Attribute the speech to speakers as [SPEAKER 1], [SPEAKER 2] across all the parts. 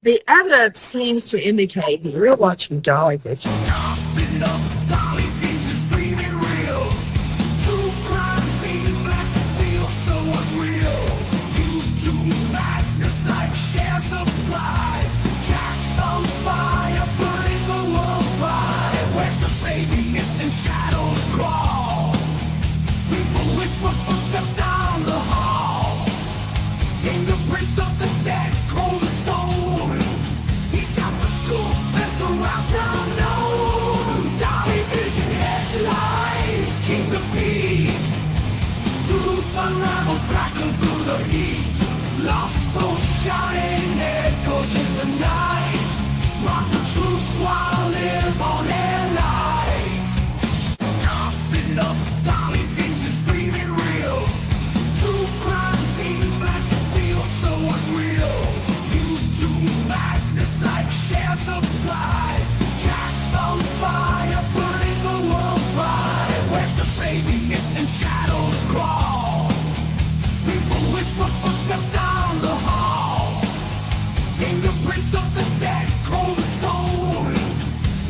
[SPEAKER 1] The evidence seems to indicate that you're watching Dolly Vision.
[SPEAKER 2] Top it up, Dolly Vision's dreaming real. True crime scene blast feel so unreal. YouTube madness like share, subscribe. Jack's on fire, burning the world's fire. Where's the baby missing shadows crawl? People whisper footsteps down the hall. Fingerprints of the dead, cold as stone. He's got the scoop, there's the route down known. Dolly Vision headlines, King the Beat. Truth unravels, crackling through the heat. Lost soul shining, echoes in the night. Rock the truth while live on air light. Top it up, Dolly Vision's dreaming real. True crime scene blast feel so unreal. YouTube madness like share, subscribe. Jack's on fire, burning the world's fire. Where's the baby missing shadows crawl? People whisper footsteps down the hall. Fingerprints of the dead, cold as stone.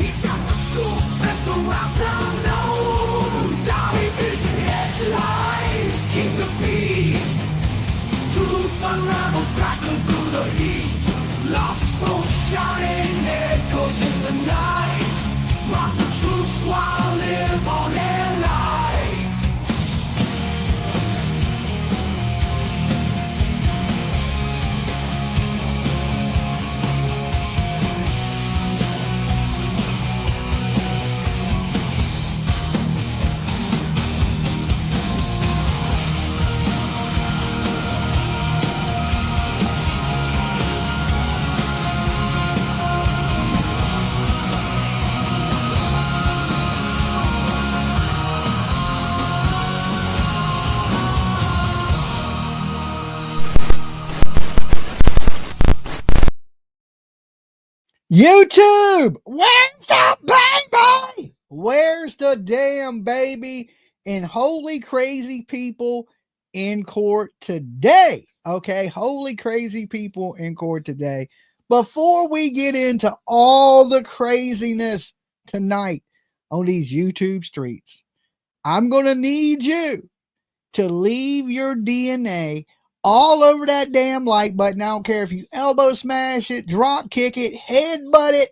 [SPEAKER 2] He's got the scoop, there's the route down known. Dolly Vision headlines, King the Beat. Truth unravels, crackling through the heat. Lost soul shining, echoes in the night. Rock the truth while live on air light.
[SPEAKER 3] YouTube, where's the baby? Where's the damn baby? And holy crazy people in court today. Okay, holy crazy people in court today. Before we get into all the craziness tonight on these YouTube streets, I'm going to need you to leave your DNA all over that damn like button. I don't care if you elbow smash it, drop kick it, headbutt it.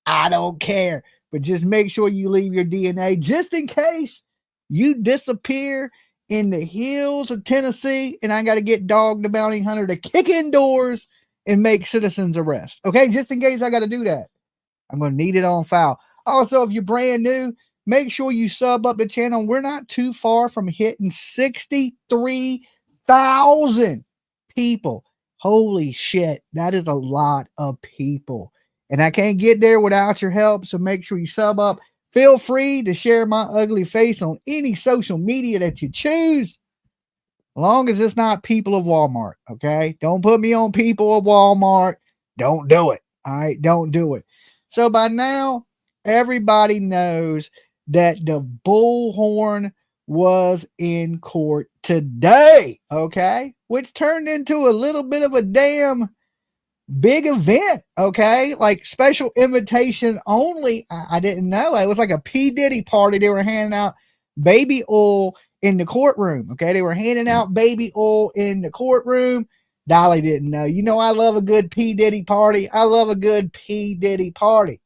[SPEAKER 3] I don't care. But just make sure you leave your DNA just in case you disappear in the hills of Tennessee and I got to get Dog the Bounty Hunter to kick in doors and make citizens arrest. Okay, just in case I got to do that. I'm going to need it on file. Also, if you're brand new, make sure you sub up the channel. We're not too far from hitting 63,000 people. Holy shit, that is a lot of people. And I can't get there without your help, so make sure you sub up. Feel free to share my ugly face on any social media that you choose, as long as it's not people of Walmart, okay? Don't put me on people of Walmart. Don't do it, all right? Don't do it. So by now, everybody knows that the bullhorn was in court today, okay? Which turned into a little bit of a damn big event, okay? Like special invitation only. I didn't know. It was like a P. Diddy party. They were handing out baby oil in the courtroom, okay? They were handing out baby oil in the courtroom. Dolly didn't know. You know I love a good P. Diddy party. I love a good P. Diddy party.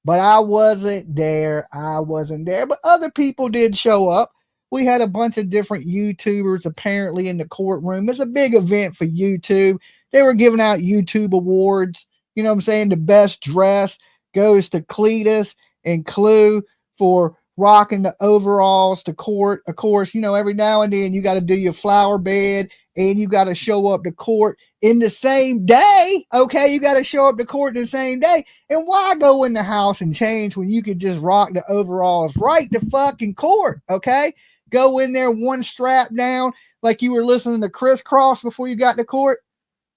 [SPEAKER 3] But I wasn't there. But other people did show up. We had a bunch of different YouTubers apparently in the courtroom. It's a big event for YouTube. They were giving out YouTube awards. You know what I'm saying? The best dress goes to Cletus and Clue for rocking the overalls to court. Of course, you know, every now and then you got to do your flower bed and you got to show up to court in the same day. Okay, you got to show up to court in the same day. And why go in the house and change when you could just rock the overalls right to fucking court? Okay, go in there one strap down like you were listening to Criss Cross before you got to court.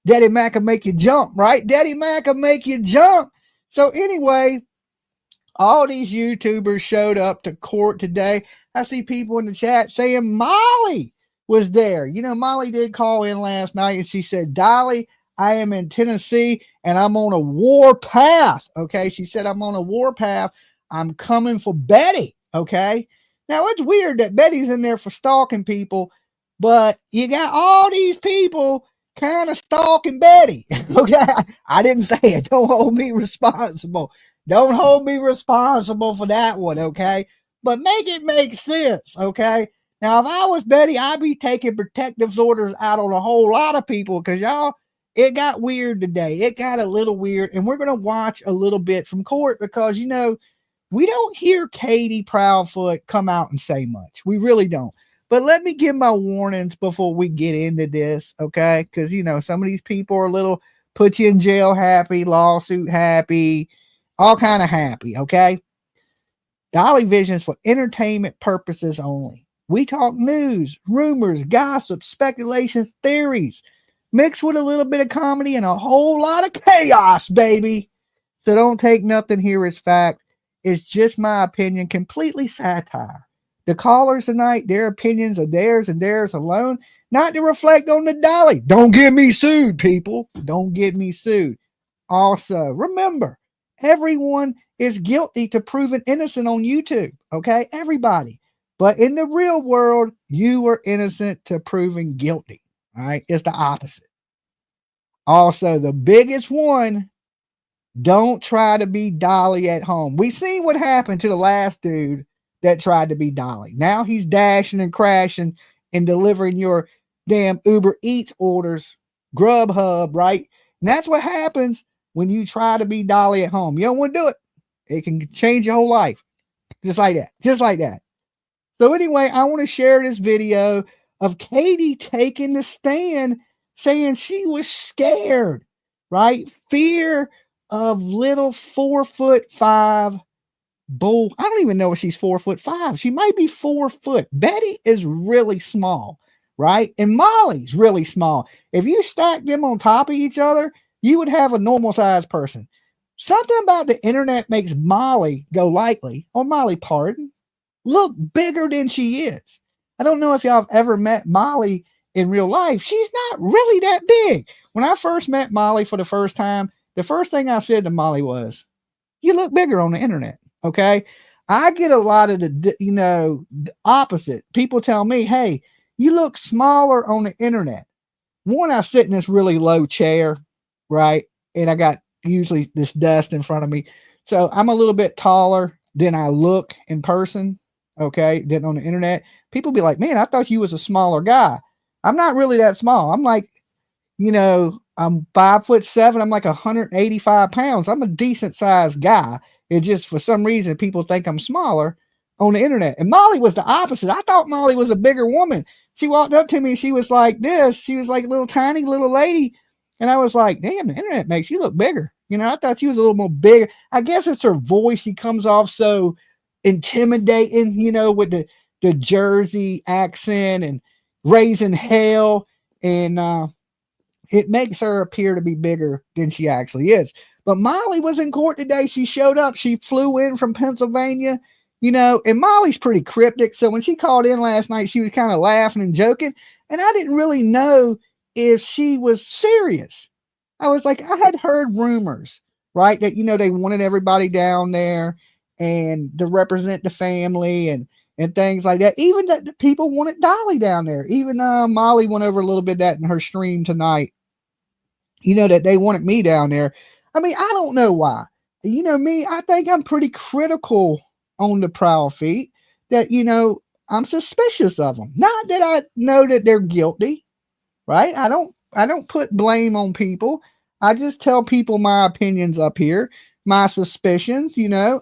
[SPEAKER 3] Daddy Mac will make you jump, right? Daddy Mac will make you jump. So anyway, all these YouTubers showed up to court today. I see people in the chat saying Molly was there. You know, Molly did call in last night and she said, Dolly, I am in Tennessee and I'm on a war path. Okay. She said, I'm on a war path. I'm coming for Betty. Okay. Now it's weird that Betty's in there for stalking people, but you got all these people kind of stalking Betty. Okay. I didn't say it. Don't hold me responsible. Don't hold me responsible for that one. Okay. But make it make sense. Okay. Now, if I was Betty, I'd be taking protective orders out on a whole lot of people because y'all, it got weird today. It got a little weird. And we're going to watch a little bit from court because, you know, we don't hear Katie Proudfoot come out and say much. We really don't. But let me give my warnings before we get into this, okay? Because, you know, some of these people are a little put you in jail happy, lawsuit happy, all kind of happy, okay? Dolly Vision's for entertainment purposes only. We talk news, rumors, gossip, speculations, theories, mixed with a little bit of comedy and a whole lot of chaos, baby. So don't take nothing here as fact. It's just my opinion, completely satire. The callers tonight, their opinions are theirs and theirs alone, not to reflect on the Dolly. Don't get me sued, people. Don't get me sued. Also, remember, everyone is guilty to proven innocent on YouTube, okay? Everybody. But in the real world, you are innocent to proven guilty, all right? It's the opposite. Also, the biggest one, don't try to be Dolly at home. We seen what happened to the last dude that tried to be Dolly. Now he's dashing and crashing and delivering your damn Uber Eats orders, Grubhub, right? And that's what happens when you try to be Dolly at home. You don't want to do it. It can change your whole life. Just like that. Just like that. So anyway, I want to share this video of Katie taking the stand saying she was scared, right? Fear of little 4'5" bull. I don't even know if she's 4'5". She might be 4 foot. Betty is really small, right? And Molly's really small. If you stack them on top of each other, you would have a normal sized person. Something about the internet makes Molly go lightly, or Molly, pardon, look bigger than she is. I don't know if y'all have ever met Molly in real life. She's not really that big. When I first met Molly for the first time, the first thing I said to Molly was, you look bigger on the internet. Okay. I get a lot of the, you know, the opposite. People tell me, hey, you look smaller on the internet. One, I sit in this really low chair, right? And I got usually this dust in front of me. So I'm a little bit taller than I look in person. Okay. Than on the internet. People be like, man, I thought you was a smaller guy. I'm not really that small. I'm like, you know, I'm 5'7". I'm like 185 pounds. I'm a decent sized guy. It just, for some reason, people think I'm smaller on the internet. And Molly was the opposite. I thought Molly was a bigger woman. She walked up to me and she was like this. She was like a little tiny little lady. And I was like, damn, the internet makes you look bigger. You know, I thought she was a little more bigger. I guess it's her voice. She comes off so intimidating, you know, with the Jersey accent and raising hell. And it makes her appear to be bigger than she actually is. But Molly was in court today. She showed up. She flew in from Pennsylvania, you know, and Molly's pretty cryptic. So when she called in last night, she was kind of laughing and joking. And I didn't really know if she was serious. I was like, I had heard rumors, right? That, you know, they wanted everybody down there and to represent the family and things like that. Even that the people wanted Dolly down there. Even Molly went over a little bit of that in her stream tonight. You know, that they wanted me down there. I mean, I don't know why. You know me, I think I'm pretty critical on the Proudfeet, that, you know, I'm suspicious of them. Not that I know that they're guilty, right? I don't put blame on people. I just tell people my opinions up here, my suspicions, you know.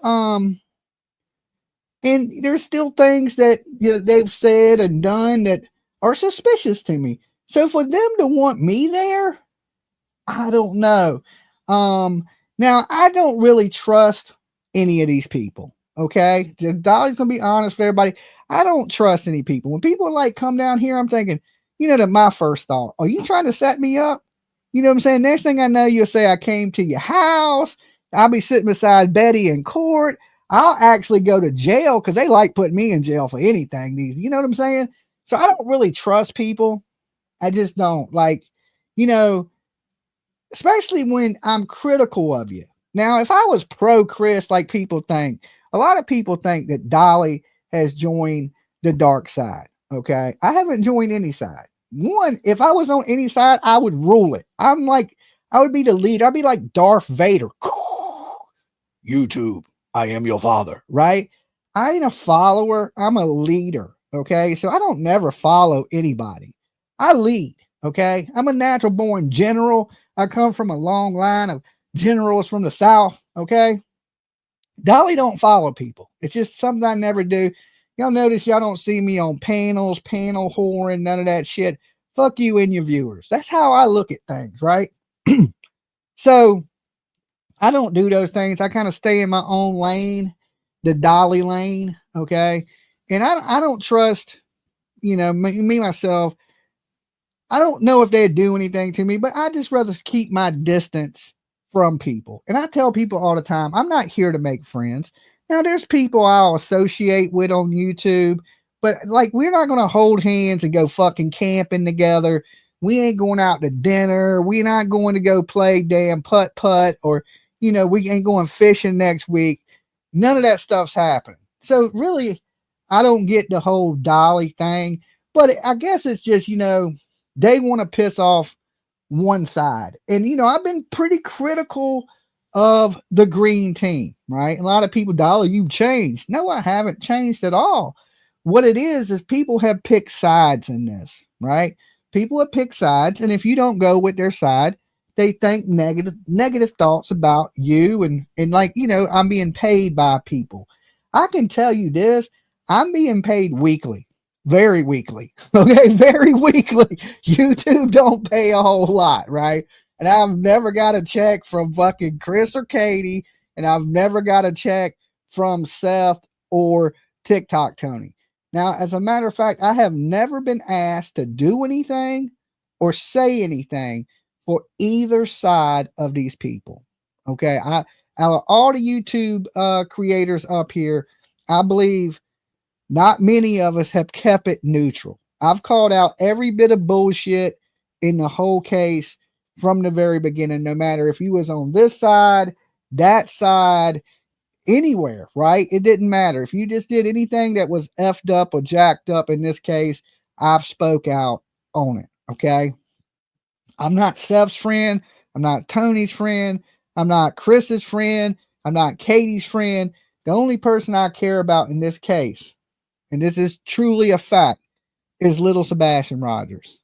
[SPEAKER 3] And there's still things that, you know, they've said and done that are suspicious to me. So for them to want me there, I don't know. Now I don't really trust any of these people. Okay. Dolly's gonna be honest with everybody. I don't trust any people. When people like come down here, I'm thinking, you know, that my first thought, are you trying to set me up? You know what I'm saying? Next thing I know, you'll say I came to your house. I'll be sitting beside Betty in court. I'll actually go to jail because they like putting me in jail for anything. You know what I'm saying? So I don't really trust people. I just don't. Like, you know, especially when I'm critical of you. Now, if I was pro Chris, like people think, a lot of people think that Dolly has joined the dark side. Okay. I haven't joined any side. One, if I was on any side, I would rule it. I would be the leader. I'd be like Darth Vader. YouTube, I am your father, right? I ain't a follower. I'm a leader. Okay. So I don't never follow anybody. I lead. Okay. I'm a natural born general. I come from a long line of generals from the South. Okay. Dolly don't follow people. It's just something I never do. Y'all notice y'all don't see me on panels, panel whoring, none of that shit. Fuck you and your viewers. That's how I look at things, right? So I don't do those things. I kind of stay in my own lane, the Dolly lane. Okay. And I don't trust, me myself. I don't know if they'd do anything to me, but I just rather keep my distance from people. And I tell people all the time, I'm not here to make friends. Now, there's people I'll associate with on YouTube, but like, we're not going to hold hands and go fucking camping together. We ain't going out to dinner. We're not going to go play damn putt, or, we ain't going fishing next week. None of that stuff's happening. So really, I don't get the whole Dolly thing, but I guess it's just, they want to piss off one side. And, I've been pretty critical of the green team, right? A lot of people, Dolly, you've changed. No, I haven't changed at all. What it is people have picked sides in this, right? People have picked sides. And if you don't go with their side, they think negative thoughts about you. And like, I'm being paid by people. I can tell you this, I'm being paid weekly. Very weekly. Okay. Very weekly. YouTube don't pay a whole lot, right? And I've never got a check from fucking Chris or Katie. And I've never got a check from Seth or TikTok Tony. Now, as a matter of fact, I have never been asked to do anything or say anything for either side of these people. Okay. Out of all the YouTube creators up here, I believe not many of us have kept it neutral. I've called out every bit of bullshit in the whole case from the very beginning, no matter if you was on this side, that side, anywhere, right? It didn't matter. If you just did anything that was effed up or jacked up in this case, I've spoke out on it. Okay. I'm not Seth's friend. I'm not Tony's friend. I'm not Chris's friend. I'm not Katie's friend. The only person I care about in this case, and this is truly a fact, is little Sebastian Rogers,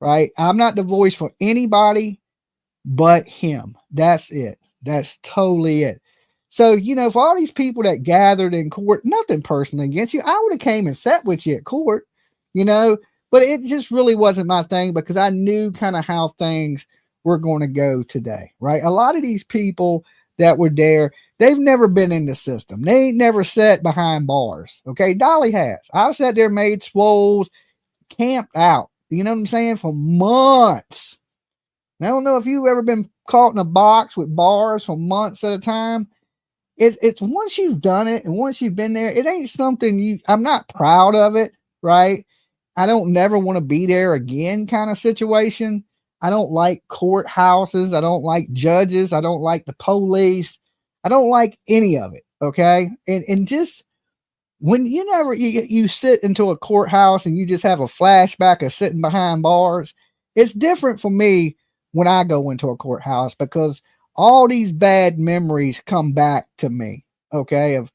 [SPEAKER 3] right? I'm not the voice for anybody but him. That's it. That's totally it. So, for all these people that gathered in court, nothing personally against you. I would have came and sat with you at court, but it just really wasn't my thing because I knew kind of how things were going to go today, right? A lot of these people that were there, they've never been in the system. They ain't never sat behind bars. Okay. Dolly has. I've sat there, made swoles, camped out, you know what I'm saying, for months. And I don't know if you've ever been caught in a box with bars for months at a time. It's once you've done it and once you've been there, it ain't something I'm not proud of it, right? I don't never want to be there again kind of situation. I don't like courthouses. I don't like judges. I don't like the police. I don't like any of it. Okay. And just when you sit into a courthouse and you just have a flashback of sitting behind bars, it's different for me when I go into a courthouse because all these bad memories come back to me. Okay. Of,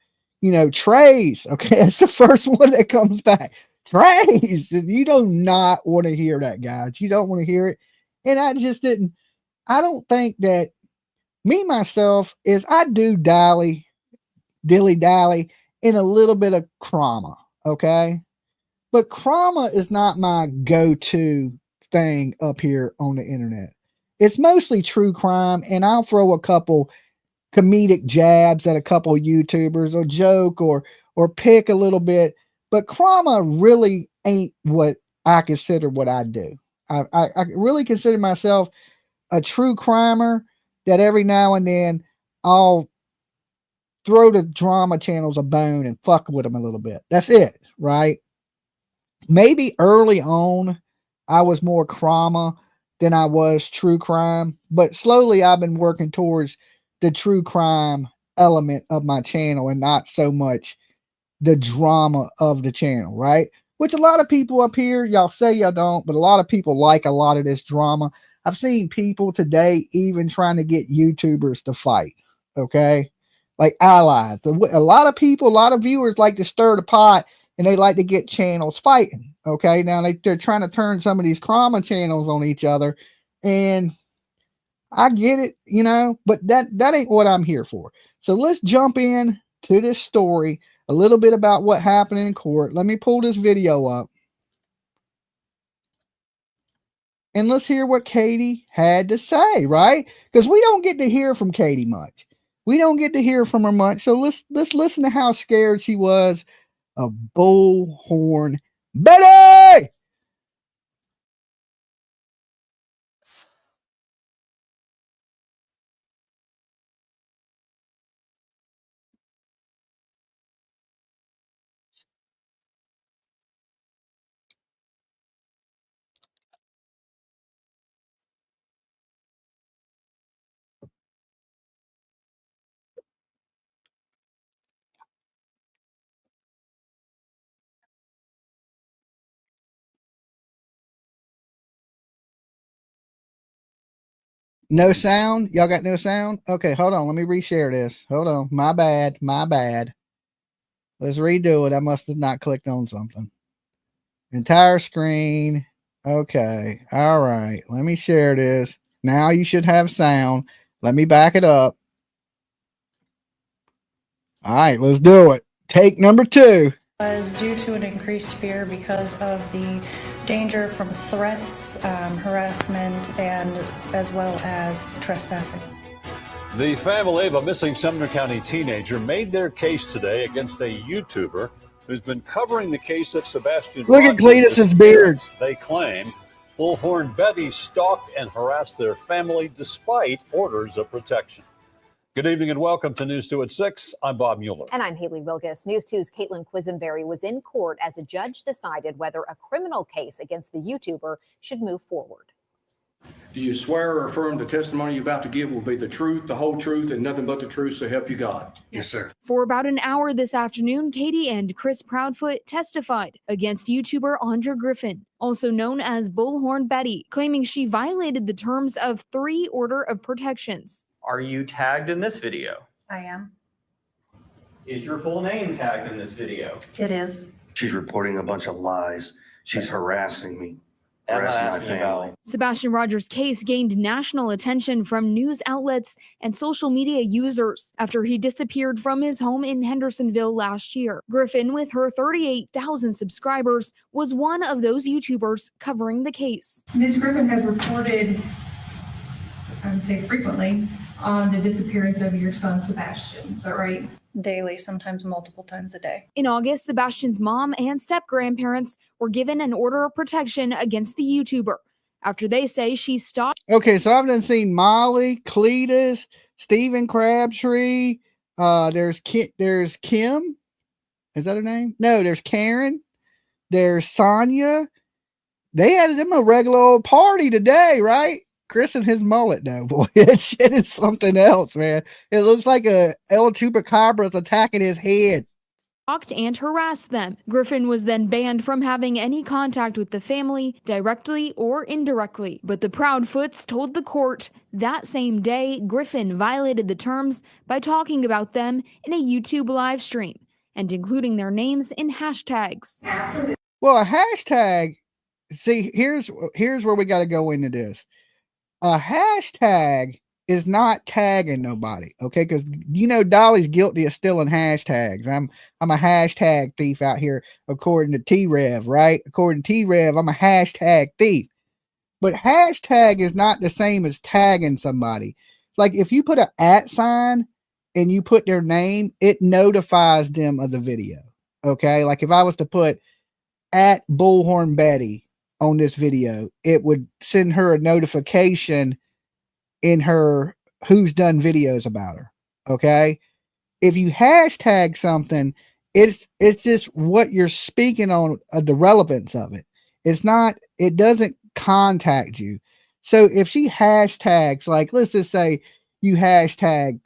[SPEAKER 3] trays. Okay. That's the first one that comes back. Trays. You do not want to hear that, guys. You don't want to hear it. And I don't think that me, myself, is I do dilly dally in a little bit of trauma. Okay. But trauma is not my go-to thing up here on the internet. It's mostly true crime, and I'll throw a couple comedic jabs at a couple YouTubers or joke or pick a little bit, but trauma really ain't what I consider what I do. I really consider myself a true crimer that every now and then I'll throw the drama channels a bone and fuck with them a little bit. That's it, right? Maybe early on I was more trauma than I was true crime, but slowly I've been working towards the true crime element of my channel and not so much the drama of the channel, right? Which a lot of people up here, y'all say y'all don't, but a lot of people like a lot of this drama. I've seen people today even trying to get YouTubers to fight, okay? Like allies. A lot of people, a lot of viewers like to stir the pot and they like to get channels fighting, okay? Now they're trying to turn some of these drama channels on each other, and I get it, you know, but that ain't what I'm here for. So let's jump in to this story, a little bit about what happened in court. Let me pull this video up. And let's hear what Katie had to say, right? Because we don't get to hear from Katie much. We don't get to hear from her much. So let's listen to how scared she was of Bullhorn Betty. No sound? Y'all got no sound? Okay, hold on. Let me reshare this. Hold on. My bad. My bad. Let's redo it. I must have not clicked on something. Entire screen. Okay. All right. Let me share this. Now you should have sound. Let me back it up. All right, let's do it. Take number 2.
[SPEAKER 4] Was due to an increased fear because of the danger from threats, harassment, and as well as trespassing.
[SPEAKER 5] The family of a missing Sumner County teenager made their case today against a YouTuber who's been covering the case of Sebastian.
[SPEAKER 3] Look at Cletus's beard.
[SPEAKER 5] They claim Bullhorn Betty stalked and harassed their family despite orders of protection. Good evening and welcome to News 2 at 6. I'm Bob Mueller.
[SPEAKER 6] And I'm Haley Wilgus. News 2's Caitlin Quisenberry was in court as a judge decided whether a criminal case against the YouTuber should move forward.
[SPEAKER 7] Do you swear or affirm the testimony you're about to give will be the truth, the whole truth, and nothing but the truth, so help you God?
[SPEAKER 8] Yes, sir.
[SPEAKER 9] For about an hour this afternoon, Katie and Chris Proudfoot testified against YouTuber Andra Griffin, also known as Bullhorn Betty, claiming she violated the terms of 3 order of protections.
[SPEAKER 10] Are you tagged in this video?
[SPEAKER 4] I am.
[SPEAKER 10] Is your full name tagged in this video?
[SPEAKER 4] It is.
[SPEAKER 8] She's reporting a bunch of lies. She's harassing me,
[SPEAKER 10] I'm not
[SPEAKER 8] harassing my
[SPEAKER 10] asking
[SPEAKER 8] family.
[SPEAKER 10] about.
[SPEAKER 9] Sebastian Rogers' case gained national attention from news outlets and social media users after he disappeared from his home in Hendersonville last year. Griffin, with her 38,000 subscribers, was one of those YouTubers covering the case.
[SPEAKER 11] Ms. Griffin has reported, I would say frequently, on the disappearance of your son, Sebastian. Is that right?
[SPEAKER 4] Daily, sometimes multiple times a day.
[SPEAKER 9] In August, Sebastian's mom and step-grandparents were given an order of protection against the YouTuber after they say she stalked.
[SPEAKER 3] Okay, so I've done seen Molly, Cletus, Stephen Crabtree. There's Kim. Is that her name? No, there's Karen. There's Sonia. They had them a regular old party today, right? Chris and his mullet, though, boy, that shit is something else, man. It looks like a El Chupacabra is attacking his head.
[SPEAKER 9] And harassed them. Griffin was then banned from having any contact with the family, directly or indirectly. But the Proudfoots told the court that same day Griffin violated the terms by talking about them in a YouTube live stream and including their names in hashtags.
[SPEAKER 3] Well, a hashtag, see, here's where we got to go into this. A hashtag is not tagging nobody, okay? Because you know Dolly's guilty of stealing hashtags. I'm a hashtag thief out here, according to T-Rev, right? According to T-Rev, I'm a hashtag thief. But hashtag is not the same as tagging somebody. Like if you put an @ sign and you put their name, it notifies them of the video, okay? Like if I was to put @Bullhorn Betty on this video, it would send her a notification in her who's done videos about her. Okay. If you hashtag something, it's just what you're speaking on, the relevance of it. It's not, it doesn't contact you. So if she hashtags, like, let's just say you hashtag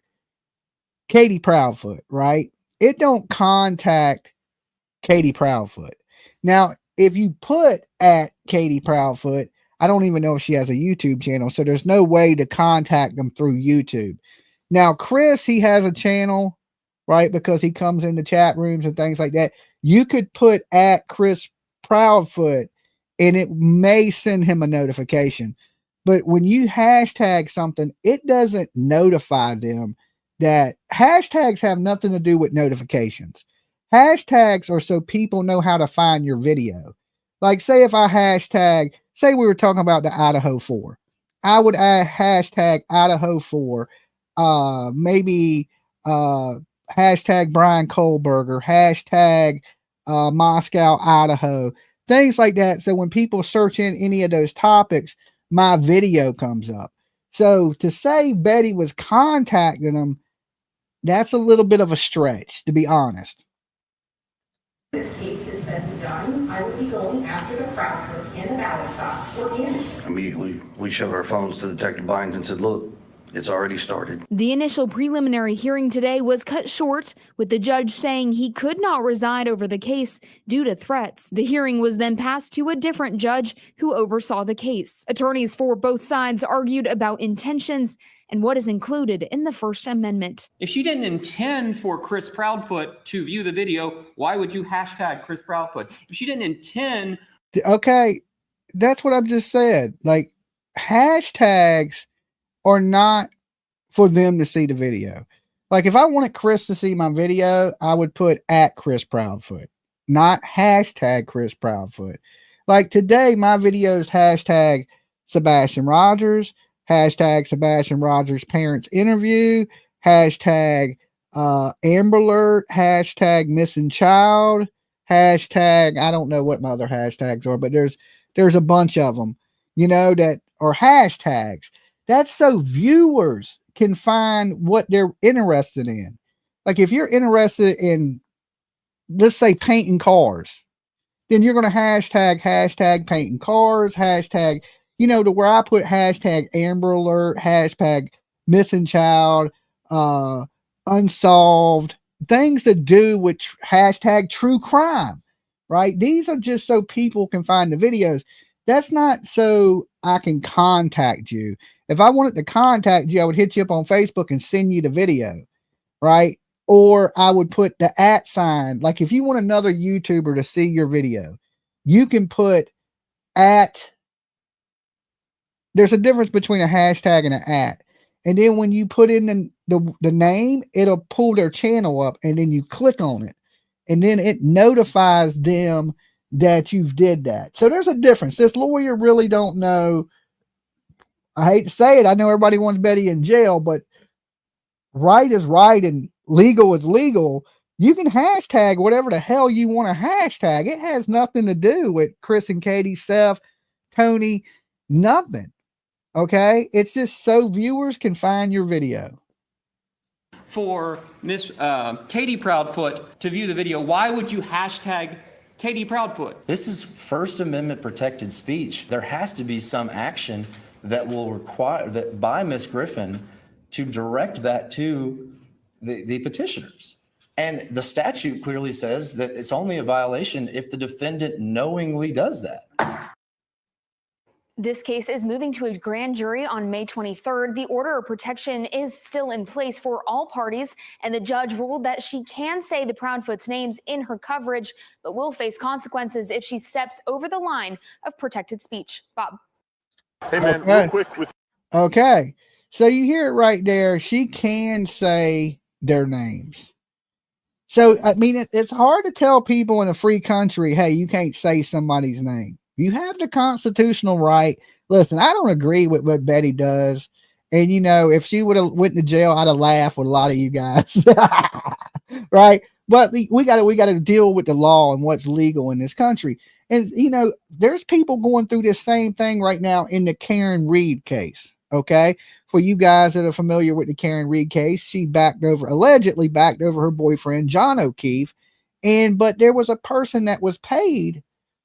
[SPEAKER 3] Katie Proudfoot, right? It don't contact Katie Proudfoot. Now, if you put at Katie Proudfoot, I don't even know if she has a YouTube channel, so there's no way to contact them through YouTube. Now, Chris, he has a channel, right? Because he comes into chat rooms and things like that. You could put at Chris Proudfoot and it may send him a notification. But when you hashtag something, it doesn't notify them. That hashtags have nothing to do with notifications. Hashtags are so people know how to find your video. Like, say if I hashtag, say we were talking about the Idaho 4. I would add hashtag Idaho 4, maybe hashtag Brian Kohlberger, hashtag Moscow, Idaho, things like that. So when people search in any of those topics, my video comes up. So to say Betty was contacting them, that's a little bit of a stretch, to be honest.
[SPEAKER 12] This case is said and done. I will be going after the Proudfoots and the Ballystocks for damages.
[SPEAKER 8] Immediately, we showed our phones to Detective Bynes and said, look, it's already started.
[SPEAKER 9] The initial preliminary hearing today was cut short, with the judge saying he could not preside over the case due to threats. The hearing was then passed to a different judge who oversaw the case. Attorneys for both sides argued about intentions and what is included in the First Amendment.
[SPEAKER 10] If she didn't intend for Chris Proudfoot to view the video, why would you hashtag Chris Proudfoot? If she didn't intend...
[SPEAKER 3] Okay, that's what I've just said. Like, hashtags are not for them to see the video. Like, if I wanted Chris to see my video, I would put at Chris Proudfoot, not hashtag Chris Proudfoot. Like today, my videos hashtag Sebastian Rogers, hashtag Sebastian Rogers parents interview, hashtag Amber Alert, hashtag missing child, hashtag, I don't know what my other hashtags are, but there's a bunch of them, you know, that are hashtags. That's so viewers can find what they're interested in. Like if you're interested in, let's say, painting cars, then you're going to hashtag painting cars, hashtag, you know, to where I put hashtag Amber Alert, hashtag missing child, unsolved, things to do with hashtag true crime, right? These are just so people can find the videos. That's not so I can contact you. If I wanted to contact you, I would hit you up on Facebook and send you the video, right? Or I would put the @ sign. Like if you want another YouTuber to see your video, you can put @ there's a difference between a hashtag and an @. And then when you put in the name, it'll pull their channel up and then you click on it. And then it notifies them that you've did that. So there's a difference. This lawyer really don't know. I hate to say it. I know everybody wants Betty in jail, but right is right and legal is legal. You can hashtag whatever the hell you want to hashtag. It has nothing to do with Chris and Katie, Seth, Tony, nothing. Okay? It's just so viewers can find your video.
[SPEAKER 10] For Miss Katie Proudfoot to view the video, why would you hashtag Katie Proudfoot?
[SPEAKER 13] This is First Amendment protected speech. There has to be some action that will require that by Ms. Griffin to direct that to the petitioners. And the statute clearly says that it's only a violation if the defendant knowingly does that.
[SPEAKER 9] This case is moving to a grand jury on May 23rd. The order of protection is still in place for all parties, and the judge ruled that she can say the Proudfoot's names in her coverage, but will face consequences if she steps over the line of protected speech. Bob.
[SPEAKER 14] Hey man, real quick with
[SPEAKER 3] okay. So you hear it right there. She can say their names. So, I mean, it's hard to tell people in a free country, hey, you can't say somebody's name. You have the constitutional right. Listen, I don't agree with what Betty does. And, you know, if she would have went to jail, I'd have laughed with a lot of you guys. Right. But we got to deal with the law and what's legal in this country. And, you know, there's people going through this same thing right now in the Karen Reed case. Okay. For you guys that are familiar with the Karen Reed case, she allegedly backed over her boyfriend, John O'Keefe. But there was a person that was paid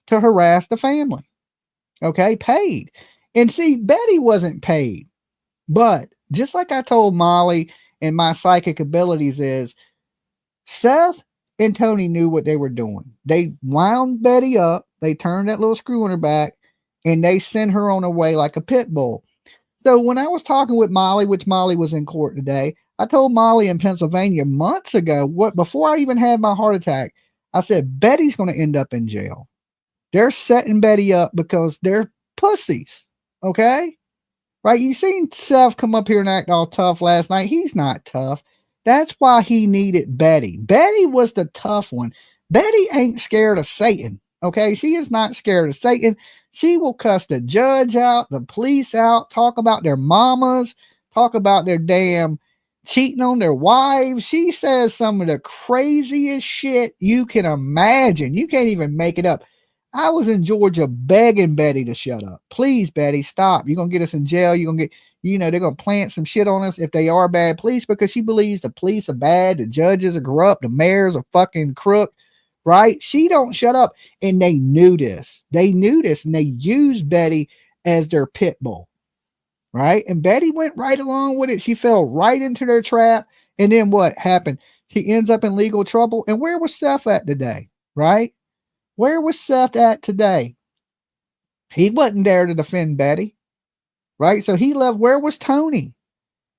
[SPEAKER 3] to harass the family. Okay. Paid. And see, Betty wasn't paid, but just like I told Molly and my psychic abilities is Seth and Tony knew what they were doing. They wound Betty up. They turned that little screw in her back and they sent her on her way like a pit bull. So when I was talking with Molly, which Molly was in court today, I told Molly in Pennsylvania months ago, before I even had my heart attack, I said, Betty's going to end up in jail. They're setting Betty up because they're pussies. Okay. Right. You seen Seth come up here and act all tough last night. He's not tough. That's why he needed Betty. Betty was the tough one. Betty ain't scared of Satan. Okay. She is not scared of Satan. She will cuss the judge out, the police out, talk about their mamas, talk about their damn cheating on their wives. She says some of the craziest shit you can imagine. You can't even make it up. I was in Georgia begging Betty to shut up. Please, Betty, stop. You're going to get us in jail. You're going to get, they're going to plant some shit on us if they are bad police, because she believes the police are bad, the judges are corrupt, the mayor's a fucking crook. Right? She don't shut up. And they knew this. They knew this, and they used Betty as their pit bull. Right? And Betty went right along with it. She fell right into their trap. And then what happened? She ends up in legal trouble. And where was Seth at today? Right? Where was Seth at today? He wasn't there to defend Betty. Right? So he left. Where was Tony?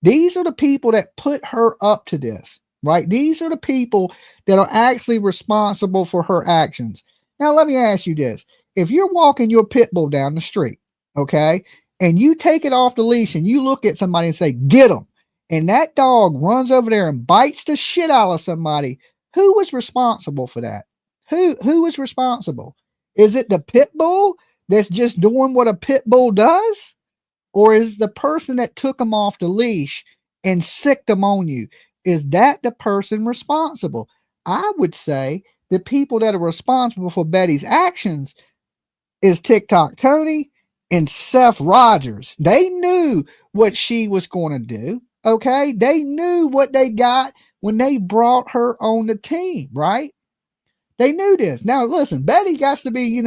[SPEAKER 3] These are the people that put her up to this. Right? These are the people that are actually responsible for her actions. Now, let me ask you this. If you're walking your pit bull down the street, okay, and you take it off the leash and you look at somebody and say, get him, and that dog runs over there and bites the shit out of somebody, who was responsible for that? Who is responsible? Is it the pit bull that's just doing what a pit bull does? Or is the person that took him off the leash and sicked him on you? Is that the person responsible? I would say the people that are responsible for Betty's actions is TikTok Tony and Seth Rogers. They knew what she was going to do. Okay. They knew what they got when they brought her on the team, right? They knew this. Now, listen, Betty got to be,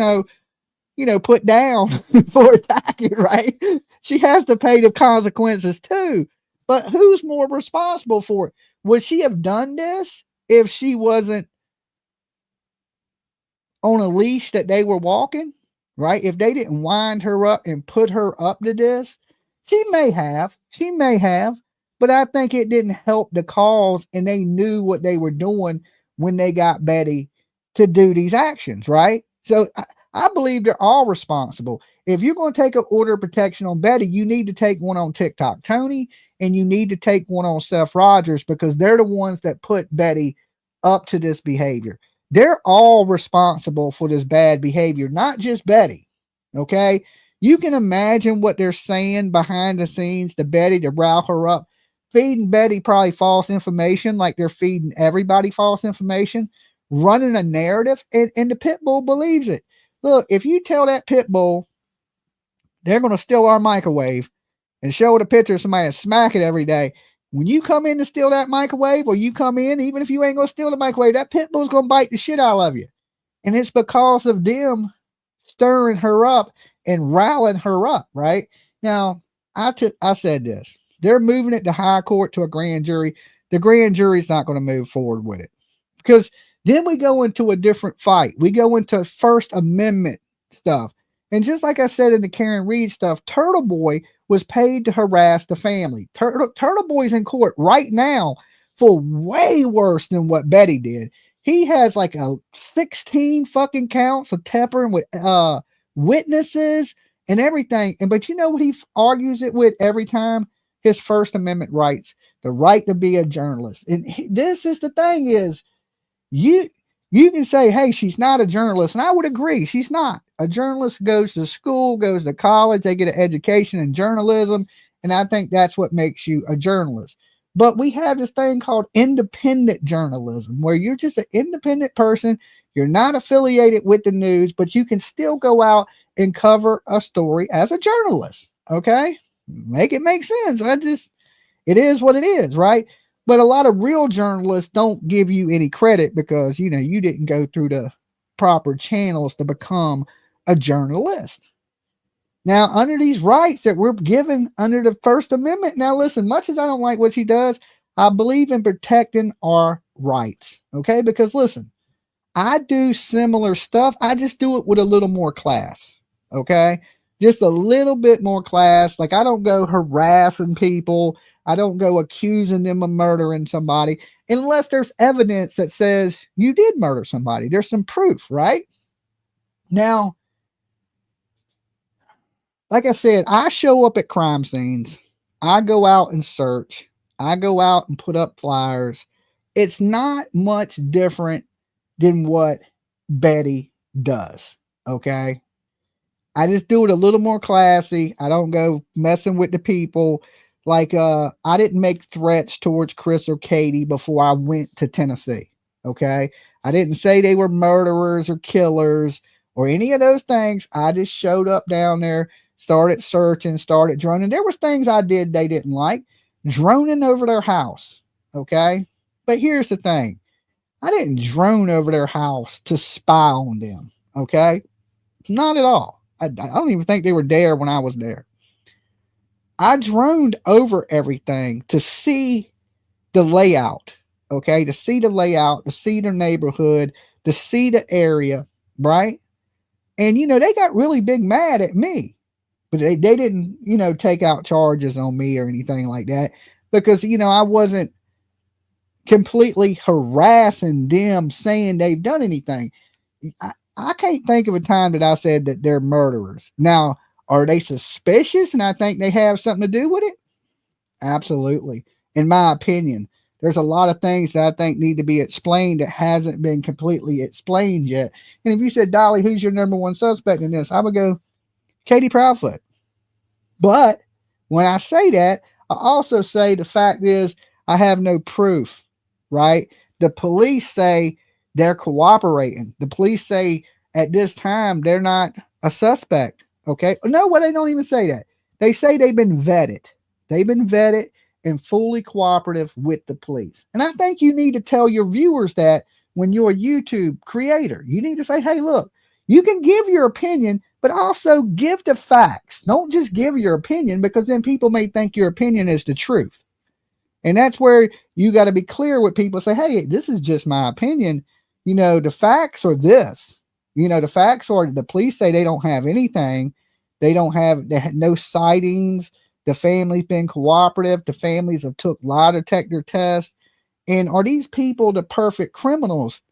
[SPEAKER 3] put down for attacking, right? She has to pay the consequences too. But who's more responsible for it? Would she have done this if she wasn't on a leash that they were walking, right? If they didn't wind her up and put her up to this, she may have, but I think it didn't help the cause, and they knew what they were doing when they got Betty to do these actions, right? So I believe they're all responsible. If you're going to take an order of protection on Betty, you need to take one on TikTok Tony, and you need to take one on Seth Rogers, because they're the ones that put Betty up to this behavior. They're all responsible for this bad behavior, not just Betty. Okay. You can imagine what they're saying behind the scenes to Betty to rile her up, feeding Betty probably false information, like they're feeding everybody false information, running a narrative, and the pit bull believes it. Look, if you tell that pit bull they're going to steal our microwave and show the picture of somebody and smack it every day, when you come in to steal that microwave, or you come in, even if you ain't going to steal the microwave, that pit bull's going to bite the shit out of you. And it's because of them stirring her up and riling her up, right? Now, I said this. They're moving it to high court to a grand jury. The grand jury's not going to move forward with it, because then we go into a different fight. We go into First Amendment stuff. And just like I said in the Karen Reed stuff, Turtle Boy was paid to harass the family. Turtle Boy's in court right now for way worse than what Betty did. He has like 16 fucking counts of tampering with witnesses and everything. But you know what he argues it with every time? His First Amendment rights, the right to be a journalist. And this is the thing is, you can say, hey, she's not a journalist. And I would agree. She's not. A journalist goes to school, goes to college. They get an education in journalism. And I think that's what makes you a journalist. But we have this thing called independent journalism, where you're just an independent person. You're not affiliated with the news, but you can still go out and cover a story as a journalist. Okay? Make it make sense. It is what it is, right? But a lot of real journalists don't give you any credit because, you didn't go through the proper channels to become a journalist. Now, under these rights that we're given under the First Amendment, now listen, much as I don't like what she does, I believe in protecting our rights. Okay, because listen, I do similar stuff. I just do it with a little more class. Okay, just a little bit more class. Like I don't go harassing people. I don't go accusing them of murdering somebody unless there's evidence that says you did murder somebody. There's some proof, right? Now, like I said, I show up at crime scenes. I go out and search. I go out and put up flyers. It's not much different than what Betty does. Okay. I just do it a little more classy. I don't go messing with the people. Like, I didn't make threats towards Chris or Katie before I went to Tennessee. Okay. I didn't say they were murderers or killers or any of those things. I just showed up down there, started searching, started droning. There was things I did they didn't like, droning over their house. Okay. But here's the thing. I didn't drone over their house to spy on them. Okay. Not at all. I don't even think they were there when I was there. I droned over everything to see the layout. Okay. To see the layout, to see their neighborhood, to see the area. Right. And, you know, they got really big mad at me, but they didn't, you know, take out charges on me or anything like that because, you know, I wasn't completely harassing them saying they've done anything. I can't think of a time that I said that they're murderers. Now, are they suspicious and I think they have something to do with it? Absolutely. In my opinion, there's a lot of things that I think need to be explained that hasn't been completely explained yet. And if you said, Dolly, who's your number one suspect in this? I would go, Katie Proudfoot. But when I say that, I also say the fact is I have no proof, right? The police say they're cooperating. The police say at this time they're not a suspect. Okay. No, well, they don't even say that. They say they've been vetted. They've been vetted and fully cooperative with the police. And I think you need to tell your viewers that when you're a YouTube creator, you need to say, hey, look, you can give your opinion, but also give the facts. Don't just give your opinion because then people may think your opinion is the truth. And that's where you got to be clear with people. Say, hey, this is just my opinion. You know, the facts are this. You know, the facts are the police say they don't have anything. They had no sightings. The family's been cooperative. The families have took lie detector tests. And are these people the perfect criminals?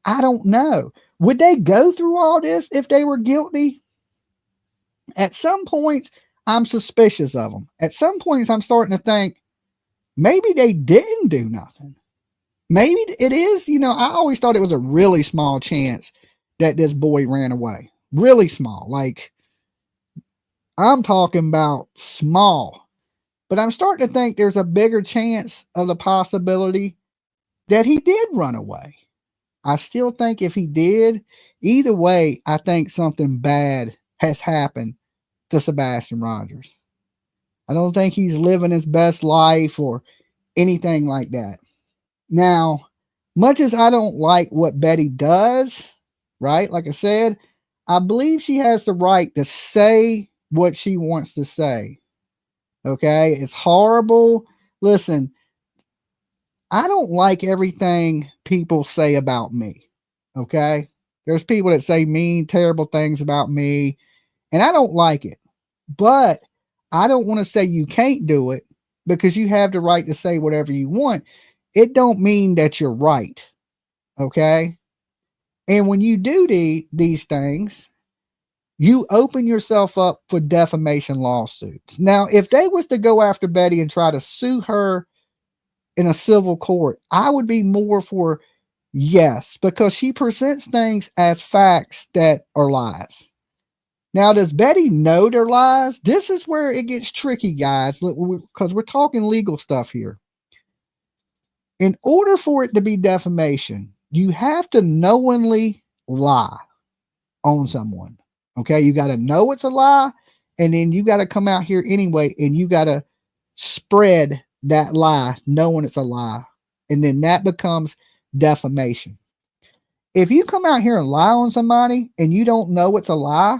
[SPEAKER 3] I don't know. Would they go through all this if they were guilty? At some points, I'm suspicious of them. At some points, I'm starting to think maybe they didn't do nothing. Maybe it is, you know, I always thought it was a really small chance that this boy ran away. Really small. Like, I'm talking about small. But I'm starting to think there's a bigger chance of the possibility that he did run away. I still think if he did, either way, I think something bad has happened to Sebastian Rogers. I don't think he's living his best life or anything like that. Now, much as I don't like what Betty does, right? Like I said, I believe she has the right to say what she wants to say. Okay? It's horrible. Listen, I don't like everything people say about me. Okay? There's people that say mean, terrible things about me, and I don't like it. But I don't want to say you can't do it because you have the right to say whatever you want. It don't mean that you're right. Okay? And when you do these things, you open yourself up for defamation lawsuits. Now, if they was to go after Betty and try to sue her in a civil court, I would be more for yes, because she presents things as facts that are lies. Now, does Betty know they're lies? This is where it gets tricky, guys, because we're talking legal stuff here. In order for it to be defamation, you have to knowingly lie on someone. Okay, you got to know it's a lie, and then you got to come out here anyway, and you got to spread that lie, knowing it's a lie, and then that becomes defamation. If you come out here and lie on somebody and you don't know it's a lie,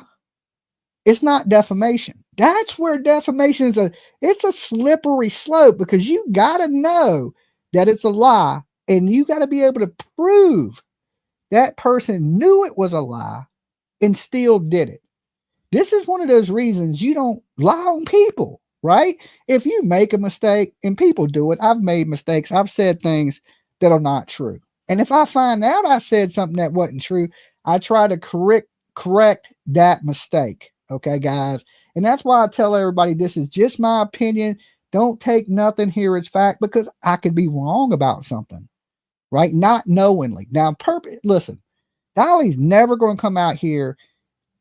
[SPEAKER 3] it's not defamation. That's where defamation is it's a slippery slope, because you got to know that it's a lie, and you got to be able to prove that person knew it was a lie and still did it. This is one of those reasons you don't lie on people, right? If you make a mistake, and people do it, I've made mistakes. I've said things that are not true. And if I find out I said something that wasn't true, I try to correct that mistake. Okay, guys. And that's why I tell everybody, this is just my opinion. Don't take nothing here as fact, because I could be wrong about something, right? Not knowingly. Now, listen, Dolly's never going to come out here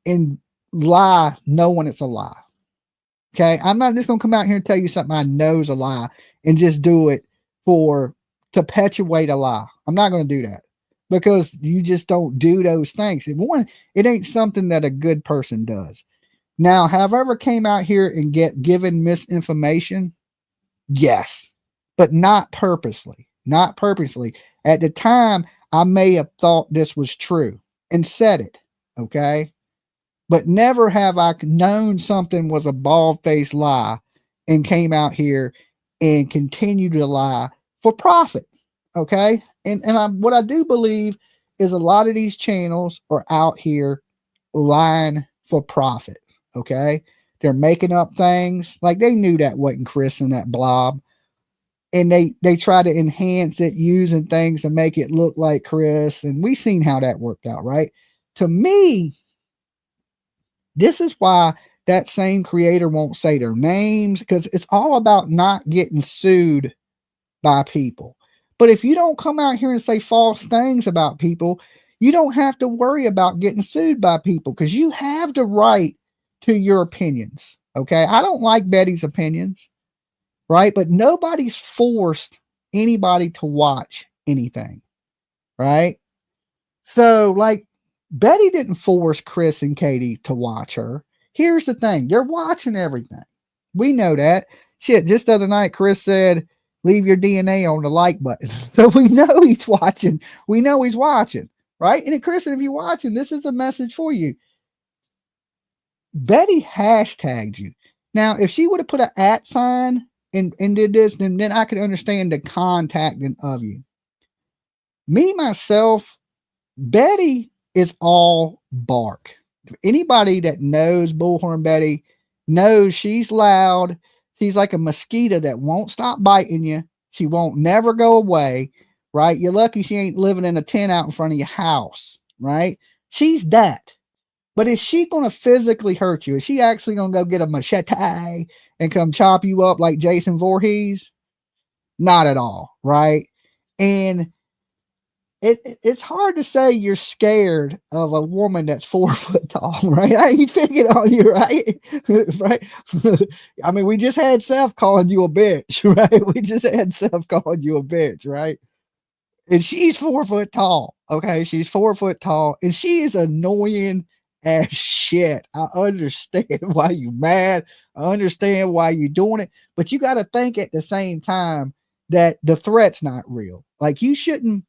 [SPEAKER 3] and lie knowing it's a lie. Okay, I'm not just going to come out here and tell you something I know is a lie and just do it to perpetuate a lie. I'm not going to do that, because you just don't do those things. It ain't something that a good person does. Now, have I ever came out here and given misinformation? Yes, but not purposely. Not purposely. At the time, I may have thought this was true and said it. Okay. But never have I known something was a bald-faced lie and came out here and continued to lie for profit. Okay. And what I do believe is a lot of these channels are out here lying for profit. Okay. They're making up things like they knew that wasn't Chris and that blob. And they try to enhance it using things to make it look like Chris. And we seen how that worked out, right? To me, this is why that same creator won't say their names, because it's all about not getting sued by people. But if you don't come out here and say false things about people, you don't have to worry about getting sued by people, because you have the right to your opinions. Okay. I don't like Betty's opinions, right? But nobody's forced anybody to watch anything, right? So, like, Betty didn't force Chris and Katie to watch her. Here's the thing. They're watching everything. We know that. Shit, just the other night, Chris said, leave your DNA on the like button. So we know he's watching. We know he's watching, right? And Chris, if you're watching, this is a message for you. Betty hashtagged you. Now, if she would have put an @ sign and did this, then I could understand the contacting of you. Me, myself, Betty is all bark. Anybody that knows Bullhorn Betty knows she's loud. She's like a mosquito that won't stop biting you. She won't never go away, right? You're lucky she ain't living in a tent out in front of your house, right? She's that. But is she going to physically hurt you? Is she actually going to go get a machete and come chop you up like Jason Voorhees? Not at all, right? And it's hard to say you're scared of a woman that's 4 foot tall, right? I ain't picking on you, right? Right? I mean, we just had Seth calling you a bitch, right? We just had Seth calling you a bitch, right? And she's 4 foot tall, okay? She's 4 foot tall, and she is annoying as shit. I understand why you mad. I understand why you're doing it, but you got to think at the same time that the threat's not real. Like, you shouldn't,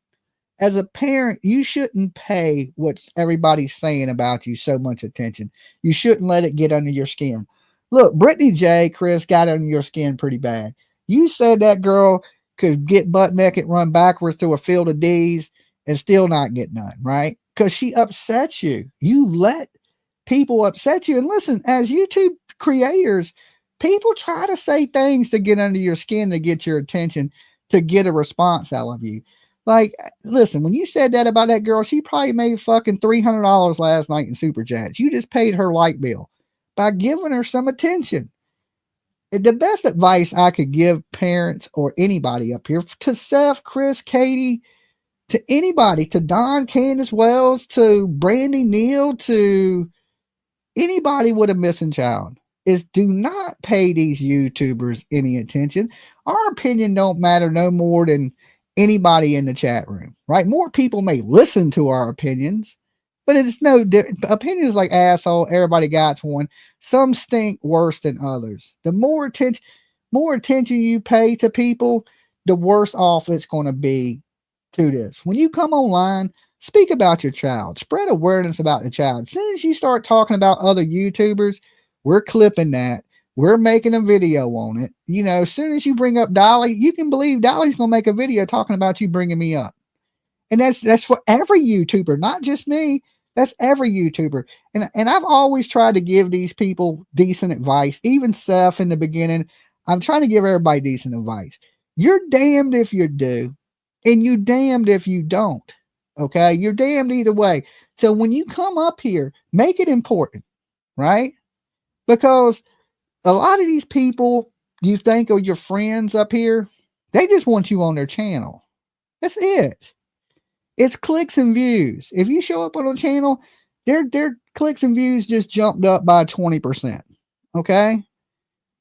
[SPEAKER 3] as a parent, you shouldn't pay what everybody's saying about you so much attention. You shouldn't let it get under your skin. Look, Brittany J, Chris, got under your skin pretty bad. You said that girl could get butt naked, run backwards through a field of D's and still not get none, right? Because she upsets you. You let people upset you. And listen, as YouTube creators, people try to say things to get under your skin, to get your attention, to get a response out of you. Like, listen, when you said that about that girl, she probably made fucking $300 last night in super chats. You just paid her light bill by giving her some attention. The best advice I could give parents or anybody up here, to Seth, Chris, Katie, to anybody, to Don, Candace Wells, to Brandy Neal, to anybody with a missing child, is do not pay these YouTubers any attention. Our opinion don't matter no more than anybody in the chat room, right? More people may listen to our opinions, but it's no opinions like asshole. Everybody got one. Some stink worse than others. The more attention you pay to people, the worse off it's going to be to this. When you come online, Speak about your child. Spread awareness about the child. As soon as you start talking about other YouTubers, we're clipping that. We're making a video on it. You know, as soon as you bring up Dolly, you can believe Dolly's going to make a video talking about you bringing me up. And that's for every YouTuber, not just me. That's every YouTuber. And I've always tried to give these people decent advice. Even Seth in the beginning, I'm trying to give everybody decent advice. You're damned if you do, and you damned if you don't. Okay? You're damned either way. So when you come up here, make it important, right? Because a lot of these people you think are your friends up here, they just want you on their channel. That's it. It's clicks and views. If you show up on a channel, their clicks and views just jumped up by 20%. Okay?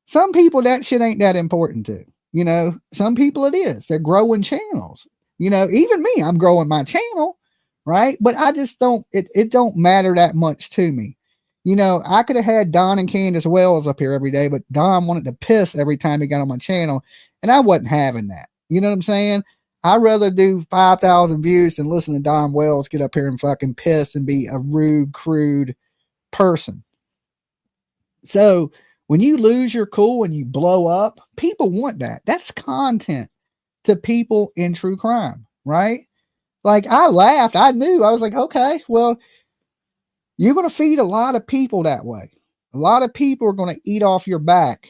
[SPEAKER 3] Some people that shit ain't that important to. You know, some people it is. They're growing channels. You know, even me, I'm growing my channel, right? But I just don't, it don't matter that much to me. You know, I could have had Don and Candace Wells up here every day, but Don wanted to piss every time he got on my channel, and I wasn't having that. You know what I'm saying? I'd rather do 5,000 views than listen to Don Wells get up here and fucking piss and be a rude, crude person. So when you lose your cool and you blow up, people want that. That's content to people in true crime, right? Like, I laughed. I knew. I was like, okay, well, you're going to feed a lot of people that way. A lot of people are going to eat off your back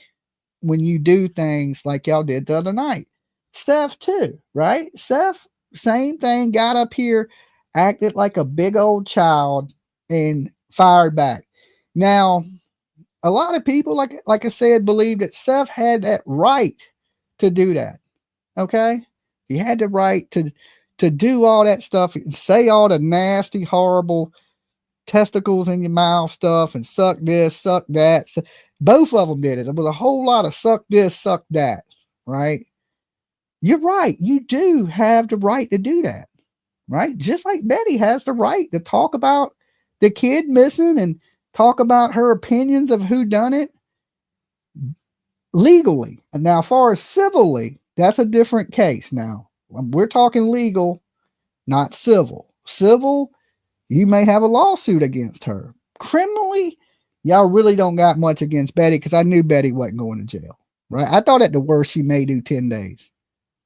[SPEAKER 3] when you do things like y'all did the other night. Seth too, right? Seth, same thing, got up here, acted like a big old child and fired back. Now, a lot of people, like I said, believe that Seth had that right to do that. Okay? He had the right to do all that stuff and say all the nasty, horrible testicles in your mouth stuff and suck this, suck that. So both of them did it. It was a whole lot of suck this, suck that, right? You're right. You do have the right to do that, right? Just like Betty has the right to talk about the kid missing and talk about her opinions of who done it legally. And now, as far as civilly, that's a different case. Now, we're talking legal, not civil. Civil, you may have a lawsuit against her. Criminally, y'all really don't got much against Betty, because I knew Betty wasn't going to jail, right? I thought at the worst she may do 10 days.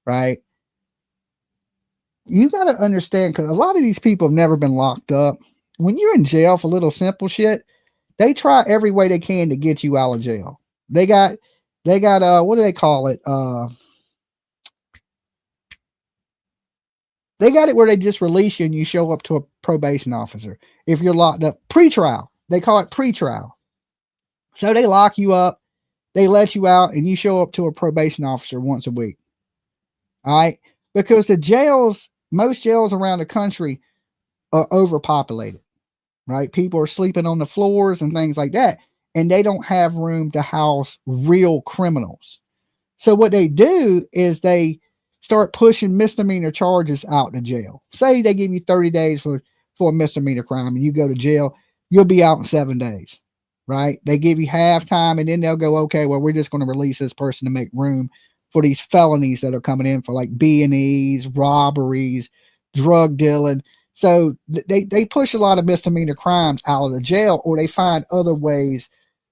[SPEAKER 3] Right? You got to understand, because a lot of these people have never been locked up. When you're in jail for little simple shit, they try every way they can to get you out of jail. They got what do they call it? They got it where they just release you and you show up to a probation officer if you're locked up. Pre-trial. They call it pre-trial. So they lock you up, they let you out, and you show up to a probation officer once a week. All right, because the jails, most jails around the country are overpopulated, right? People are sleeping on the floors and things like that, and they don't have room to house real criminals. So what they do is they start pushing misdemeanor charges out to jail. Say they give you 30 days for a misdemeanor crime and you go to jail, you'll be out in 7 days, right? They give you half time, and then they'll go, okay, well, we're just going to release this person to make room for these felonies that are coming in for like B&Es, robberies, drug dealing. So they push a lot of misdemeanor crimes out of the jail, or they find other ways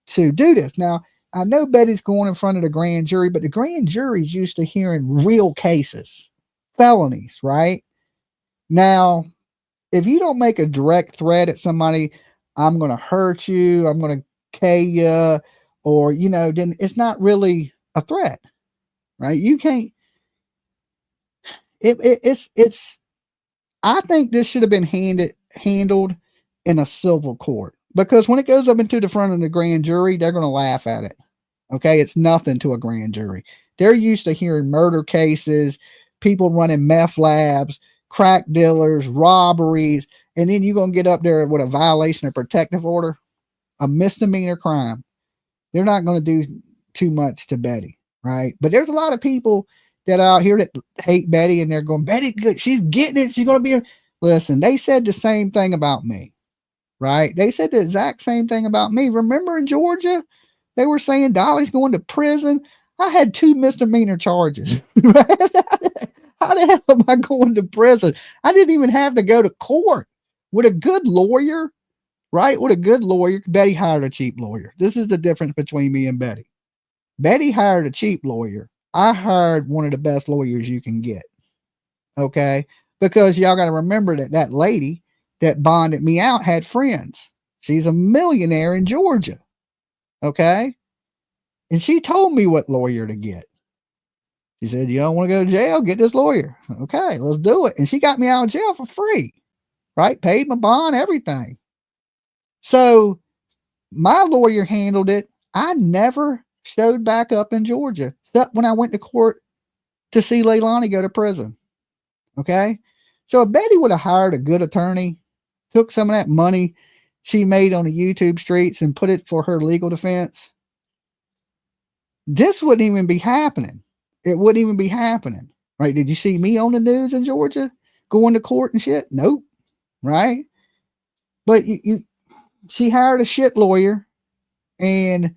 [SPEAKER 3] to do this. Now, I know Betty's going in front of the grand jury, but the grand jury's used to hearing real cases, felonies, right? Now, if you don't make a direct threat at somebody, I'm going to hurt you, I'm going to K you, or, you know, then it's not really a threat. Right? You can't, it's, I think this should have been handled in a civil court, because when it goes up into the front of the grand jury, they're going to laugh at it. Okay. It's nothing to a grand jury. They're used to hearing murder cases, people running meth labs, crack dealers, robberies. And then you're going to get up there with a violation of protective order, a misdemeanor crime. They're not going to do too much to Betty. Right. But there's a lot of people that are out here that hate Betty, and they're going, Betty, good. She's getting it. She's going to be. Listen, they said the same thing about me. Right. They said the exact same thing about me. Remember in Georgia, they were saying Dolly's going to prison. I had 2 misdemeanor charges. Right? How the hell am I going to prison? I didn't even have to go to court. With a good lawyer, right? With a good lawyer, Betty hired a cheap lawyer. This is the difference between me and Betty. Betty hired a cheap lawyer. I hired one of the best lawyers you can get. Okay? Because y'all got to remember that that lady that bonded me out had friends. She's a millionaire in Georgia. Okay? And she told me what lawyer to get. She said, you don't want to go to jail? Get this lawyer. Okay, let's do it. And she got me out of jail for free. Right? Paid my bond, everything. So my lawyer handled it. I never showed back up in Georgia, except when I went to court to see Leilani go to prison. Okay? So if Betty would have hired a good attorney, took some of that money she made on the YouTube streets and put it for her legal defense, this wouldn't even be happening. It wouldn't even be happening. Right? Did you see me on the news in Georgia going to court and shit? Nope. Right? But she hired a shit lawyer, and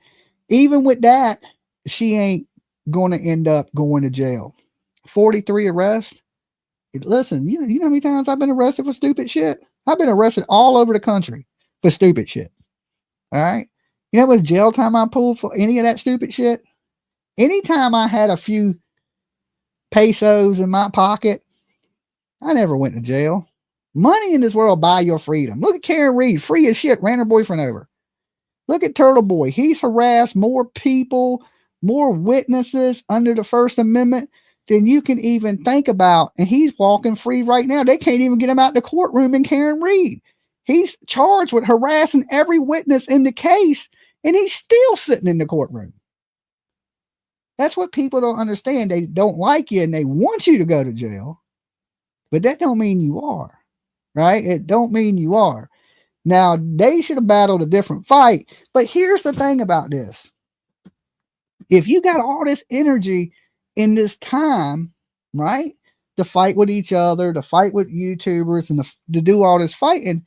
[SPEAKER 3] even with that, she ain't going to end up going to jail. 43 arrests. Listen, you know how many times I've been arrested for stupid shit? I've been arrested all over the country for stupid shit. All right. You know how much jail time I pulled for any of that stupid shit? Anytime I had a few pesos in my pocket, I never went to jail. Money in this world buy your freedom. Look at Karen Reed, free as shit, ran her boyfriend over. Look at Turtle Boy. He's harassed more people, more witnesses under the First Amendment than you can even think about. And he's walking free right now. They can't even get him out of the courtroom in Karen Reed. He's charged with harassing every witness in the case, and he's still sitting in the courtroom. That's what people don't understand. They don't like you and they want you to go to jail, but that don't mean you are. Right? It don't mean you are. Now, they should have battled a different fight. But here's the thing about this. If you got all this energy in this time, right, to fight with each other, to fight with YouTubers, and to do all this fighting,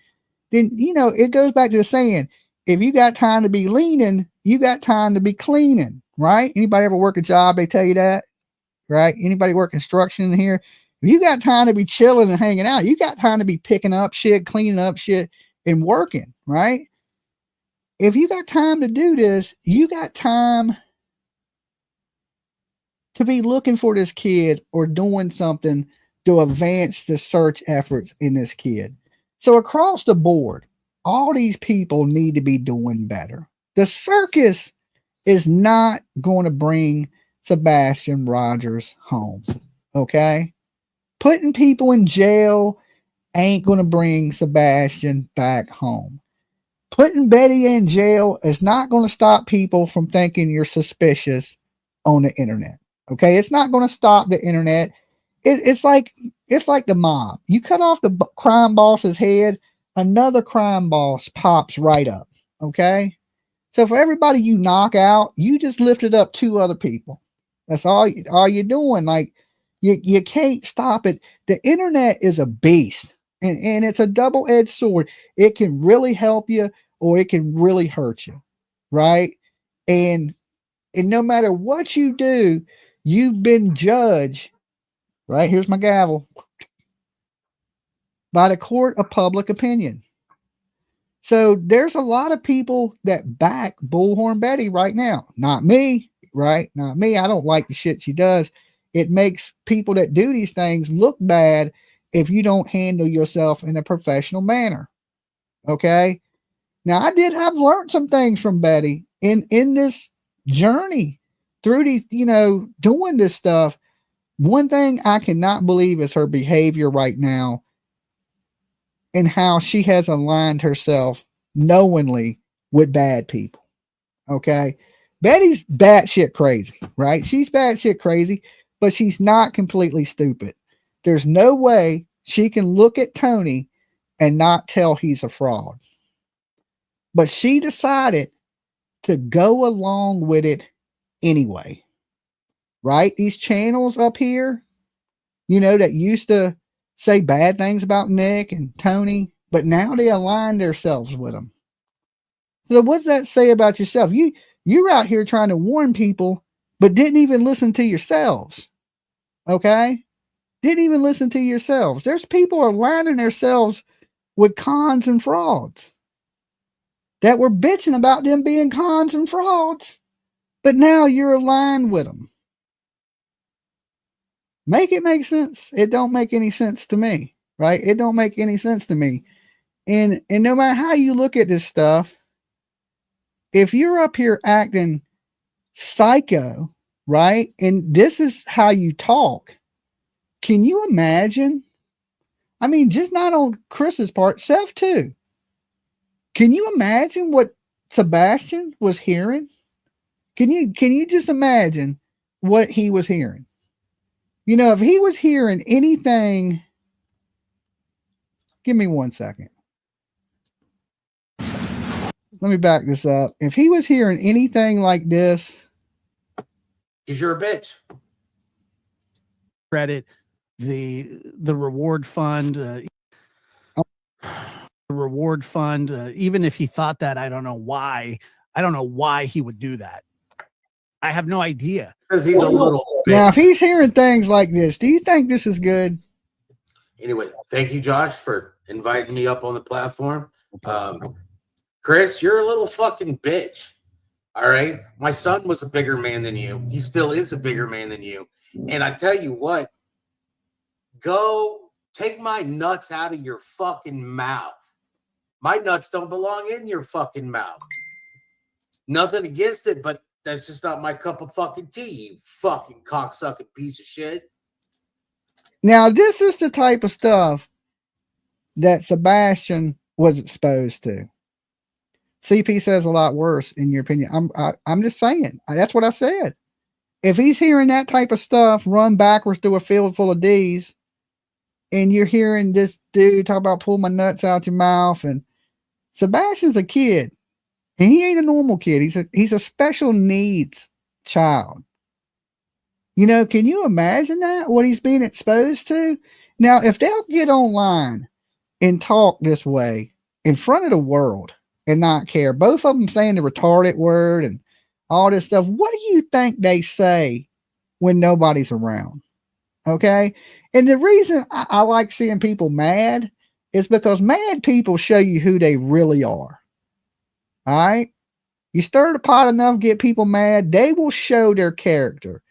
[SPEAKER 3] then, you know, it goes back to the saying, if you got time to be leaning, you got time to be cleaning, right? Anybody ever work a job, they tell you that, right? Anybody work construction in here? If you got time to be chilling and hanging out, you got time to be picking up shit, cleaning up shit, and working, right? If you got time to do this, you got time to be looking for this kid or doing something to advance the search efforts in this kid. So across the board, all these people need to be doing better. The circus is not going to bring Sebastian Rogers home, okay? Putting people in jail ain't going to bring Sebastian back home. Putting Betty in jail is not going to stop people from thinking you're suspicious on the internet. Okay, it's not going to stop the internet. It's like the mob. You cut off the crime boss's head, another crime boss pops right up. Okay, so for everybody you knock out, you just lifted up 2 other people. That's all you're doing. Like, you can't stop it. The internet is a beast, and it's a double-edged sword. It can really help you or it can really hurt you, right? And no matter what you do, you've been judged, right? Here's my gavel, by the court of public opinion. So there's a lot of people that back Bullhorn Betty right now. Not me, right? Not me. I don't like the shit she does. It makes people that do these things look bad if you don't handle yourself in a professional manner. Okay. Now I've learned some things from Betty in this journey through these, doing this stuff. One thing I cannot believe is her behavior right now and how she has aligned herself knowingly with bad people. Okay. Betty's batshit crazy, right? She's batshit crazy, but she's not completely stupid. There's no way she can look at Tony and not tell he's a fraud. But she decided to go along with it anyway, right? These channels up here, that used to say bad things about Nick and Tony, but now they align themselves with them. So what's that say about yourself? You're out here trying to warn people, but didn't even listen to yourselves. Okay. Didn't even listen to yourselves. There's people aligning themselves with cons and frauds that were bitching about them being cons and frauds, but now you're aligned with them. Make it make sense. It don't make any sense to me, right? It don't make any sense to me. And no matter how you look at this stuff, if you're up here acting psycho, right? And this is how you talk. Can you imagine? I mean, just not on Chris's part, Seth too. Can you imagine what Sebastian was hearing? Can you just imagine what he was hearing? You know, if he was hearing anything, give me 1 second. Let me back this up. If he was hearing anything like this,
[SPEAKER 15] because you're a bitch.
[SPEAKER 16] Credit the reward fund. The reward fund. Even if he thought that, I don't know why. I don't know why he would do that. I have no idea.
[SPEAKER 15] Because he's a little bitch.
[SPEAKER 3] Now, if he's hearing things like this, do you think this is good?
[SPEAKER 15] Anyway, thank you, Josh, for inviting me up on the platform. Chris, you're a little fucking bitch. All right. My son was a bigger man than you. He still is a bigger man than you. And I tell you what, go take my nuts out of your fucking mouth. My nuts don't belong in your fucking mouth. Nothing against it, but that's just not my cup of fucking tea, you fucking cocksucking piece of shit.
[SPEAKER 3] Now, this is the type of stuff that Sebastian was exposed to. CP says a lot worse, in your opinion. I'm just saying. That's what I said. If he's hearing that type of stuff run backwards through a field full of D's, and you're hearing this dude talk about pull my nuts out your mouth, and Sebastian's a kid, and he ain't a normal kid. He's a special needs child. You know, can you imagine that? What he's being exposed to? Now, if they'll get online and talk this way in front of the world and not care, both of them saying the retarded word and all this stuff, what do you think they say when nobody's around? Okay. And the reason I like seeing people mad is because mad people show you who they really are. All right. You stir the pot enough, get people mad, they will show their character,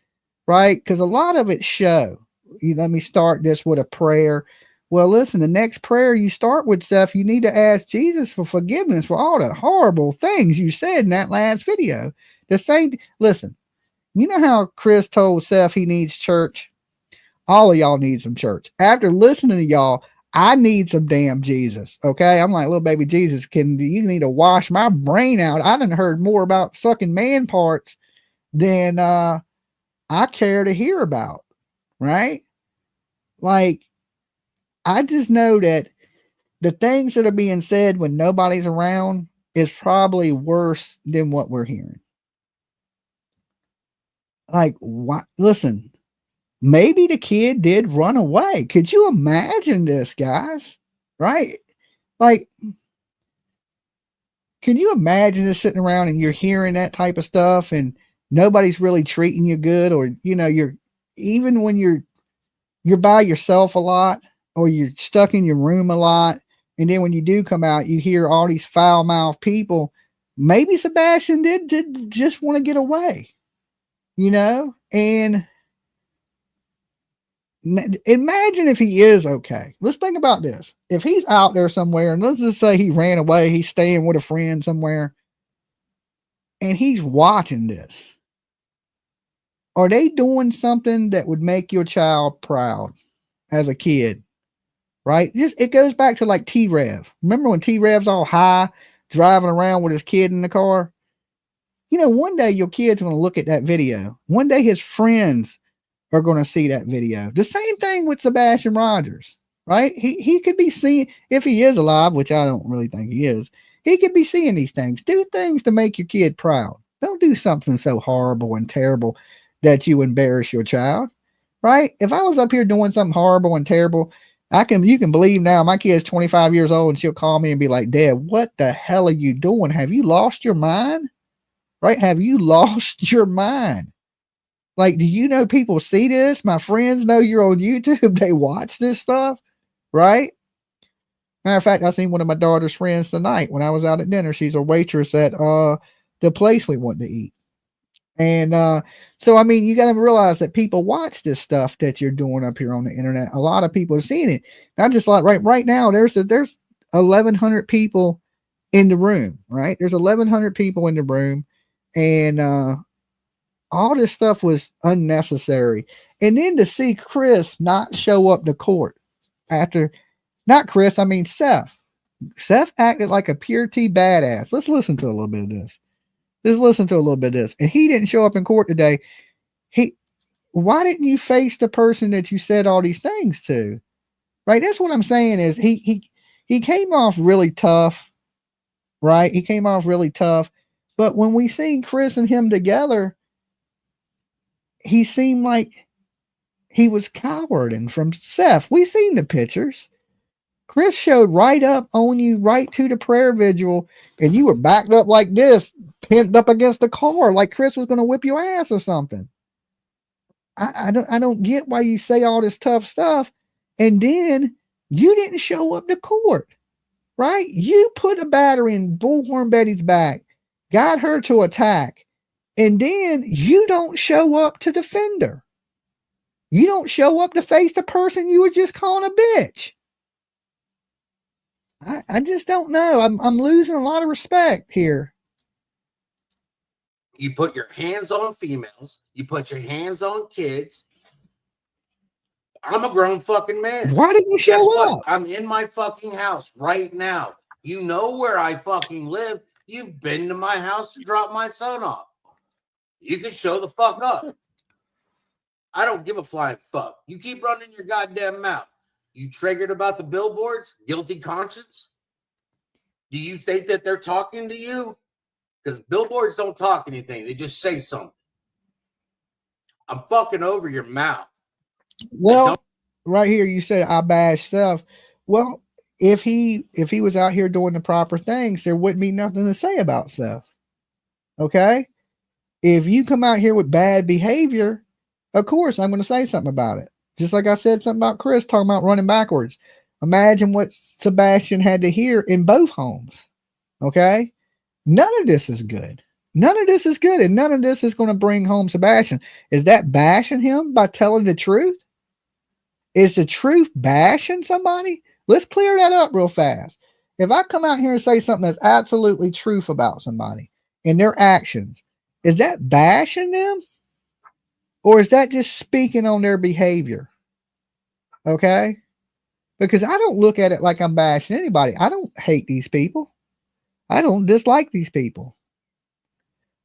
[SPEAKER 3] right? Because a lot of it show. Let me start this with a prayer. Well, listen, the next prayer you start with, Seth, you need to ask Jesus for forgiveness for all the horrible things you said in that last video. The same, listen, you know how Chris told Seth he needs church? All of y'all need some church. After listening to y'all, I need some damn Jesus. Okay. I'm like, little baby Jesus, you need to wash my brain out. I done heard more about sucking man parts than I care to hear about. Right? Like, I just know that the things that are being said when nobody's around is probably worse than what we're hearing. Like, what? Listen, maybe the kid did run away. Could you imagine this, guys? Right? Like, can you imagine just sitting around and you're hearing that type of stuff and nobody's really treating you good, or, you know, even when you're by yourself a lot, or you're stuck in your room a lot, and then when you do come out, you hear all these foul-mouthed people. Maybe Sebastian did just want to get away, you know? And imagine if he is okay. Let's think about this. If he's out there somewhere, and let's just say he ran away, he's staying with a friend somewhere, and he's watching this. Are they doing something that would make your child proud as a kid? Right? It goes back to like T-Rev. Remember when T-Rev's all high, driving around with his kid in the car? You know, one day your kid's going to look at that video. One day his friends are going to see that video. The same thing with Sebastian Rogers, right? He could be seeing, if he is alive, which I don't really think he is, he could be seeing these things. Do things to make your kid proud. Don't do something so horrible and terrible that you embarrass your child, right? If I was up here doing something horrible and terrible, you can believe now my kid's 25 years old and she'll call me and be like, Dad, what the hell are you doing? Have you lost your mind? Right? Have you lost your mind? Like, do you know people see this? My friends know you're on YouTube. They watch this stuff, right? Matter of fact, I seen one of my daughter's friends tonight when I was out at dinner. She's a waitress at the place we went to eat. And so, I mean, you got to realize that people watch this stuff that you're doing up here on the internet. A lot of people are seeing it. Not just like right now, there's 1,100 people in the room, right? There's 1,100 people in the room, and all this stuff was unnecessary. And then to see Chris not show up to court after, not Chris, I mean Seth. Seth acted like a pure T badass. Let's listen to a little bit of this. Let's listen to a little bit of this. And he didn't show up in court today. Why didn't you face the person that you said all these things to? Right? That's what I'm saying is he came off really tough, right? He came off really tough. But when we seen Chris and him together, he seemed like he was cowarding from Seth. We seen the pictures. Chris showed right up on you, right to the prayer vigil, and you were backed up like this, pinned up against the car, like Chris was going to whip your ass or something. I don't get why you say all this tough stuff, and then you didn't show up to court, right? You put a battery in Bullhorn Betty's back, got her to attack, and then you don't show up to defend her. You don't show up to face the person you were just calling a bitch. I just don't know. I'm losing a lot of respect here.
[SPEAKER 15] You put your hands on females. You put your hands on kids. I'm a grown fucking man.
[SPEAKER 3] Why didn't you show up?
[SPEAKER 15] I'm in my fucking house right now. You know where I fucking live. You've been to my house to drop my son off. You can show the fuck up. I don't give a flying fuck. You keep running your goddamn mouth. You triggered about the billboards? Guilty conscience? Do you think that they're talking to you? Because billboards don't talk anything. They just say something. I'm fucking over your mouth.
[SPEAKER 3] Well, right here you said I bash Seth. Well, if he was out here doing the proper things, there wouldn't be nothing to say about Seth. Okay? If you come out here with bad behavior, of course I'm going to say something about it. Just like I said something about Chris talking about running backwards. Imagine what Sebastian had to hear in both homes. Okay? None of this is good. None of this is good, and none of this is going to bring home Sebastian. Is that bashing him by telling the truth? Is the truth bashing somebody? Let's clear that up real fast. If I come out here and say something that's absolutely truth about somebody and their actions, is that bashing them? Or is that just speaking on their behavior? Okay? Because I don't look at it like I'm bashing anybody. I don't hate these people. I don't dislike these people.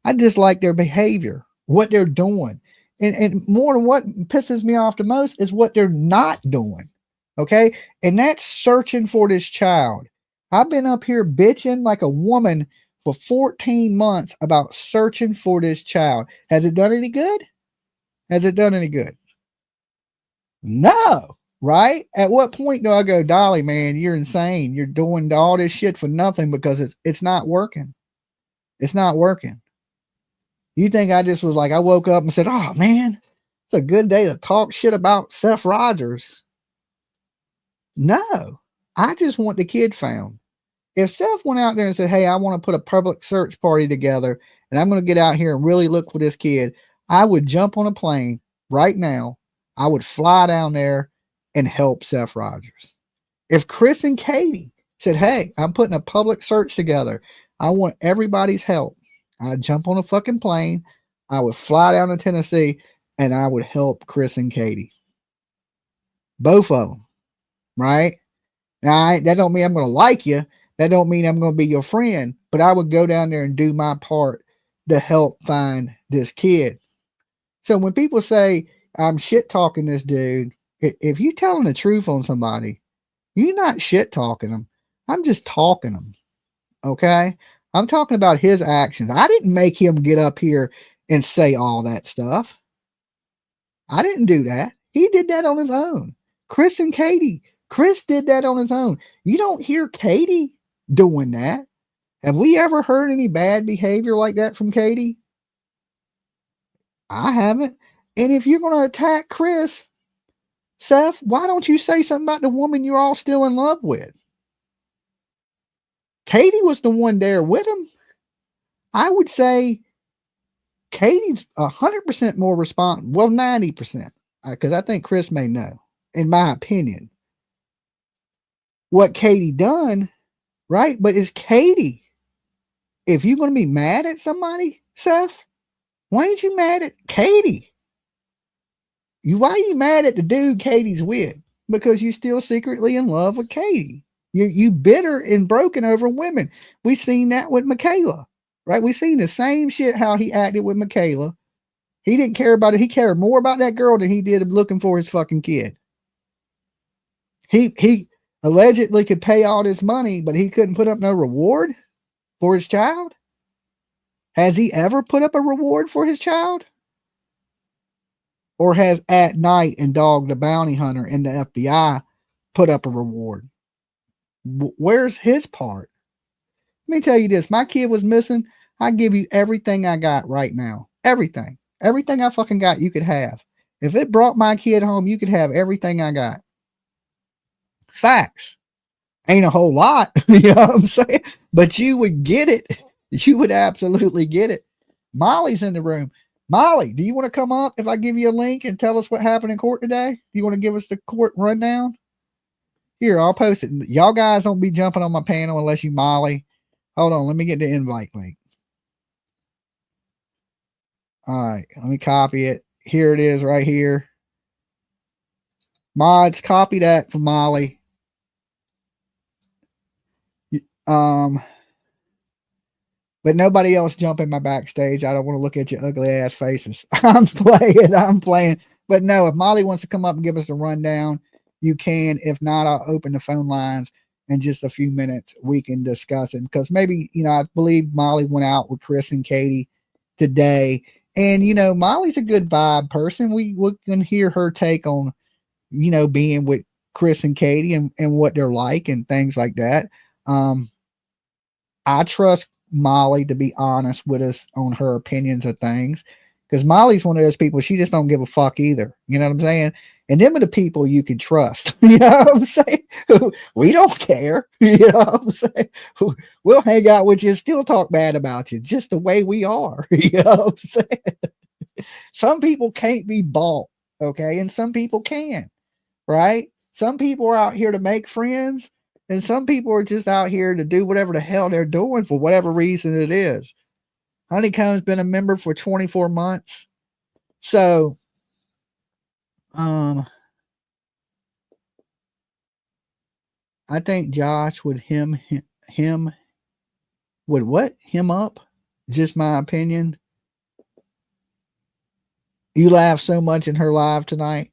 [SPEAKER 3] I dislike their behavior, what they're doing. And more than what pisses me off the most is what they're not doing. Okay? And that's searching for this child. I've been up here bitching like a woman for 14 months about searching for this child. Has it done any good? Has it done any good? No, right? At what point do I go, Dolly, man, you're insane. You're doing all this shit for nothing because it's not working. It's not working. You think I just was like, I woke up and said, oh man, it's a good day to talk shit about Seth Rogers. No, I just want the kid found. If Seth went out there and said, hey, I want to put a public search party together and I'm going to get out here and really look for this kid, I would jump on a plane right now. I would fly down there and help Seth Rogers. If Chris and Katie said, hey, I'm putting a public search together, I want everybody's help, I'd jump on a fucking plane. I would fly down to Tennessee and I would help Chris and Katie. Both of them. Right? Now, that don't mean I'm going to like you. That don't mean I'm going to be your friend. But I would go down there and do my part to help find this kid. So when people say I'm shit talking this dude, if you telling the truth on somebody, you're not shit talking them. I'm just talking them. Okay? I'm talking about his actions. I didn't make him get up here and say all that stuff. I didn't do that. He did that on his own. Chris and Katie. Chris did that on his own. You don't hear Katie doing that. Have we ever heard any bad behavior like that from Katie? I haven't. And if you're going to attack Chris, Seth, why don't you say something about the woman you're all still in love with? Katie was the one there with him. I would say Katie's 100% more responsible. Well, 90%, because I think Chris may know, in my opinion, what Katie done, right? But it's Katie. If you're going to be mad at somebody, Seth, why ain't you mad at Katie? Why are you mad at the dude Katie's with? Because you're still secretly in love with Katie. You bitter and broken over women. We seen that with Michaela, right? We seen the same shit how he acted with Michaela. He didn't care about it. He cared more about that girl than he did looking for his fucking kid. He allegedly could pay all this money, but he couldn't put up no reward for his child. Has he ever put up a reward for his child? Or has At Night and Dog the Bounty Hunter and the FBI put up a reward? Where's his part? Let me tell you this. My kid was missing. I give you everything I got right now. Everything. Everything I fucking got, you could have. If it brought my kid home, you could have everything I got. Facts. Ain't a whole lot. You know what I'm saying? But you would get it. You would absolutely get it. Molly's in the room. Molly, do you want to come up if I give you a link and tell us what happened in court today? Do you want to give us the court rundown? Here, I'll post it. Y'all guys don't be jumping on my panel unless you Molly. Hold on, let me get the invite link. All right, let me copy it. Here it is right here. Mods, copy that for Molly. But nobody else jump in my backstage. I don't want to look at your ugly ass faces. I'm playing. But no, if Molly wants to come up and give us the rundown, you can. If not, I'll open the phone lines in just a few minutes. We can discuss it because maybe, I believe Molly went out with Chris and Katie today. And, Molly's a good vibe person. We can hear her take on, being with Chris and Katie and what they're like and things like that. I trust Molly to be honest with us on her opinions of things because Molly's one of those people, she just don't give a fuck either. You know what I'm saying? And them are the people you can trust. You know what I'm saying? We don't care. You know what I'm saying? We'll hang out with you and still talk bad about you just the way we are. You know what I'm saying? Some people can't be bought, okay? And some people can, right? Some people are out here to make friends. And some people are just out here to do whatever the hell they're doing for whatever reason it is. Honeycomb's been a member for 24 months. So, I think Josh would him would what? Him up? Just my opinion. You laugh so much in her live tonight.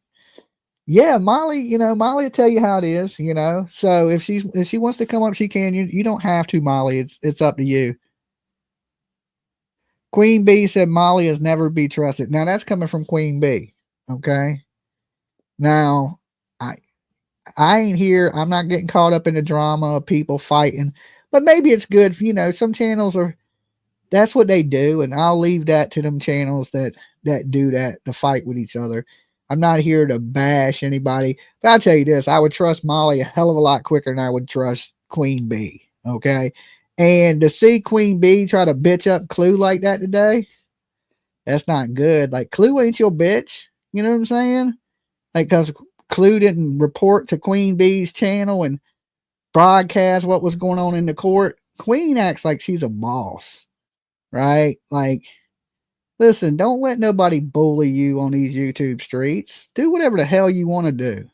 [SPEAKER 3] Yeah, Molly, Molly will tell you how it is, So if she wants to come up, she can. You don't have to, Molly. It's up to you. Queen B said Molly is never be trusted. Now that's coming from Queen B. Okay. Now I ain't here. I'm not getting caught up in the drama of people fighting, but maybe it's good. Some channels that's what they do. And I'll leave that to them channels that do that to fight with each other. I'm not here to bash anybody, but I'll tell you this, I would trust Molly a hell of a lot quicker than I would trust Queen B. Okay. And to see Queen B try to bitch up Clue like that today, that's not good. Like Clue ain't your bitch. You know what I'm saying? Like, cause Clue didn't report to Queen B's channel and broadcast what was going on in the court. Queen acts like she's a boss, right? Like, listen, don't let nobody bully you on these YouTube streets. Do whatever the hell you want to do.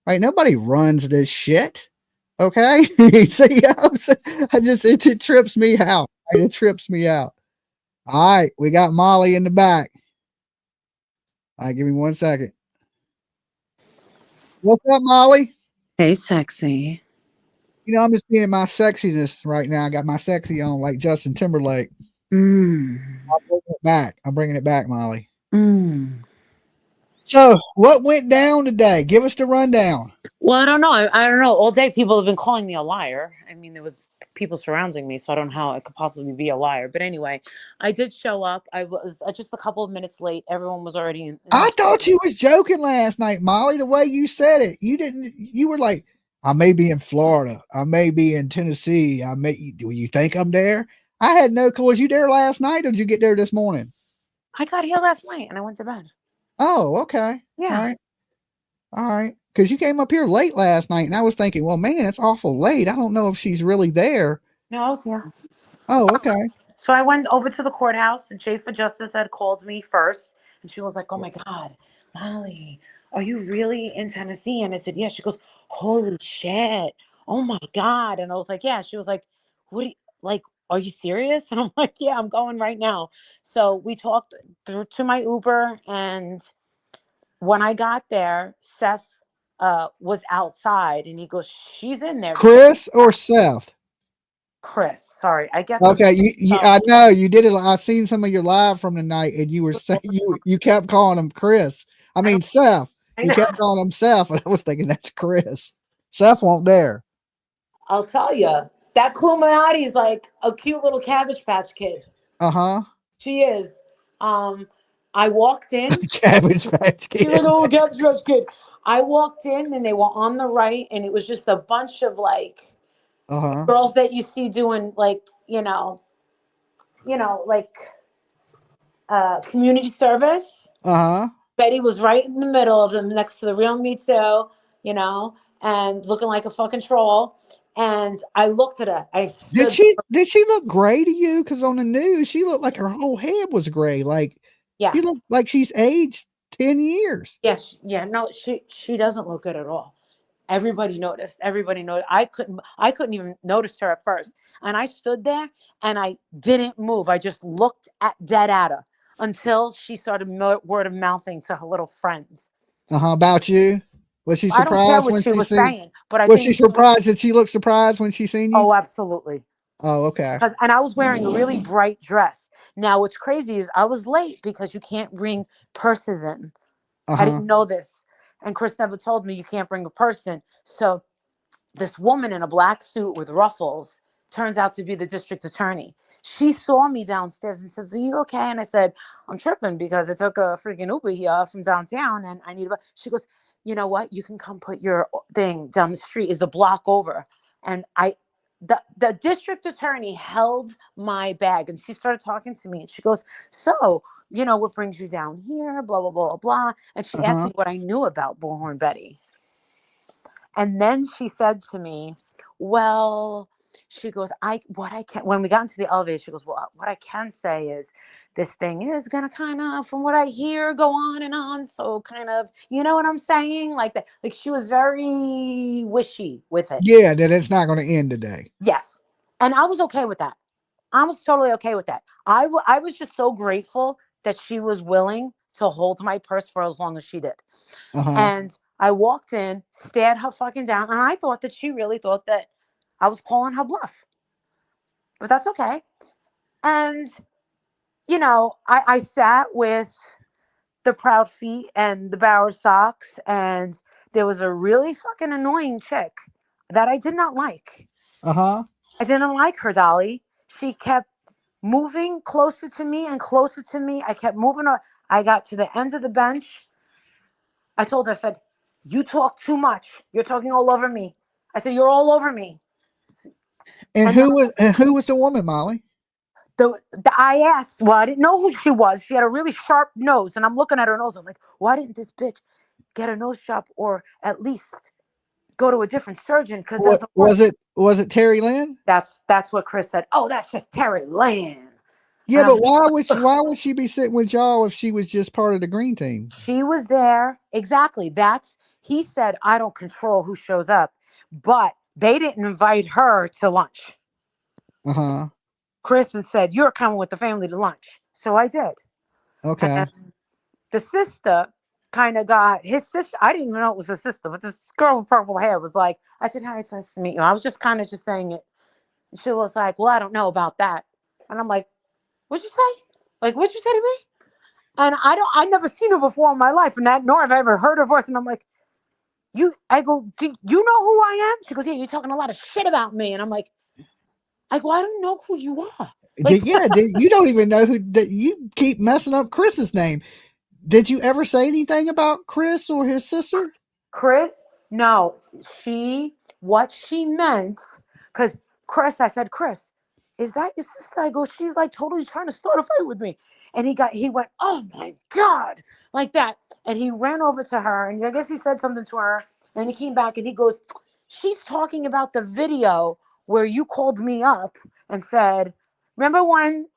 [SPEAKER 3] Right? Nobody runs this shit. Okay? See, it trips me out. Right? It trips me out. All right, we got Molly in the back. All right, give me 1 second. What's up, Molly?
[SPEAKER 17] Hey, sexy.
[SPEAKER 3] I'm just being my sexiness right now. I got my sexy on like Justin Timberlake. I'm bringing it back, Molly. So what went down today? Give us the rundown.
[SPEAKER 18] Well, I don't know. I don't know. All day people have been calling me a liar. I mean, there was people surrounding me, so I don't know how I could possibly be a liar. But anyway, I did show up. I was just a couple of minutes late. Everyone was already in
[SPEAKER 3] I thought you was joking last night, Molly, the way you said it. You were like, I may be in Florida. I may be in Tennessee. Do you think I'm there? I had no clue. Was you there last night or did you get there this morning?
[SPEAKER 18] I got here last night and I went to bed.
[SPEAKER 3] Oh, okay.
[SPEAKER 18] Yeah.
[SPEAKER 3] All right. Because you came up here late last night and I was thinking, well, man, it's awful late. I don't know if she's really there.
[SPEAKER 18] No, I was here.
[SPEAKER 3] Oh, okay.
[SPEAKER 18] So I went over to the courthouse. Jay for Justice had called me first. And she was like, oh, my God, Molly, are you really in Tennessee? And I said, yeah. She goes, holy shit. Oh, my God. And I was like, yeah. She was like, what do you, like, are you serious? And I'm like, yeah, I'm going right now. So we talked to my Uber. And when I got there, Seth was outside. And he goes, she's in there.
[SPEAKER 3] Chris or Seth?
[SPEAKER 18] Chris, sorry, I get.
[SPEAKER 3] Okay, I know you did it. I've seen some of your live from the night, and you were saying you kept calling him Chris. I mean Seth. You kept calling him Seth, and I was thinking that's Chris. Seth won't dare.
[SPEAKER 18] I'll tell you, that Illuminati is like a cute little Cabbage Patch Kid.
[SPEAKER 3] Uh-huh.
[SPEAKER 18] She is. I walked in.
[SPEAKER 3] Cabbage Patch Kid.
[SPEAKER 18] She's like a little Cabbage Patch Kid. I walked in, and they were on the right, and it was just a bunch of like. Girls that you see doing like, like community service. Betty was right in the middle of them next to the real Me Too, and looking like a fucking troll. And I looked at her.
[SPEAKER 3] Did she look gray to you? Because on the news, she looked like her whole head was gray. Like,
[SPEAKER 18] yeah,
[SPEAKER 3] she looked like she's aged 10 years.
[SPEAKER 18] Yes. Yeah. No, she doesn't look good at all. Everybody noticed. I couldn't even notice her at first. And I stood there and I didn't move. I just looked dead at her until she started word of mouthing to her little friends.
[SPEAKER 3] About you? Was she surprised
[SPEAKER 18] I don't care what
[SPEAKER 3] when
[SPEAKER 18] she was
[SPEAKER 3] seen?
[SPEAKER 18] saying, but
[SPEAKER 3] was she surprised? Did she look surprised when she seen you?
[SPEAKER 18] Oh, absolutely.
[SPEAKER 3] Oh, okay.
[SPEAKER 18] And I was wearing a really bright dress. Now, what's crazy is I was late because you can't bring purses in. I didn't know this. And Chris never told me you can't bring a person. So this woman in a black suit with ruffles turns out to be the district attorney. She saw me downstairs and says, are you okay? And I said, I'm tripping because I took a freaking Uber here from downtown and I need a... She goes, you know what? You can come put your thing down the street. Is a block over. And the district attorney held my bag and she started talking to me and she goes, so... what brings you down here, blah, blah, blah, blah. And she asked me what I knew about Bullhorn Betty. And then she said to me, well, she goes, when we got into the elevator, she goes, well, what I can say is this thing is going to kind of, from what I hear, go on and on. So kind of, you know what I'm saying? Like that. Like she was very wishy with it.
[SPEAKER 3] Yeah, that it's not going to end today.
[SPEAKER 18] Yes. And I was okay with that. I was totally okay with that. I was just so grateful that she was willing to hold my purse for as long as she did. And I walked in, stared her fucking down, and I thought that she really thought that I was calling her bluff. But that's okay. And, I sat with the Proudfeet and the Bauer Sox, and there was a really fucking annoying chick that I did not like. I didn't like her, Dolly. She kept moving closer to me and closer to me. I kept moving her. I got to the end of the bench. I told her, I said, you talk too much. You're talking all over me. I said, you're all over me.
[SPEAKER 3] And who was the woman, Molly?
[SPEAKER 18] I asked, well, I didn't know who she was. She had a really sharp nose. And I'm looking at her nose. I'm like, why didn't this bitch get a nose job or at least go to a different surgeon? Because
[SPEAKER 3] was it Terry Lynn?
[SPEAKER 18] That's what Chris said. Oh, that's just Terry Lynn.
[SPEAKER 3] Yeah, but why would she be sitting with y'all if she was just part of the green team?
[SPEAKER 18] She was there. Exactly. He said, I don't control who shows up, but they didn't invite her to lunch. Kristen said, you're coming with the family to lunch. So I did.
[SPEAKER 3] Okay.
[SPEAKER 18] And the sister kind of got his sister. I didn't even know it was a sister, but this girl with purple hair was like, I said, hi, it's nice to meet you. I was just kind of just saying it. And she was like, well, I don't know about that. And I'm like, what'd you say? Like, what'd you say to me? And I never seen her before in my life, and nor have I ever heard her voice. And I'm like, I go, do you know who I am? She goes, yeah, you're talking a lot of shit about me. And I'm like, I go, I don't know who you are. Like,
[SPEAKER 3] you don't even know who that you keep messing up Chris's name. Did you ever say anything about Chris or his sister?
[SPEAKER 18] Chris? No, what she meant, because Chris, I said, Chris, is that your sister? I go, she's like totally trying to start a fight with me. And he went, oh my God, like that. And he ran over to her, and I guess he said something to her. And he came back and he goes, she's talking about the video where you called me up and said, remember when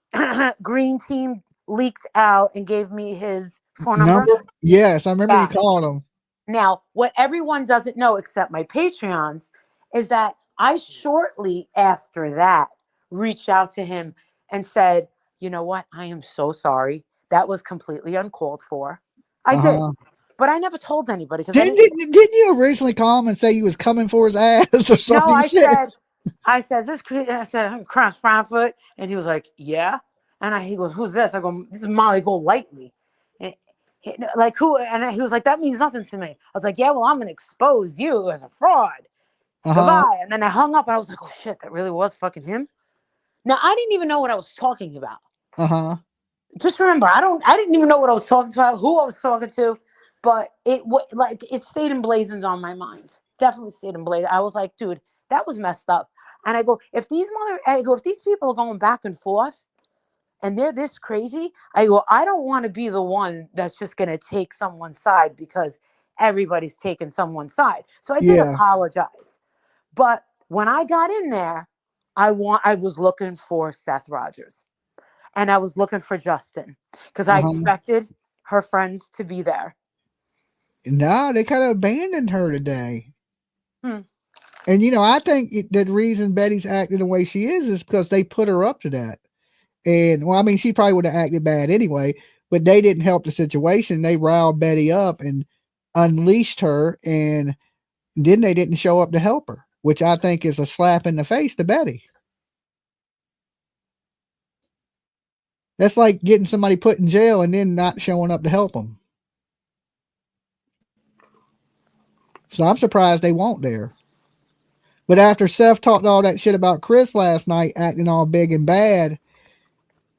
[SPEAKER 18] Green Team leaked out and gave me his phone number?
[SPEAKER 3] Yes, I remember you called him.
[SPEAKER 18] Now, what everyone doesn't know except my Patreons is that I shortly after that reached out to him and said, you know what? I am so sorry. That was completely uncalled for. I did. But I never told anybody.
[SPEAKER 3] Didn't you originally call him and say he was coming for his ass or something?
[SPEAKER 18] No, I said, I'm Cross Proudfoot. And he was like, yeah. And he goes, who's this? I go, this is Molly Golightly. And like who? And he was like, that means nothing to me. I was like, yeah, well, I'm going to expose you as a fraud. Goodbye. And then I hung up and I was like, oh shit, that really was fucking him. Now, I didn't even know what I was talking about. Just remember, I didn't even know what I was talking about, who I was talking to, but it stayed emblazoned on my mind. Definitely stayed emblazoned. I was like, dude, that was messed up. And I go, if these people are going back and forth and they're this crazy, I go, I don't want to be the one that's just going to take someone's side because everybody's taking someone's side. So I did apologize. But when I got in there, I was looking for Seth Rogers and I was looking for Justin because I expected her friends to be there.
[SPEAKER 3] No, they kind of abandoned her today. And, I think the reason Betty's acting the way she is because they put her up to that. And, well, I mean, she probably would have acted bad anyway, but they didn't help the situation. They riled Betty up and unleashed her, and then they didn't show up to help her, which I think is a slap in the face to Betty. That's like getting somebody put in jail and then not showing up to help them. So I'm surprised they won't there. But after Seth talked all that shit about Chris last night, acting all big and bad,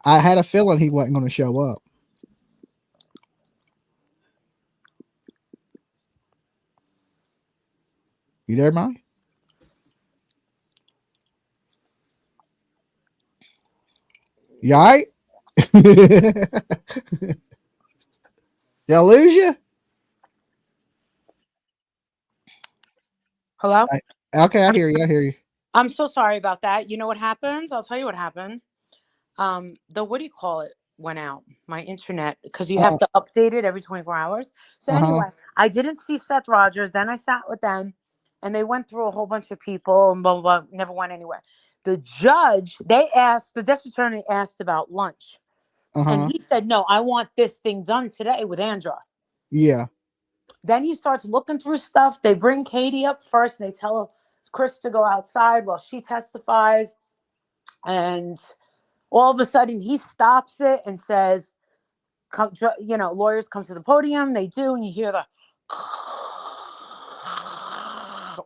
[SPEAKER 3] I had a feeling he wasn't going to show up. You there, Mike? You all right? Did I lose you?
[SPEAKER 18] Hello?
[SPEAKER 3] Okay, I hear you.
[SPEAKER 18] I'm so sorry about that. You know what happens? I'll tell you what happened. What do you call it? Went out. My internet, because you have to update it every 24 hours. So anyway, I didn't see Seth Rogers. Then I sat with them and they went through a whole bunch of people and blah, blah, blah. Never went anywhere. The judge, the district attorney asked about lunch. And he said, no, I want this thing done today with Andra.
[SPEAKER 3] Yeah.
[SPEAKER 18] Then he starts looking through stuff. They bring Katie up first and they tell Chris to go outside while she testifies. And all of a sudden he stops it and says, lawyers come to the podium. They do. And you hear the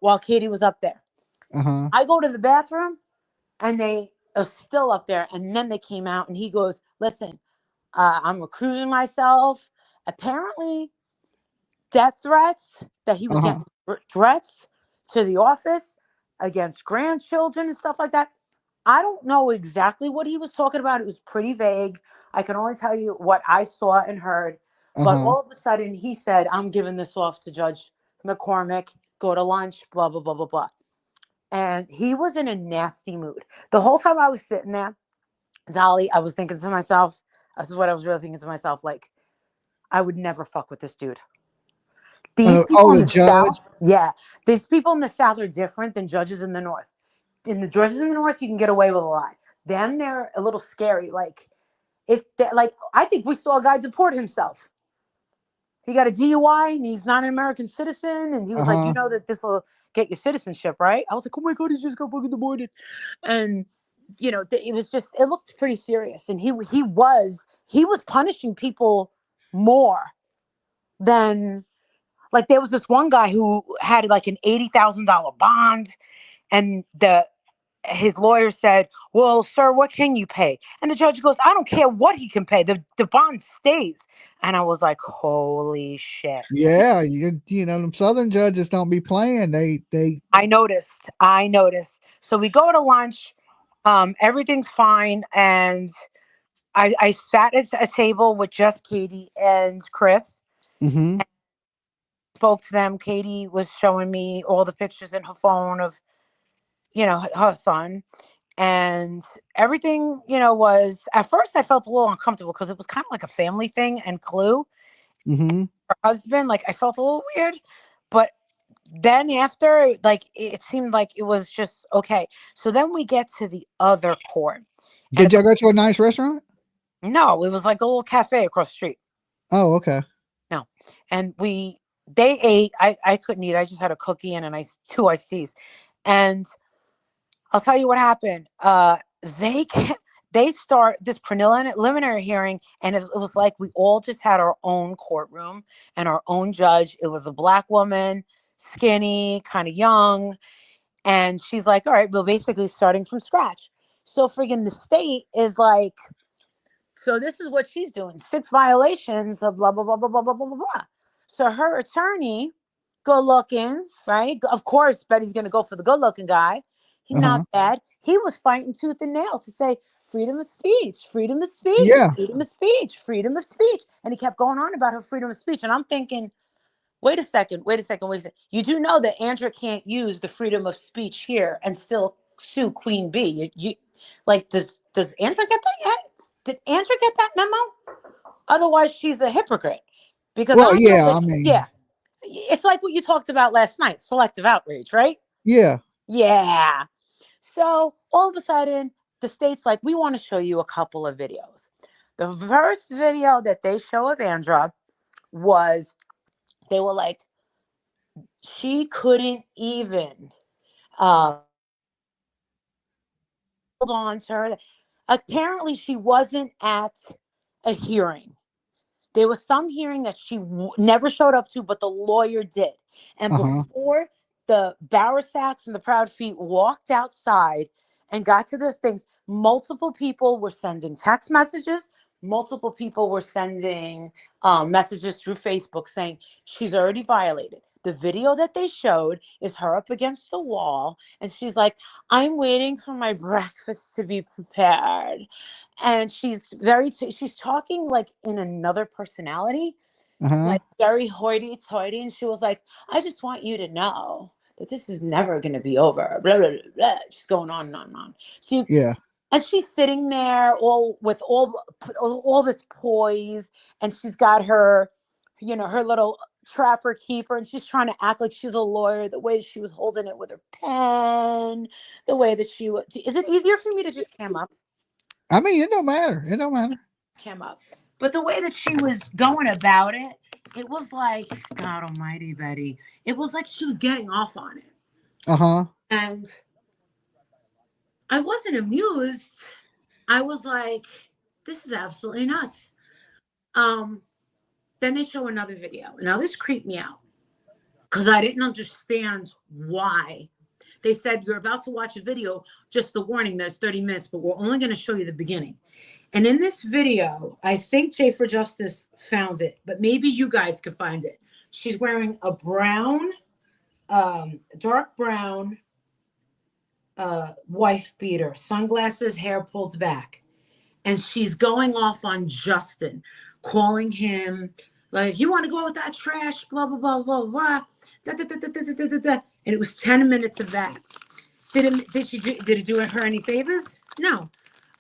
[SPEAKER 18] while Katie was up there. I go to the bathroom and they are still up there. And then they came out and he goes, listen, I'm recusing myself. Apparently death threats that he was getting threats to the office against grandchildren and stuff like that. I don't know exactly what he was talking about. It was pretty vague. I can only tell you what I saw and heard. But all of a sudden he said, I'm giving this off to Judge McCormick, go to lunch, blah, blah, blah, blah, blah. And he was in a nasty mood. The whole time I was sitting there, Dolly, I was thinking to myself, this is what I was really thinking to myself, like, I would never fuck with this dude. These people in the South, these people in the South are different than judges in the North. In the judges in the North, you can get away with a lot. Then they're a little scary. Like, I think we saw a guy deport himself. He got a DUI and he's not an American citizen. And he was like, you know that this will get your citizenship, right? I was like, oh my God, he just got fucking deported. And, it looked pretty serious. And he was punishing people more than Like there was this one guy who had like an $80,000 bond, and his lawyer said, "Well, sir, what can you pay?" And the judge goes, "I don't care what he can pay. The bond stays." And I was like, "Holy shit!"
[SPEAKER 3] Yeah, you know them Southern judges don't be playing. They.
[SPEAKER 18] I noticed. So we go to lunch. Everything's fine, and I sat at a table with just Katie and Chris.
[SPEAKER 3] Mm-hmm.
[SPEAKER 18] Spoke to them. Katie was showing me all the pictures in her phone of, her son, and everything, was, at first I felt a little uncomfortable because it was kind of like a family thing, and Clue,
[SPEAKER 3] Mm-hmm.
[SPEAKER 18] her husband, like I felt a little weird, but then after, like, it seemed like it was just okay. So then we get to the other court.
[SPEAKER 3] Did y'all go to a nice restaurant?
[SPEAKER 18] No, it was like a little cafe across the street.
[SPEAKER 3] Oh, okay.
[SPEAKER 18] No. And they ate. I couldn't eat. I just had a cookie and two iced teas. And I'll tell you what happened. They start this preliminary hearing, and it was like we all just had our own courtroom and our own judge. It was a Black woman, skinny, kind of young. And she's like, all right, we're basically starting from scratch. So friggin' the state is like, so this is what she's doing. 6 violations of blah, blah, blah, blah, blah, blah, blah, blah, blah. So her attorney, good looking, right? Of course, Betty's going to go for the good looking guy. He's not bad. He was fighting tooth and nail to say freedom of speech, freedom of speech,
[SPEAKER 3] Yeah.
[SPEAKER 18] freedom of speech, freedom of speech. And he kept going on about her freedom of speech. And I'm thinking, wait a second. You do know that Andrea can't use the freedom of speech here and still sue Queen Bee. You like, does Andrea get that yet? Did Andrea get that memo? Otherwise, she's a hypocrite. Because it's like what you talked about last night, selective outrage, right?
[SPEAKER 3] Yeah.
[SPEAKER 18] Yeah. So all of a sudden, the state's like, we want to show you a couple of videos. The first video that they show of Andrea was, they were like, she couldn't even hold on to her. Apparently, she wasn't at a hearing. There was some hearing that she never showed up to, but the lawyer did. And before the Bowersacks and the Proudfeet walked outside and got to their things, multiple people were sending text messages. Multiple people were sending messages through Facebook saying she's already violated. The video that they showed is her up against the wall, and she's like, I'm waiting for my breakfast to be prepared. And she's she's talking like in another personality, like very hoity-toity. And she was like, I just want you to know that this is never going to be over. Blah, blah, blah, blah. She's going on and on and on. And she's sitting there with all this poise, and she's got her, her little trapper keeper, and she's trying to act like she's a lawyer. The way she was holding it with her pen, the way that she was. Is it easier for me to just cam up?
[SPEAKER 3] I mean, it don't matter.
[SPEAKER 18] Cam up. But the way that she was going about it, it was like, God almighty, Betty. It was like she was getting off on it. And I wasn't amused. I was like, this is absolutely nuts. Then they show another video. Now this creeped me out because I didn't understand why. They said, you're about to watch a video, just the warning, there's 30 minutes, but we're only going to show you the beginning. And in this video, I think Jay for Justice found it, but maybe you guys could find it. She's wearing a brown, dark brown wife beater, sunglasses, hair pulled back. And she's going off on Justin, calling him, like, you want to go with that trash, blah, blah, blah, blah, blah. Da, da, da, da, da, da, da, da. And it was 10 minutes of that. Did it do her any favors? No.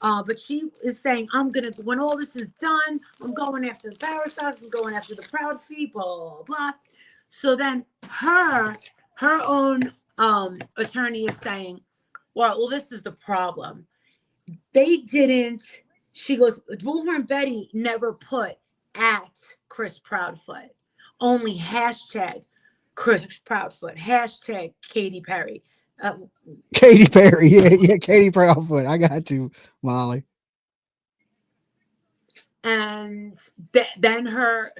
[SPEAKER 18] But she is saying, when all this is done, I'm going after the Bowersacks, I'm going after the Proudfeet, blah, blah, blah. So then her own attorney is saying, well, this is the problem. They didn't, she goes, Bullhorn Betty never put at Chris Proudfoot, only hashtag Chris Proudfoot, hashtag Katy Perry.
[SPEAKER 3] Katy Perry, yeah, Katy Proudfoot. I got you, Molly.
[SPEAKER 18] And then her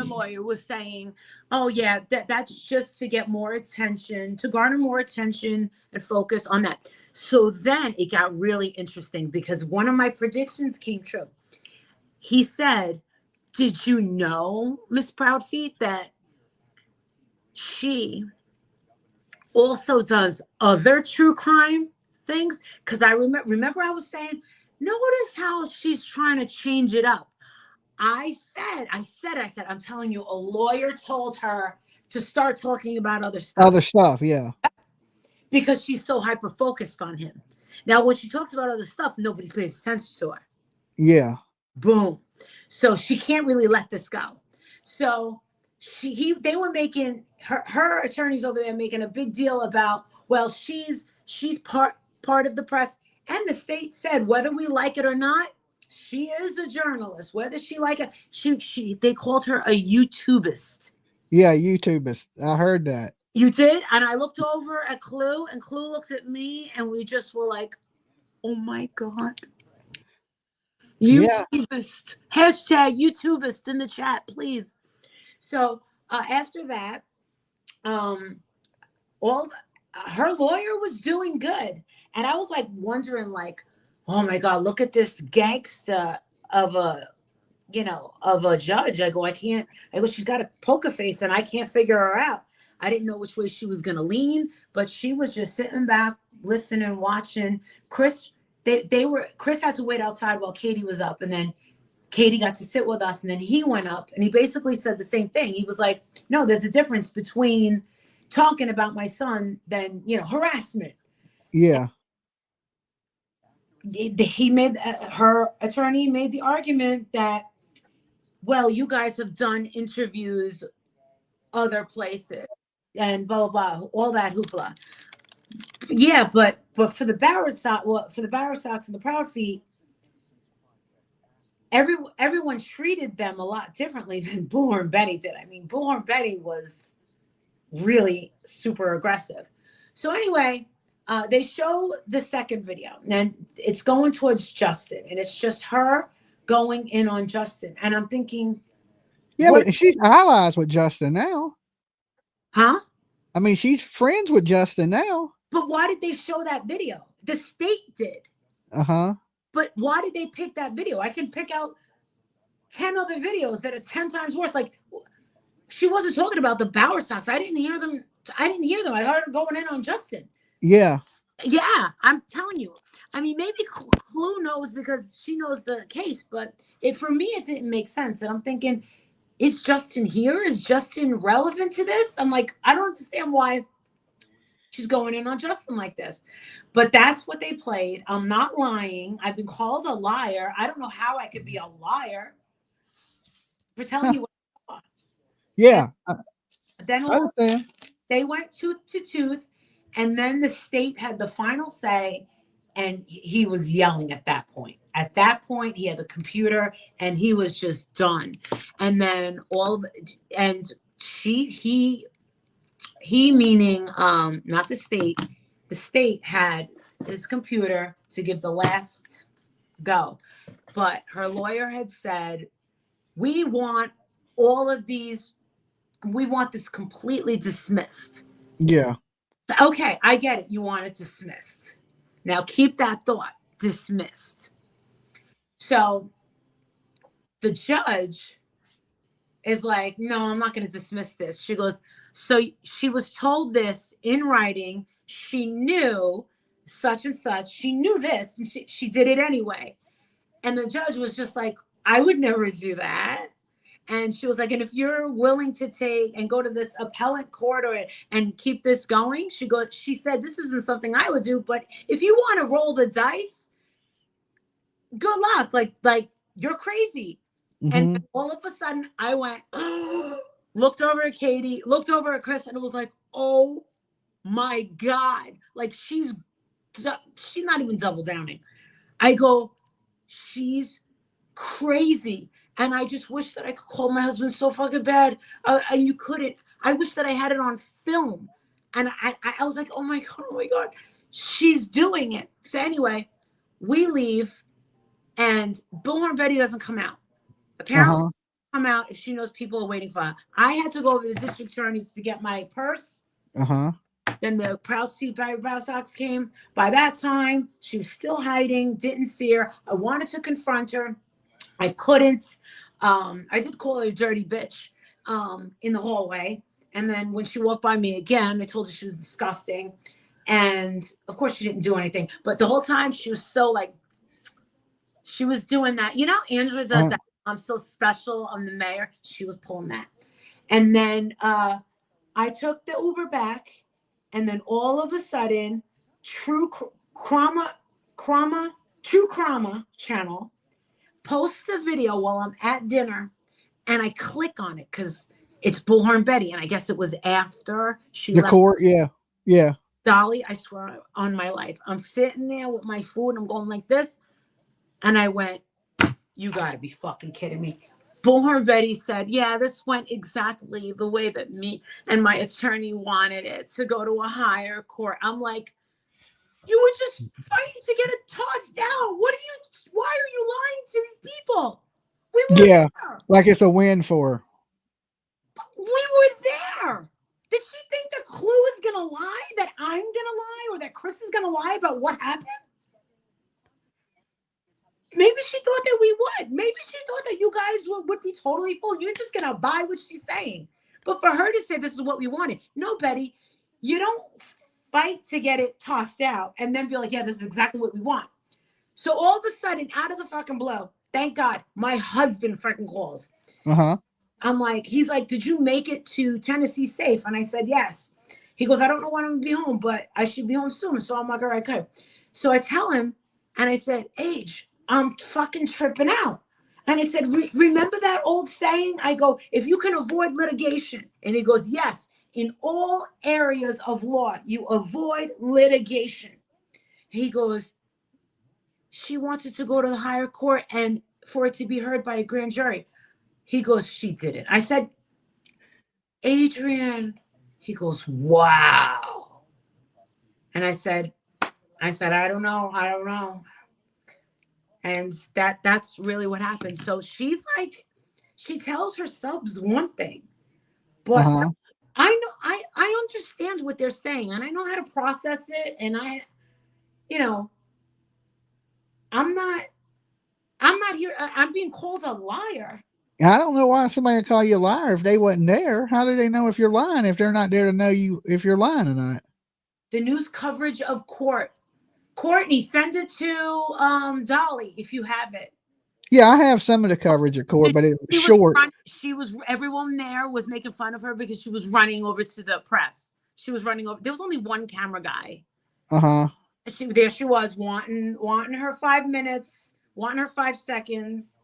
[SPEAKER 18] lawyer was saying, oh yeah, that's just to get more attention, to garner more attention and focus on that. So then it got really interesting because one of my predictions came true. He said, did you know, Miss Proudfeet, that she also does other true crime things? Because I remember I was saying, notice how she's trying to change it up. I said, I'm telling you, a lawyer told her to start talking about other stuff.
[SPEAKER 3] Other stuff, yeah.
[SPEAKER 18] Because she's so hyper focused on him. Now, when she talks about other stuff, nobody pays attention to her.
[SPEAKER 3] Yeah.
[SPEAKER 18] Boom. So she can't really let this go. So they were making her attorneys over there making a big deal about, well, she's part of the press, and the state said whether we like it or not, she is a journalist. Whether she like it, they called her a YouTubist.
[SPEAKER 3] Yeah, YouTubist. I heard that.
[SPEAKER 18] You did? And I looked over at Clue, and Clue looked at me, and we just were like, oh my God. YouTubist. Yeah. Hashtag YouTubist in the chat, please. So after that, her lawyer was doing good. And I was like wondering, like, oh my God, look at this gangster of a judge. I go, she's got a poker face and I can't figure her out. I didn't know which way she was going to lean, but she was just sitting back, listening, watching. Chris had to wait outside while Katie was up, and then Katie got to sit with us, and then he went up, and he basically said the same thing. He was like, no, there's a difference between talking about my son than, harassment.
[SPEAKER 3] Yeah.
[SPEAKER 18] Her attorney made the argument that, well, you guys have done interviews other places and blah, blah, blah, all that hoopla. Yeah, but for the Barrett Sox, and the Proudfeet, everyone treated them a lot differently than Bullhorn Betty did. I mean, Bullhorn Betty was really super aggressive. So anyway, they show the second video, and it's going towards Justin, and it's just her going in on Justin. And I'm thinking,
[SPEAKER 3] yeah, but she's allies with Justin now.
[SPEAKER 18] Huh?
[SPEAKER 3] I mean, she's friends with Justin now.
[SPEAKER 18] But why did they show that video? The state did.
[SPEAKER 3] Uh-huh.
[SPEAKER 18] But why did they pick that video? I can pick out 10 other videos that are 10 times worse. Like, she wasn't talking about the Bauer Sox. I didn't hear them. I heard her going in on Justin.
[SPEAKER 3] Yeah.
[SPEAKER 18] Yeah, I'm telling you. I mean, maybe Clue knows because she knows the case, but for me, it didn't make sense. And I'm thinking, is Justin here? Is Justin relevant to this? I'm like, I don't understand why she's going in on Justin like this. But that's what they played. I'm not lying. I've been called a liar. I don't know how I could be a liar for telling you what I thought.
[SPEAKER 3] Yeah.
[SPEAKER 18] Then they went tooth to tooth, and then the state had the final say, and he was yelling at that point. At that point, he had the computer, and he was just done. And then he meaning not the state. The state had his computer to give the last go, but her lawyer had said, we want all of these. We want this completely dismissed.
[SPEAKER 3] Yeah.
[SPEAKER 18] Okay, I get it. You want it dismissed. Now keep that thought. Dismissed. So the judge is like, no, I'm not going to dismiss this. She goes, so she was told this in writing. She knew such and such. She knew this, and she did it anyway. And the judge was just like, I would never do that. And she was like, and if you're willing to take and go to this appellate court and keep this going, she said, this isn't something I would do, but if you want to roll the dice, good luck. Like you're crazy. Mm-hmm. And all of a sudden I went, looked over at Katie, looked over at Chris, and it was like, oh my God. Like she's not even double downing. I go, she's crazy. And I just wish that I could call my husband so fucking bad. And you couldn't. I wish that I had it on film. And I was like, oh my God, she's doing it. So anyway, we leave. And Bullhorn Betty doesn't come out. Apparently, come out if she knows people are waiting for her. I had to go over to the district attorney's to get my purse. Then the Proudfeet Brow Sox came. By that time, she was still hiding, didn't see her. I wanted to confront her. I couldn't. I did call her a dirty bitch in the hallway. And then when she walked by me again, I told her she was disgusting. And of course, she didn't do anything. But the whole time, she was so like, she was doing that. You know, Angela does that. I'm so special. I'm the mayor. She was pulling that. And then I took the Uber back. And then all of a sudden, True Crama channel posts a video while I'm at dinner, and I click on it because it's Bullhorn Betty, and I guess it was after she left
[SPEAKER 3] court. Yeah.
[SPEAKER 18] Dolly, I swear on my life, I'm sitting there with my food, and I'm going like this, and I went, "You got to be fucking kidding me." Bullhorn Betty said, yeah, this went exactly the way that me and my attorney wanted it to go to a higher court. I'm like, you were just fighting to get it tossed out. Why are you lying to these people? We were there.
[SPEAKER 3] Like it's a win for her.
[SPEAKER 18] We were there. Did she think the Clue is going to lie, that I'm going to lie, or that Chris is going to lie about what happened? Maybe she thought that we would. Maybe she thought that you guys would be totally full. You're just going to buy what she's saying. But for her to say this is what we wanted. No, Betty, you don't fight to get it tossed out and then be like, yeah, this is exactly what we want. So all of a sudden, out of the fucking blue, thank God, my husband freaking calls. I'm like, he's like, did you make it to Tennessee safe? And I said, yes. He goes, I don't know when I'm going to be home, but I should be home soon. So I'm like, all right, good. So I tell him, and I said, Age, I'm fucking tripping out. And I said, remember that old saying? I go, if you can avoid litigation. And he goes, yes, in all areas of law, you avoid litigation. He goes, she wanted to go to the higher court and for it to be heard by a grand jury. He goes, she did it. I said, Adrian. He goes, wow. And I said, I don't know. And that's really what happened. So she's like, she tells her subs one thing, but I know, I understand what they're saying and I know how to process it. And I'm not here. I'm being called a liar.
[SPEAKER 3] I don't know why somebody would call you a liar if they wasn't there. How do they know if you're lying if they're not there to know you if you're lying or not?
[SPEAKER 18] The news coverage of court. Courtney, send it to Dolly if you have it.
[SPEAKER 3] Yeah, I have some of the coverage of court, but it was short.
[SPEAKER 18] Everyone there was making fun of her because she was running over to the press. She was running over. There was only one camera guy. There she was wanting her 5 minutes, wanting her 5 seconds.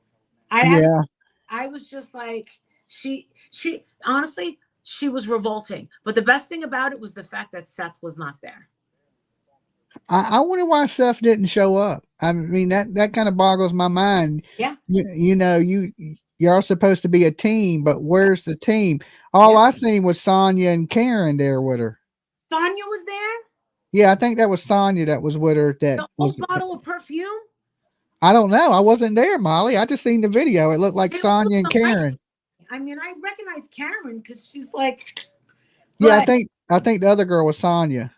[SPEAKER 18] I was just like, she honestly, she was revolting. But the best thing about it was the fact that Seth was not there.
[SPEAKER 3] I wonder why Seth didn't show up. I mean, that kind of boggles my mind.
[SPEAKER 18] Yeah.
[SPEAKER 3] You're supposed to be a team, but where's the team? All I seen was Sonya and Karen there with her.
[SPEAKER 18] Sonya was there?
[SPEAKER 3] Yeah, I think that was Sonya that was with her. That
[SPEAKER 18] was bottle of perfume?
[SPEAKER 3] I don't know. I wasn't there, Molly. I just seen the video. It looked like Sonya and Karen.
[SPEAKER 18] I mean, I recognize Karen because she's like.
[SPEAKER 3] Yeah, I think the other girl was Sonya.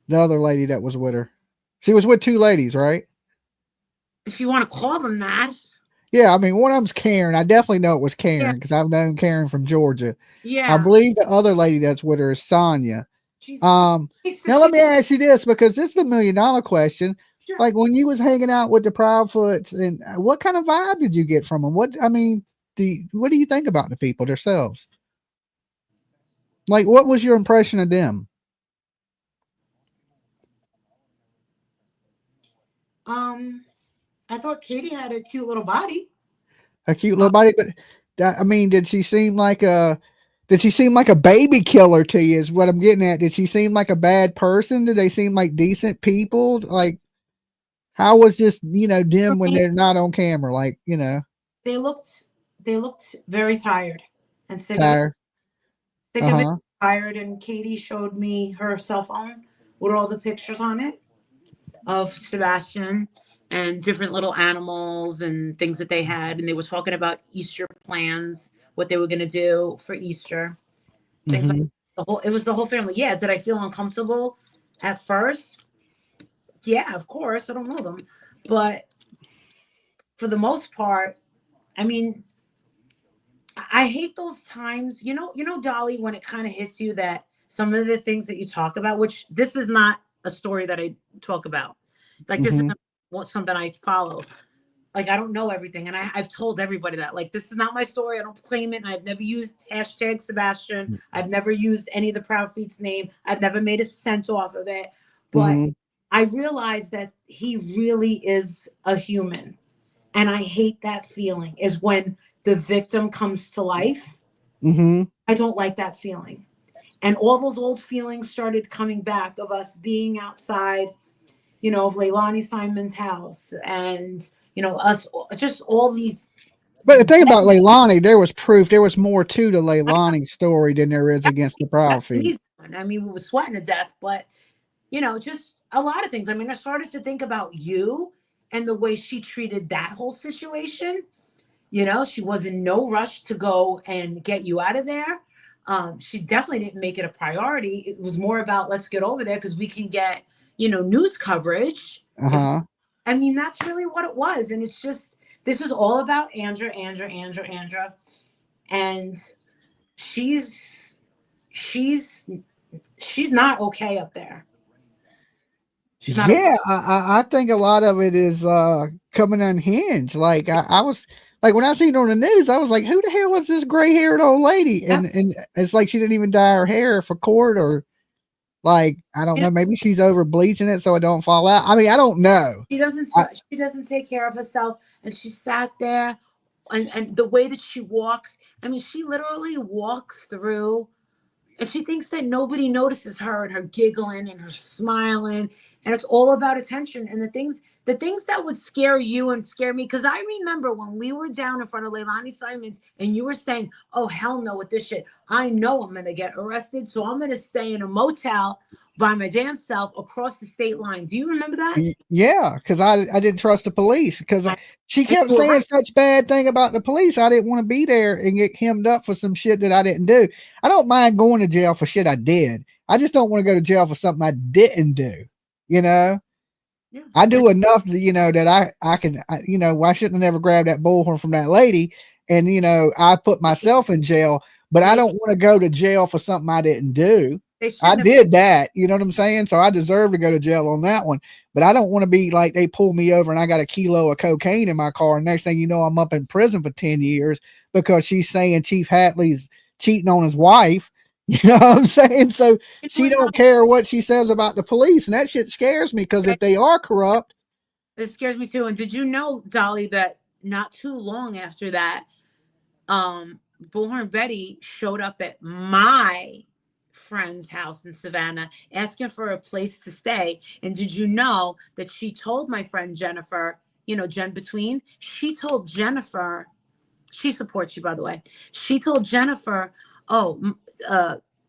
[SPEAKER 3] The other lady that was with her. She was with 2 ladies, right?
[SPEAKER 18] If you want to call them that.
[SPEAKER 3] Yeah, I mean, one of them's Karen. I definitely know it was Karen because I've known Karen from Georgia.
[SPEAKER 18] Yeah.
[SPEAKER 3] I believe the other lady that's with her is Sonya. Now let me ask you this, because this is the $1 million question. Sure. Like when you was hanging out with the Proudfoots, and what kind of vibe did you get from them? What do you think about the people themselves? Like, what was your impression of them?
[SPEAKER 18] I thought Katie had a cute little body.
[SPEAKER 3] A cute little body, but I mean, did she seem like a baby killer to you? Is what I'm getting at. Did she seem like a bad person? Did they seem like decent people? Like, how was this, them when they're not on camera? Like,
[SPEAKER 18] they looked very tired and sick.
[SPEAKER 3] Tired.
[SPEAKER 18] Sick of it, tired. And Katie showed me her cell phone with all the pictures on it of Sebastian and different little animals and things that they had. And they were talking about Easter plans, what they were going to do for Easter. Things like it was the whole family. Yeah. Did I feel uncomfortable at first? Yeah, of course. I don't know them. But for the most part, I mean, I hate those times, you know, Dolly, when it kind of hits you that some of the things that you talk about, which this is not a story that I talk about. Like this isn't something I follow. Like I don't know everything. And I've told everybody that. Like this is not my story. I don't claim it. And I've never used hashtag Sebastian. I've never used any of the Proudfeet's name. I've never made a cent off of it. But I realize that he really is a human. And I hate that feeling is when the victim comes to life. I don't like that feeling. And all those old feelings started coming back of us being outside, you know, of Leilani Simon's house and, you know, us just all these.
[SPEAKER 3] But the thing about Leilani, there was proof. There was more to the Leilani story than there is against the Proudfeet.
[SPEAKER 18] I mean, we were sweating to death, but, you know, just a lot of things. I mean, I started to think about you and the way she treated that whole situation. You know, she was in no rush to go and get you out of there. She definitely didn't make it a priority. It was more about let's get over there because we can get, you know, news coverage. I mean, that's really what it was. And it's just, this is all about Andra. And she's not okay up there.
[SPEAKER 3] Yeah, I think a lot of it is coming unhinged. Like I was like when I seen it on the news, I was like, who the hell was this gray-haired old lady? And it's like she didn't even dye her hair for court, or like I don't know, maybe she's over bleaching it so it don't fall out. I mean, I don't know.
[SPEAKER 18] She doesn't take care of herself, and she sat there, and the way that she walks, I mean, she literally walks through. And she thinks that nobody notices her and her giggling and her smiling. And it's all about attention. And the things that would scare you and scare me. Because I remember when we were down in front of Leilani Simon's and you were saying, oh, hell no with this shit. I know I'm going to get arrested. So I'm going to stay in a motel by my damn self across the state line. Do you remember that?
[SPEAKER 3] Yeah, because I didn't trust the police because she kept saying such bad thing about the police. I didn't want to be there and get hemmed up for some shit that I didn't do. I don't mind going to jail for shit I did. I just don't want to go to jail for something I didn't do. You know, I do enough to, you know, that I can, you know, I shouldn't have never grabbed that bullhorn from that lady. And, you know, I put myself in jail, but I don't want to go to jail for something I didn't do. I did that, you know what I'm saying? So I deserve to go to jail on that one, but I don't want to be like they pull me over and I got a kilo of cocaine in my car. And next thing you know, I'm up in prison for 10 years because she's saying Chief Hatley's cheating on his wife. You know what I'm saying? So she don't care what she says about the police. And that shit scares me because if they are corrupt.
[SPEAKER 18] It scares me too. And did you know, Dolly, that not too long after that, Bullhorn Betty showed up at my friend's house in Savannah asking for a place to stay. And did you know that she told my friend Jennifer, you know, Jen Between, she told Jennifer, she supports you, by the way. She told Jennifer,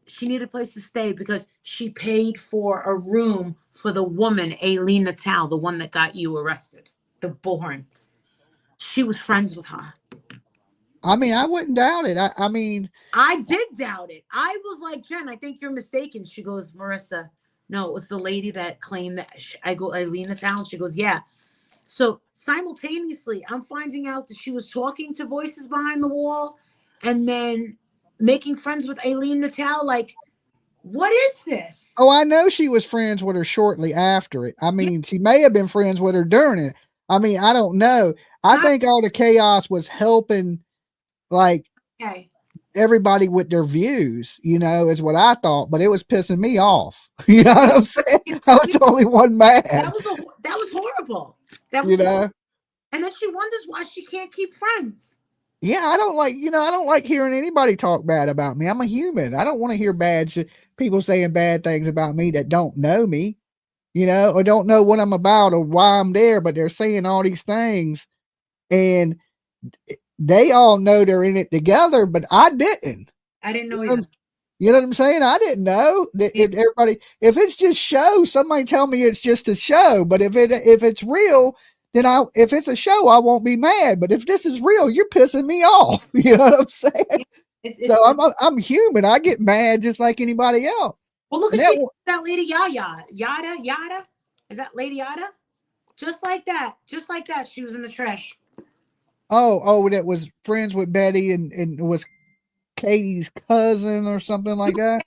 [SPEAKER 18] she needed a place to stay because she paid for a room for the woman, Aileen Natal, the one that got you arrested, the Bullhorn. She was friends with her.
[SPEAKER 3] I mean, I wouldn't doubt it. I mean,
[SPEAKER 18] I did doubt it. I was like, Jen, I think you're mistaken. She goes, Marissa, no, it was the lady that claimed that. I go, Aileen Natal. She goes, yeah. So simultaneously, I'm finding out that she was talking to voices behind the wall and then making friends with Aileen Natal. Like, what is this?
[SPEAKER 3] Oh, I know she was friends with her shortly after it. I mean, she may have been friends with her during it. I mean, I don't know. I think all the chaos was helping, like, everybody with their views, you know, is what I thought, but it was pissing me off. You know what I'm saying? I was the only one mad.
[SPEAKER 18] That was horrible. That was,
[SPEAKER 3] you know,
[SPEAKER 18] and then she wonders why she can't keep friends.
[SPEAKER 3] Yeah, I don't like hearing anybody talk bad about me. I'm a human. I don't want to hear bad shit, people saying bad things about me that don't know me, you know, or don't know what I'm about or why I'm there, but they're saying all these things and they all know they're in it together, but I didn't.
[SPEAKER 18] I didn't know either.
[SPEAKER 3] You know what I'm saying? I didn't know that everybody, if it's just show, somebody tell me it's just a show, but if it's real, then if it's a show, I won't be mad. But if this is real, you're pissing me off. You know what I'm saying? I'm human. I get mad just like anybody else.
[SPEAKER 18] Well, look at that lady Yada. Is that Lady Yada? Just like that. She was in the trash.
[SPEAKER 3] Oh, that was friends with Betty and it was Katie's cousin or something like that.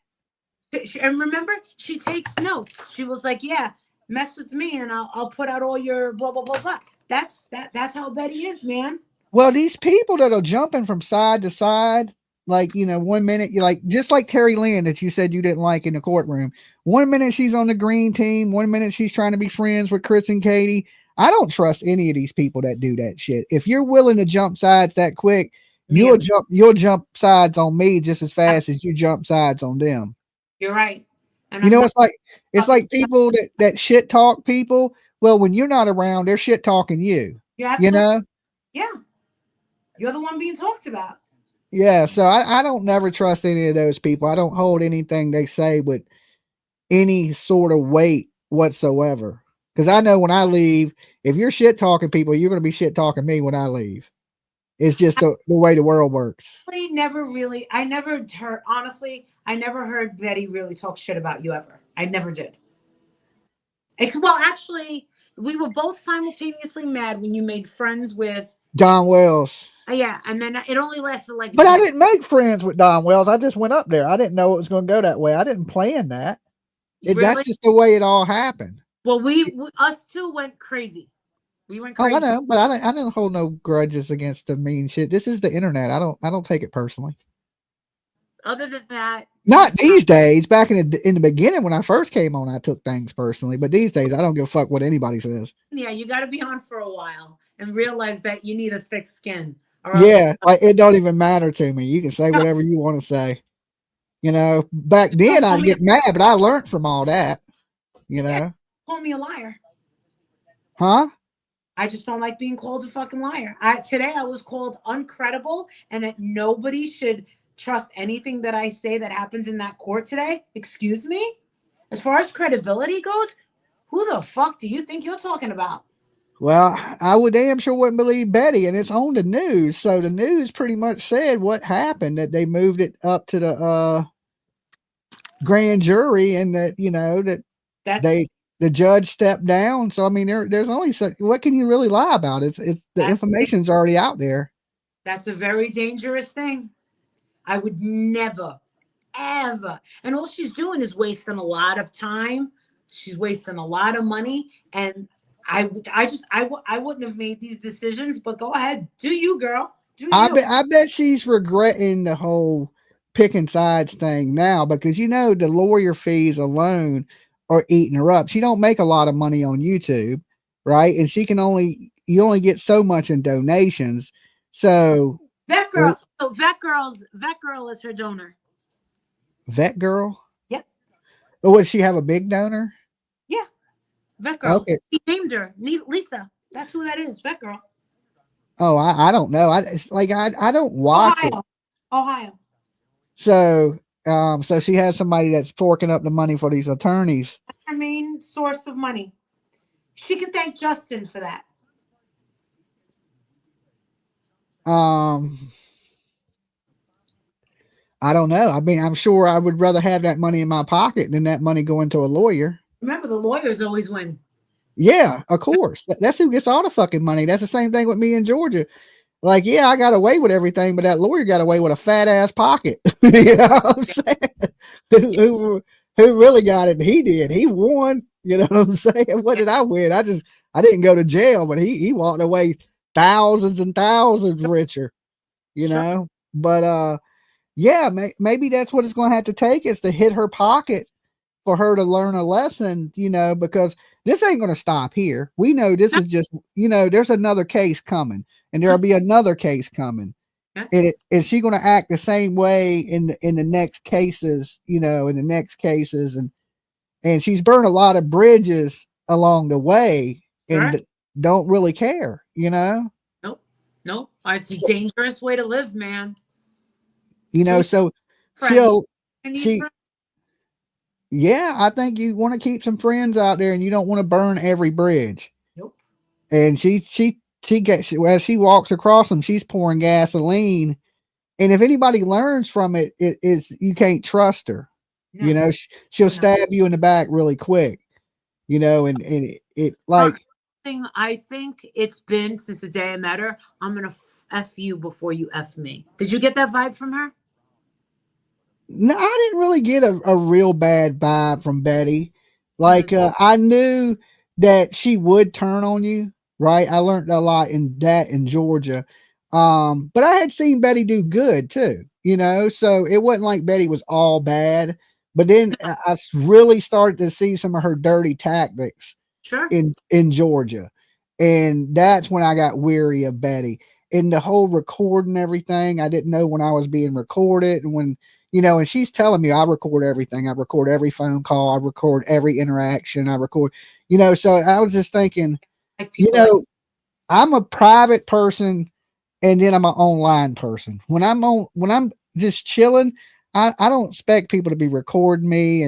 [SPEAKER 18] And remember, she takes notes. She was like, "Yeah, mess with me, and I'll put out all your blah blah blah blah." That's how Betty is, man.
[SPEAKER 3] Well, these people that are jumping from side to side, like 1 minute you like, just like Terry Lynn that you said you didn't like in the courtroom. 1 minute she's on the green team. 1 minute she's trying to be friends with Chris and Katie. I don't trust any of these people that do that shit. If you're willing to jump sides that quick, you'll jump sides on me just as fast as you jump sides on them.
[SPEAKER 18] You're right. And
[SPEAKER 3] it's like people that shit talk people. Well, when you're not around, they're shit talking you.
[SPEAKER 18] Yeah. Yeah. You're the one being talked about.
[SPEAKER 3] Yeah. So I don't never trust any of those people. I don't hold anything they say with any sort of weight whatsoever. Because I know when I leave, if you're shit talking people, you're going to be shit talking me when I leave. It's just the way the world works.
[SPEAKER 18] I never heard Betty really talk shit about you ever. I never did. Well, actually, we were both simultaneously mad when you made friends with
[SPEAKER 3] Don Wells.
[SPEAKER 18] Yeah, and then it only lasted like.
[SPEAKER 3] But I didn't make friends with Don Wells. I just went up there. I didn't know it was going to go that way. I didn't plan that. That's just the way it all happened.
[SPEAKER 18] Well, us two went crazy. We went crazy.
[SPEAKER 3] Oh, I know, but I didn't hold no grudges against the mean shit. This is the internet. I don't take it personally.
[SPEAKER 18] Other than that,
[SPEAKER 3] not these days. Back in the beginning when I first came on, I took things personally. But these days, I don't give a fuck what anybody says.
[SPEAKER 18] Yeah, you got to be on for a while and realize that you need a thick skin.
[SPEAKER 3] Yeah, it don't even matter to me. You can say whatever you want to say. Back then I'd get mad, but I learned from all that.
[SPEAKER 18] Yeah, call me a liar.
[SPEAKER 3] Huh?
[SPEAKER 18] I just don't like being called a fucking liar. Today I was called uncredible and that nobody should trust anything that I say that happens in that court today. Excuse me? As far as credibility goes, who the fuck do you think you're talking about?
[SPEAKER 3] Well, I would damn sure wouldn't believe Betty, and it's on the news. So the news pretty much said what happened, that they moved it up to the grand jury, and that the judge stepped down. So I mean, there's only what can you really lie about? It's the information's already out there.
[SPEAKER 18] That's a very dangerous thing. I would never, ever. And all she's doing is wasting a lot of time. She's wasting a lot of money, and I wouldn't have made these decisions, but go ahead. Do you, girl. Do you.
[SPEAKER 3] I bet she's regretting the whole picking sides thing now, because the lawyer fees alone are eating her up. She don't make a lot of money on YouTube, right? And you only get so much in donations. So
[SPEAKER 18] Vet Girl is her donor.
[SPEAKER 3] Vet Girl?
[SPEAKER 18] Yep.
[SPEAKER 3] Oh, would she have a big donor?
[SPEAKER 18] Yeah. Vet Girl.
[SPEAKER 3] Okay.
[SPEAKER 18] He named her Lisa. That's who that is. Vet Girl.
[SPEAKER 3] Oh, I don't know. I don't watch
[SPEAKER 18] Ohio.
[SPEAKER 3] So she has somebody that's forking up the money for these attorneys.
[SPEAKER 18] That's her main source of money. She can thank Justin for that.
[SPEAKER 3] I don't know. I mean, I'm sure I would rather have that money in my pocket than that money going to a lawyer.
[SPEAKER 18] Remember, the lawyers always win.
[SPEAKER 3] Yeah, of course. That's who gets all the fucking money. That's the same thing with me in Georgia. Like, yeah, I got away with everything, but that lawyer got away with a fat ass pocket. You know what I'm saying? Who really got it? He did. He won. You know what I'm saying? What did I win? I didn't go to jail, but he walked away thousands and thousands richer. You know? But yeah, maybe that's what it's going to have to take, is to hit her pocket for her to learn a lesson, because this ain't going to stop here. We know this is just, there's another case coming, and there'll be another case coming. And is she going to act the same way in the next cases, and she's burned a lot of bridges along the way and don't really care,
[SPEAKER 18] Nope. It's a dangerous way to live, man.
[SPEAKER 3] Yeah, I think you want to keep some friends out there, and you don't want to burn every bridge.
[SPEAKER 18] Nope.
[SPEAKER 3] and she gets, as she walks across them, she's pouring gasoline. And if anybody learns from it, it is, you can't trust her.
[SPEAKER 18] No.
[SPEAKER 3] You know, she'll stab you in the back really quick. You know, and it like.
[SPEAKER 18] I think it's been since the day I met her. I'm gonna F you before you F me. Did you get that vibe from her?
[SPEAKER 3] No, I didn't really get a real bad vibe from Betty. Like, I knew that she would turn on you, right? I learned a lot in Georgia. But I had seen Betty do good too, you know, so it wasn't like Betty was all bad. But then I really started to see some of her dirty tactics in Georgia. And that's when I got weary of Betty. And the whole recording everything, I didn't know when I was being recorded. And when, you know, and she's telling me I record everything. I record every phone call. I record every interaction. I record, you know, so I was just thinking, you know, I'm a private person and then I'm an online person. When I'm just chilling, I don't expect people to be recording me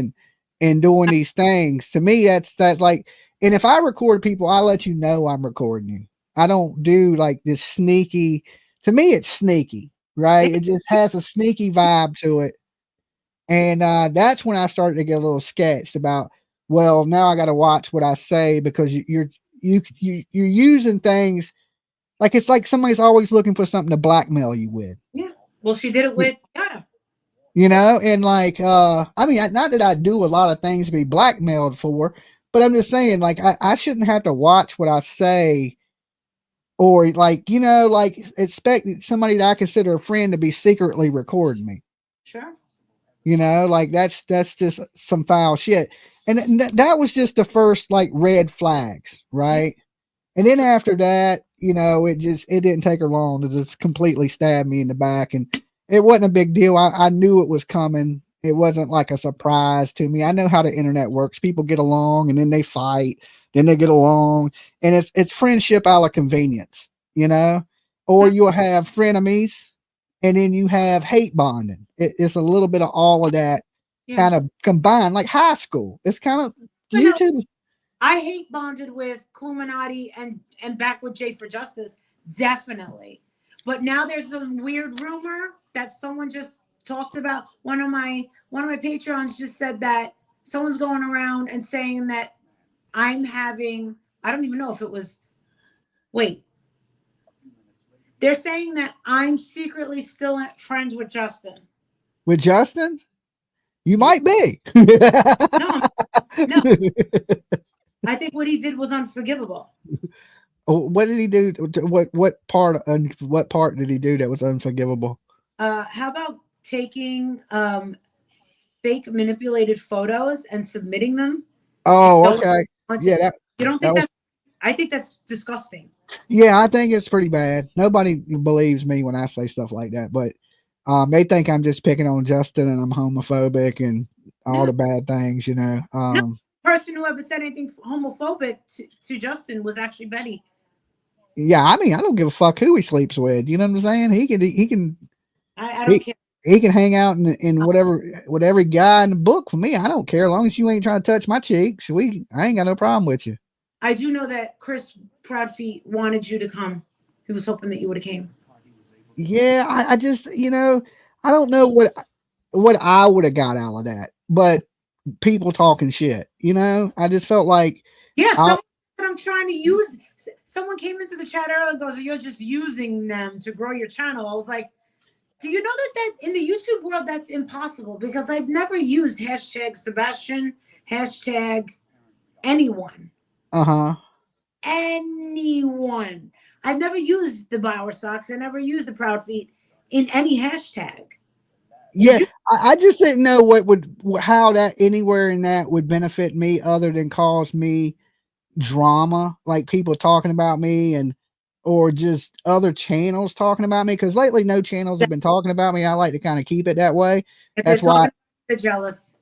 [SPEAKER 3] and doing these things. To me, that's like, and if I record people, I let you know I'm recording you. I don't do like this sneaky, to me, it's sneaky, right? It just has a sneaky vibe to it. And that's when I started to get a little sketched about, well, now I got to watch what I say because you're using things like, it's like somebody's always looking for something to blackmail you with.
[SPEAKER 18] Yeah. Well, she did it with Yada.
[SPEAKER 3] You know, and like, I mean, not that I do a lot of things to be blackmailed for, but I'm just saying, like, I shouldn't have to watch what I say, or like, you know, like expect somebody that I consider a friend to be secretly recording me.
[SPEAKER 18] Sure.
[SPEAKER 3] You know, like that's just some foul shit. And that was just the first like red flags, right? And then after that, you know, it didn't take her long to just completely stab me in the back. And it wasn't a big deal. I knew it was coming. It wasn't like a surprise to me. I know how the internet works. People get along and then they fight, then they get along. And it's friendship a la convenience, you know? Or you'll have frenemies and then you have hate bonding. It's a little bit of all of that kind of combined, like high school. It's kind of YouTube.
[SPEAKER 18] I hate bonded with Cluminati and back with Jay for Justice, definitely. But now there's some weird rumor that someone just talked about. One of my Patreons just said that someone's going around and saying that I'm having, I don't even know if it was, wait. They're saying that I'm secretly still friends with Justin.
[SPEAKER 3] With Justin? You might be.
[SPEAKER 18] No. I think what he did was unforgivable.
[SPEAKER 3] What did he do? What part did he do that was unforgivable?
[SPEAKER 18] How about taking fake manipulated photos and submitting them?
[SPEAKER 3] Oh, okay. Yeah,
[SPEAKER 18] you don't think that? I think that's disgusting.
[SPEAKER 3] Yeah, I think it's pretty bad. Nobody believes me when I say stuff like that, but they think I'm just picking on Justin and I'm homophobic and all the bad things, you know.
[SPEAKER 18] No person who ever said anything homophobic to Justin was actually Betty.
[SPEAKER 3] Yeah, I mean, I don't give a fuck who he sleeps with. You know what I'm saying? He can.
[SPEAKER 18] I don't care.
[SPEAKER 3] He can hang out in whatever with every guy in the book for me. I don't care as long as you ain't trying to touch my cheeks. I ain't got no problem with you.
[SPEAKER 18] I do know that Chris Proudfeet wanted you to come. He was hoping that you would have came.
[SPEAKER 3] Yeah, I just, you know, I don't know what I would have got out of that, but people talking shit, you know, I just felt like,
[SPEAKER 18] someone that I'm trying to use. Someone came into the chat earlier and goes, "You're just using them to grow your channel." I was like, do you know that in the YouTube world that's impossible? Because I've never used hashtag Sebastian, hashtag anyone. Anyone. I've never used the Bauer socks. I never used the Proudfeet in any hashtag.
[SPEAKER 3] Yeah, I just didn't know how that anywhere in that would benefit me other than cause me drama, like people talking about me or just other channels talking about me. Because lately, no channels have been talking about me. I like to kind of keep it that way. That's why
[SPEAKER 18] they're jealous.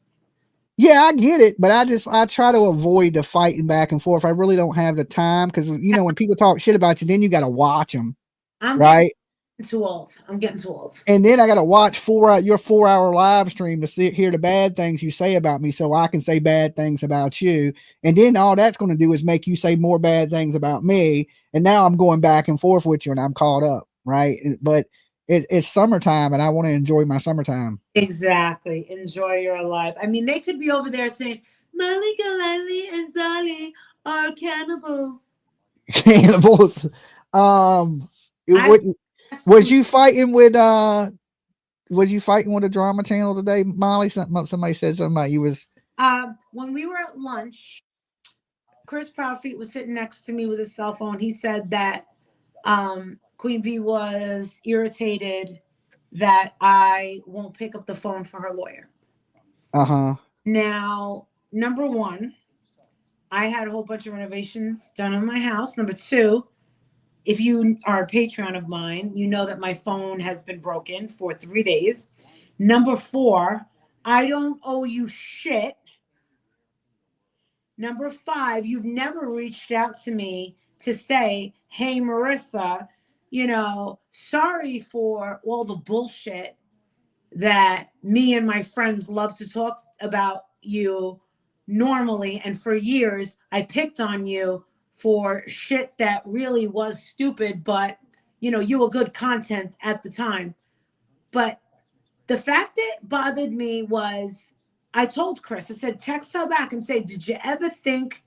[SPEAKER 3] Yeah, I get it, but I try to avoid the fighting back and forth. I really don't have the time because, you know, when people talk shit about you, then you got to watch them, right?
[SPEAKER 18] Too old. I'm getting too old.
[SPEAKER 3] And then I got to watch your 4-hour live stream to hear the bad things you say about me, so I can say bad things about you. And then all that's going to do is make you say more bad things about me. And now I'm going back and forth with you, and I'm caught up, right? But it's summertime, and I want to enjoy my summertime.
[SPEAKER 18] Exactly. Enjoy your life. I mean, they could be over there saying, Molly, Galali, and Dolly are cannibals.
[SPEAKER 3] Cannibals. Was you fighting with a drama channel today, Molly? Somebody said something about you was
[SPEAKER 18] when we were at lunch, Chris Proudfeet was sitting next to me with his cell phone. He said that Queen Bee was irritated that I won't pick up the phone for her lawyer. Now, number one, I had a whole bunch of renovations done in my house. Number two, if you are a Patreon of mine, you know that my phone has been broken for 3 days. Number four, I don't owe you shit. Number five, you've never reached out to me to say, hey, Marissa, sorry for all the bullshit that me and my friends love to talk about you normally. And for years, I picked on you for shit that really was stupid, but you were good content at the time. But the fact that bothered me was I told Chris, I said, text her back and say, did you ever think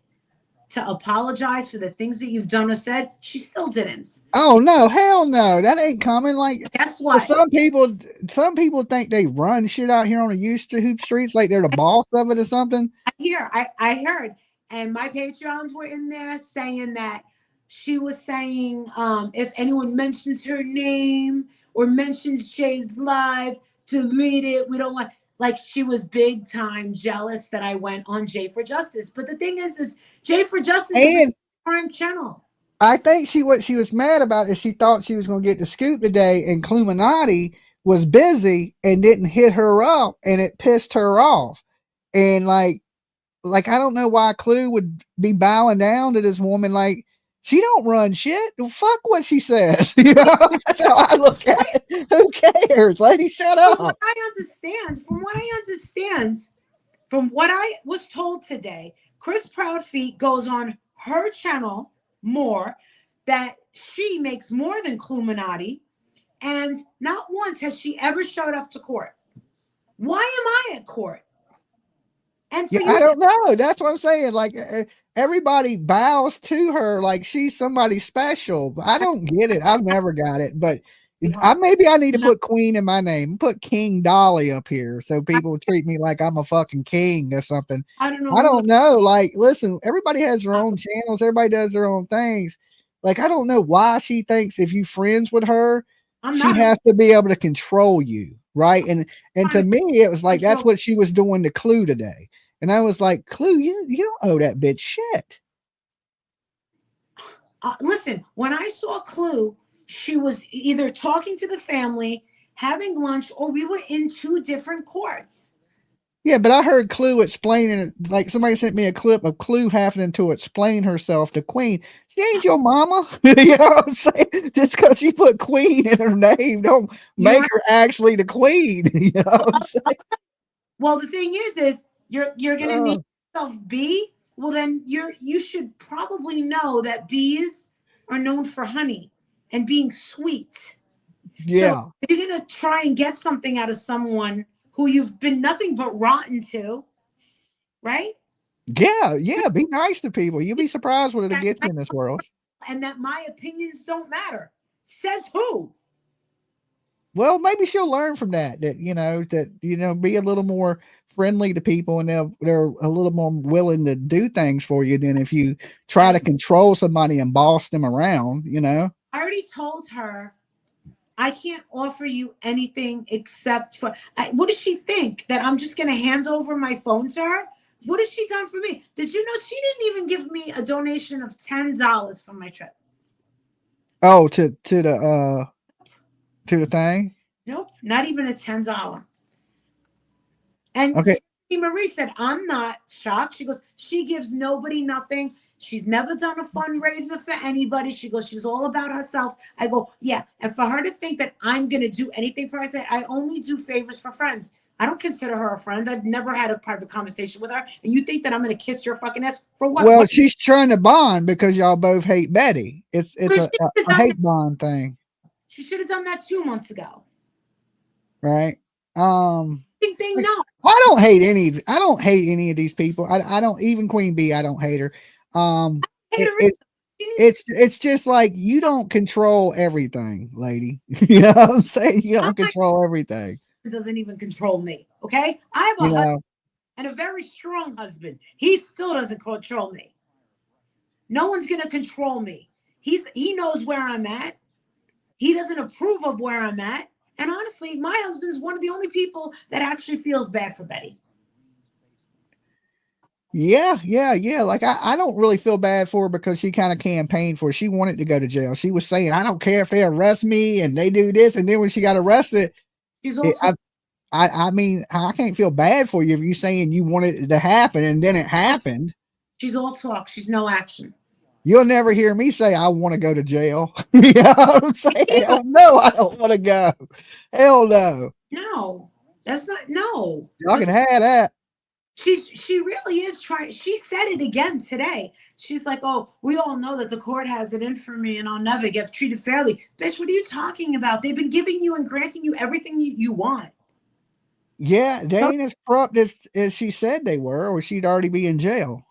[SPEAKER 18] to apologize for the things that you've done or said? She still didn't.
[SPEAKER 3] Oh no, hell no. That ain't coming. Like,
[SPEAKER 18] guess what?
[SPEAKER 3] Some people think they run shit out here on the YouTube streets like they're the boss of it or something.
[SPEAKER 18] I heard. And my Patreons were in there saying that she was saying, if anyone mentions her name or mentions Jay's live, delete it. We don't want, like, she was big time jealous that I went on Jay for Justice. But the thing is Jay for Justice is a prime channel.
[SPEAKER 3] I think what she was mad about is she thought she was going to get the scoop today, and Cluminati was busy and didn't hit her up, and it pissed her off. And like I don't know why Clue would be bowing down to this woman. Like, she don't run shit. Fuck what she says. That's how I look at it. Who cares, lady? Shut up.
[SPEAKER 18] From what I was told today, Chris Proudfeet goes on her channel more, that she makes more than Cluminati, and not once has she ever showed up to court. Why am I at court? And
[SPEAKER 3] I don't know. That's what I'm saying. Like, everybody bows to her like she's somebody special. I don't get it. I've never got it. But maybe I need to put Queen in my name. Put King Dolly up here so people treat me like I'm a fucking king or something.
[SPEAKER 18] I don't know.
[SPEAKER 3] I don't know. Like, listen, everybody has their own channels. Everybody does their own things. Like, I don't know why she thinks if you friends with her, she has to be able to control you. Right. And to me, it was like, that's what she was doing to Clue today. And I was like, Clue, you don't owe that bitch shit.
[SPEAKER 18] Listen, when I saw Clue, she was either talking to the family, having lunch, or we were in 2 different courts.
[SPEAKER 3] Yeah, but I heard Clue explaining, like somebody sent me a clip of Clue having to explain herself to Queen. She ain't your mama. You know what I'm saying? Just because she put Queen in her name, don't make her actually the queen. You know what I'm saying?
[SPEAKER 18] Well, the thing is you're gonna name yourself Bee. Well, then you should probably know that bees are known for honey and being sweet.
[SPEAKER 3] Yeah.
[SPEAKER 18] So if you're gonna try and get something out of someone who you've been nothing but rotten to, right?
[SPEAKER 3] Yeah, be nice to people. You'll be surprised what it'll get you in this world.
[SPEAKER 18] And that my opinions don't matter. Says who?
[SPEAKER 3] Well, maybe she'll learn from that, be a little more friendly to people, and they're a little more willing to do things for you than if you try to control somebody and boss them around, I
[SPEAKER 18] already told her I can't offer you anything except for, what does she think? That I'm just going to hand over my phone to her? What has she done for me? Did you know she didn't even give me a donation of $10 for my trip?
[SPEAKER 3] Oh, to the thing?
[SPEAKER 18] Nope, not even a $10. And
[SPEAKER 3] okay.
[SPEAKER 18] Marie said, I'm not shocked. She goes, she gives nobody nothing. She's never done a fundraiser for anybody. She goes, she's all about herself. I go, yeah. And for her to think that I'm going to do anything for her, I said, I only do favors for friends. I don't consider her a friend. I've never had a private conversation with her. And you think that I'm going to kiss your fucking ass for what?
[SPEAKER 3] Well,
[SPEAKER 18] What?
[SPEAKER 3] she's trying to bond because y'all both hate Betty. It's a hate bond thing.
[SPEAKER 18] She should have done that 2 months ago.
[SPEAKER 3] Right.
[SPEAKER 18] I think they know.
[SPEAKER 3] I don't hate any of these people. I don't, even Queen Bee, I don't hate her. It's just like, you don't control everything, lady. You know what I'm saying? You don't control everything.
[SPEAKER 18] It doesn't even control me. Okay. I have a husband and a very strong husband. He still doesn't control me. No one's going to control me. He knows where I'm at. He doesn't approve of where I'm at. And honestly, my husband's one of the only people that actually feels bad for Betty.
[SPEAKER 3] Yeah. Like, I don't really feel bad for her because she kind of campaigned for it. She wanted to go to jail. She was saying, I don't care if they arrest me and they do this. And then when she got arrested, I mean, I can't feel bad for you if you're saying you wanted it to happen and then it happened.
[SPEAKER 18] She's all talk. She's no action.
[SPEAKER 3] You'll never hear me say I want to go to jail. You know what I'm saying? Hell no, I don't want to go. Hell no.
[SPEAKER 18] No, that's not. No,
[SPEAKER 3] y'all can have that.
[SPEAKER 18] She really is trying. She said it again today. She's like, oh, we all know that the court has it in for me and I'll never get treated fairly. Bitch, what are you talking about? They've been giving you and granting you everything you want.
[SPEAKER 3] Yeah, they ain't as corrupt as she said they were, or she'd already be in jail.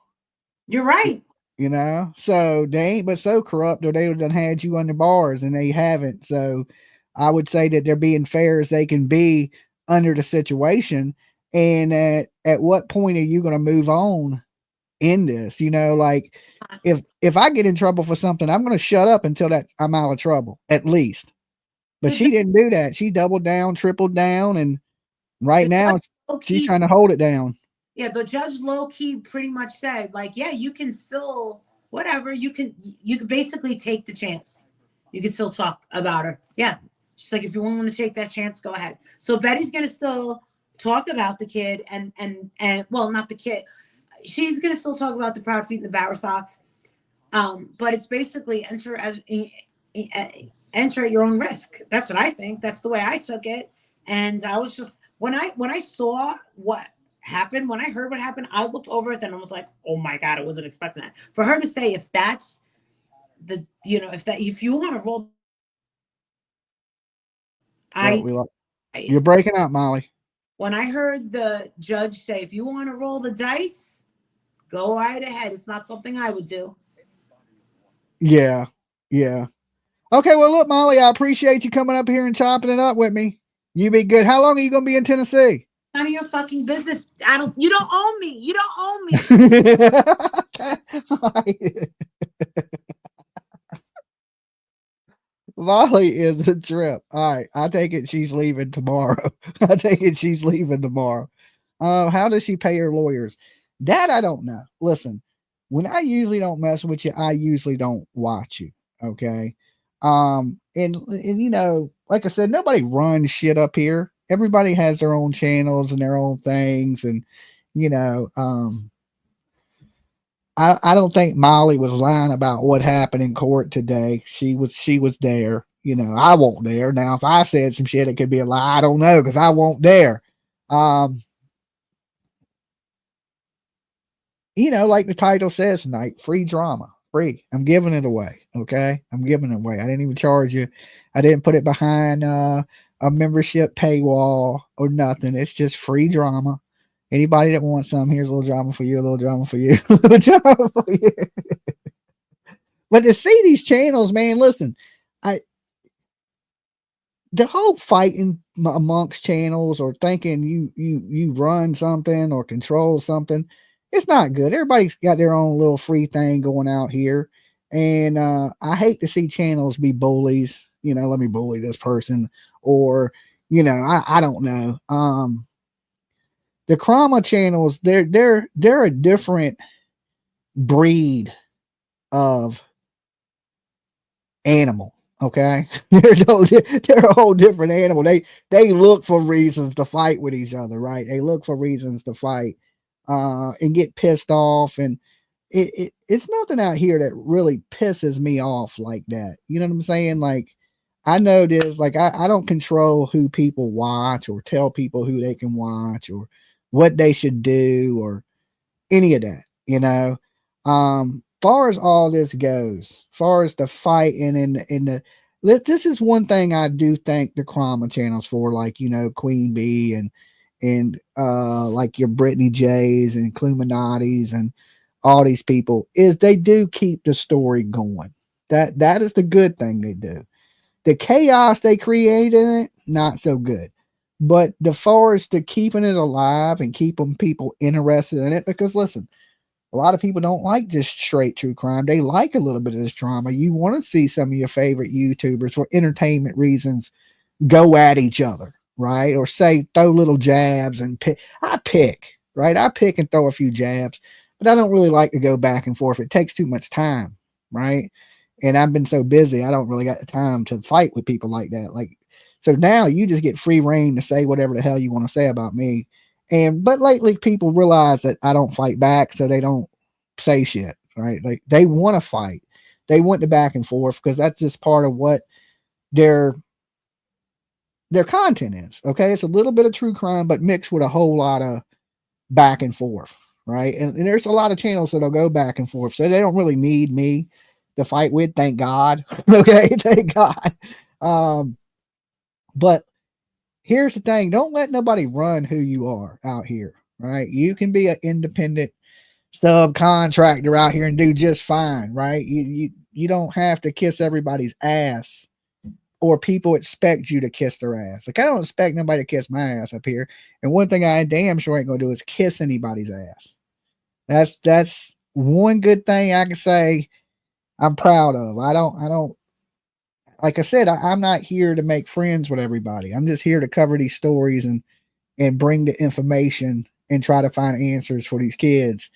[SPEAKER 18] You're right.
[SPEAKER 3] You know, so they ain't but so corrupt, or they would have had you under bars, and they haven't. So I would say that they're being fair as they can be under the situation. And at what point are you going to move on in this? You know, like if I get in trouble for something, I'm going to shut up until that I'm out of trouble, at least. But she didn't do that. She doubled down, tripled down, and right now she's trying to hold it down.
[SPEAKER 18] Yeah, the judge low key pretty much said, like, yeah, you can still whatever. You can basically take the chance. You can still talk about her. Yeah, she's like, if you want to take that chance, go ahead. So Betty's gonna still talk about the kid and well, not the kid. She's gonna still talk about the Proudfeet and the Bower Sox. But it's basically enter at your own risk. That's what I think. That's the way I took it. And I was just when I saw what happened, when I heard what happened, I looked over it and I was like, oh my God, I wasn't expecting that. For her to say, if that's the, you know, if you want to roll,
[SPEAKER 3] you're breaking up, Molly.
[SPEAKER 18] When I heard the judge say, if you want to roll the dice, go right ahead. It's not something I would do.
[SPEAKER 3] Yeah. Okay, well, look, Molly, I appreciate you coming up here and chopping it up with me. You be good. How long are you going to be in Tennessee?
[SPEAKER 18] None of your fucking business. You don't own me. You don't own me.
[SPEAKER 3] Molly is a trip. All right. I take it she's leaving tomorrow. How does she pay her lawyers? That I don't know. Listen, when I usually don't mess with you, I usually don't watch you. Okay. And you know, like I said, nobody runs shit up here. Everybody has their own channels and their own things. And, you know, I don't think Molly was lying about what happened in court today. She was there. You know, I won't there. Now, if I said some shit, it could be a lie. I don't know, because I won't there. You know, like the title says tonight, free drama. Free. I'm giving it away. Okay. I'm giving it away. I didn't even charge you. I didn't put it behind a membership paywall or nothing. It's just free drama. Anybody that wants some, here's a little drama for you, a little drama for you, a little drama for you. But to see these channels, man, listen, the whole fighting amongst channels or thinking you run something or control something, it's not good. Everybody's got their own little free thing going out here. And I hate to see channels be bullies. You know, let me bully this person, or, you know, I don't know. The Krama channels, they're a different breed of animal. Okay. They're a whole different animal. They look for reasons to fight with each other, right? They look for reasons to fight and get pissed off. And it's nothing out here that really pisses me off like that. You know what I'm saying? Like, I know there's like, I don't control who people watch or tell people who they can watch or what they should do or any of that, you know. Far as all this goes, far as the fighting this is one thing I do thank the Krama channels for, like, you know, Queen Bee and like your Brittany J's and Cluminati's and all these people, is they do keep the story going. That is the good thing they do. The chaos they create in it, not so good. But the far as to keeping it alive and keeping people interested in it, because listen, a lot of people don't like just straight true crime. They like a little bit of this drama. You want to see some of your favorite YouTubers for entertainment reasons go at each other, right? Or say, throw little jabs and pick. I pick and throw a few jabs, but I don't really like to go back and forth. It takes too much time, right? And I've been so busy, I don't really got the time to fight with people like that. Like, so now you just get free reign to say whatever the hell you want to say about me. But lately people realize that I don't fight back, so they don't say shit, right? Like, they want to fight. They want the back and forth because that's just part of what their content is. Okay. It's a little bit of true crime, but mixed with a whole lot of back and forth, right? And there's a lot of channels that'll go back and forth, so they don't really need me to fight with, thank God. Okay, thank God. But here's the thing, don't let nobody run who you are out here, right? You can be an independent subcontractor out here and do just fine, right? You don't have to kiss everybody's ass, or people expect you to kiss their ass. Like, I don't expect nobody to kiss my ass up here. And one thing I damn sure ain't gonna do is kiss anybody's ass. That's one good thing I can say I'm proud of. I don't, like I said, I'm not here to make friends with everybody. I'm just here to cover these stories and bring the information and try to find answers for these kids.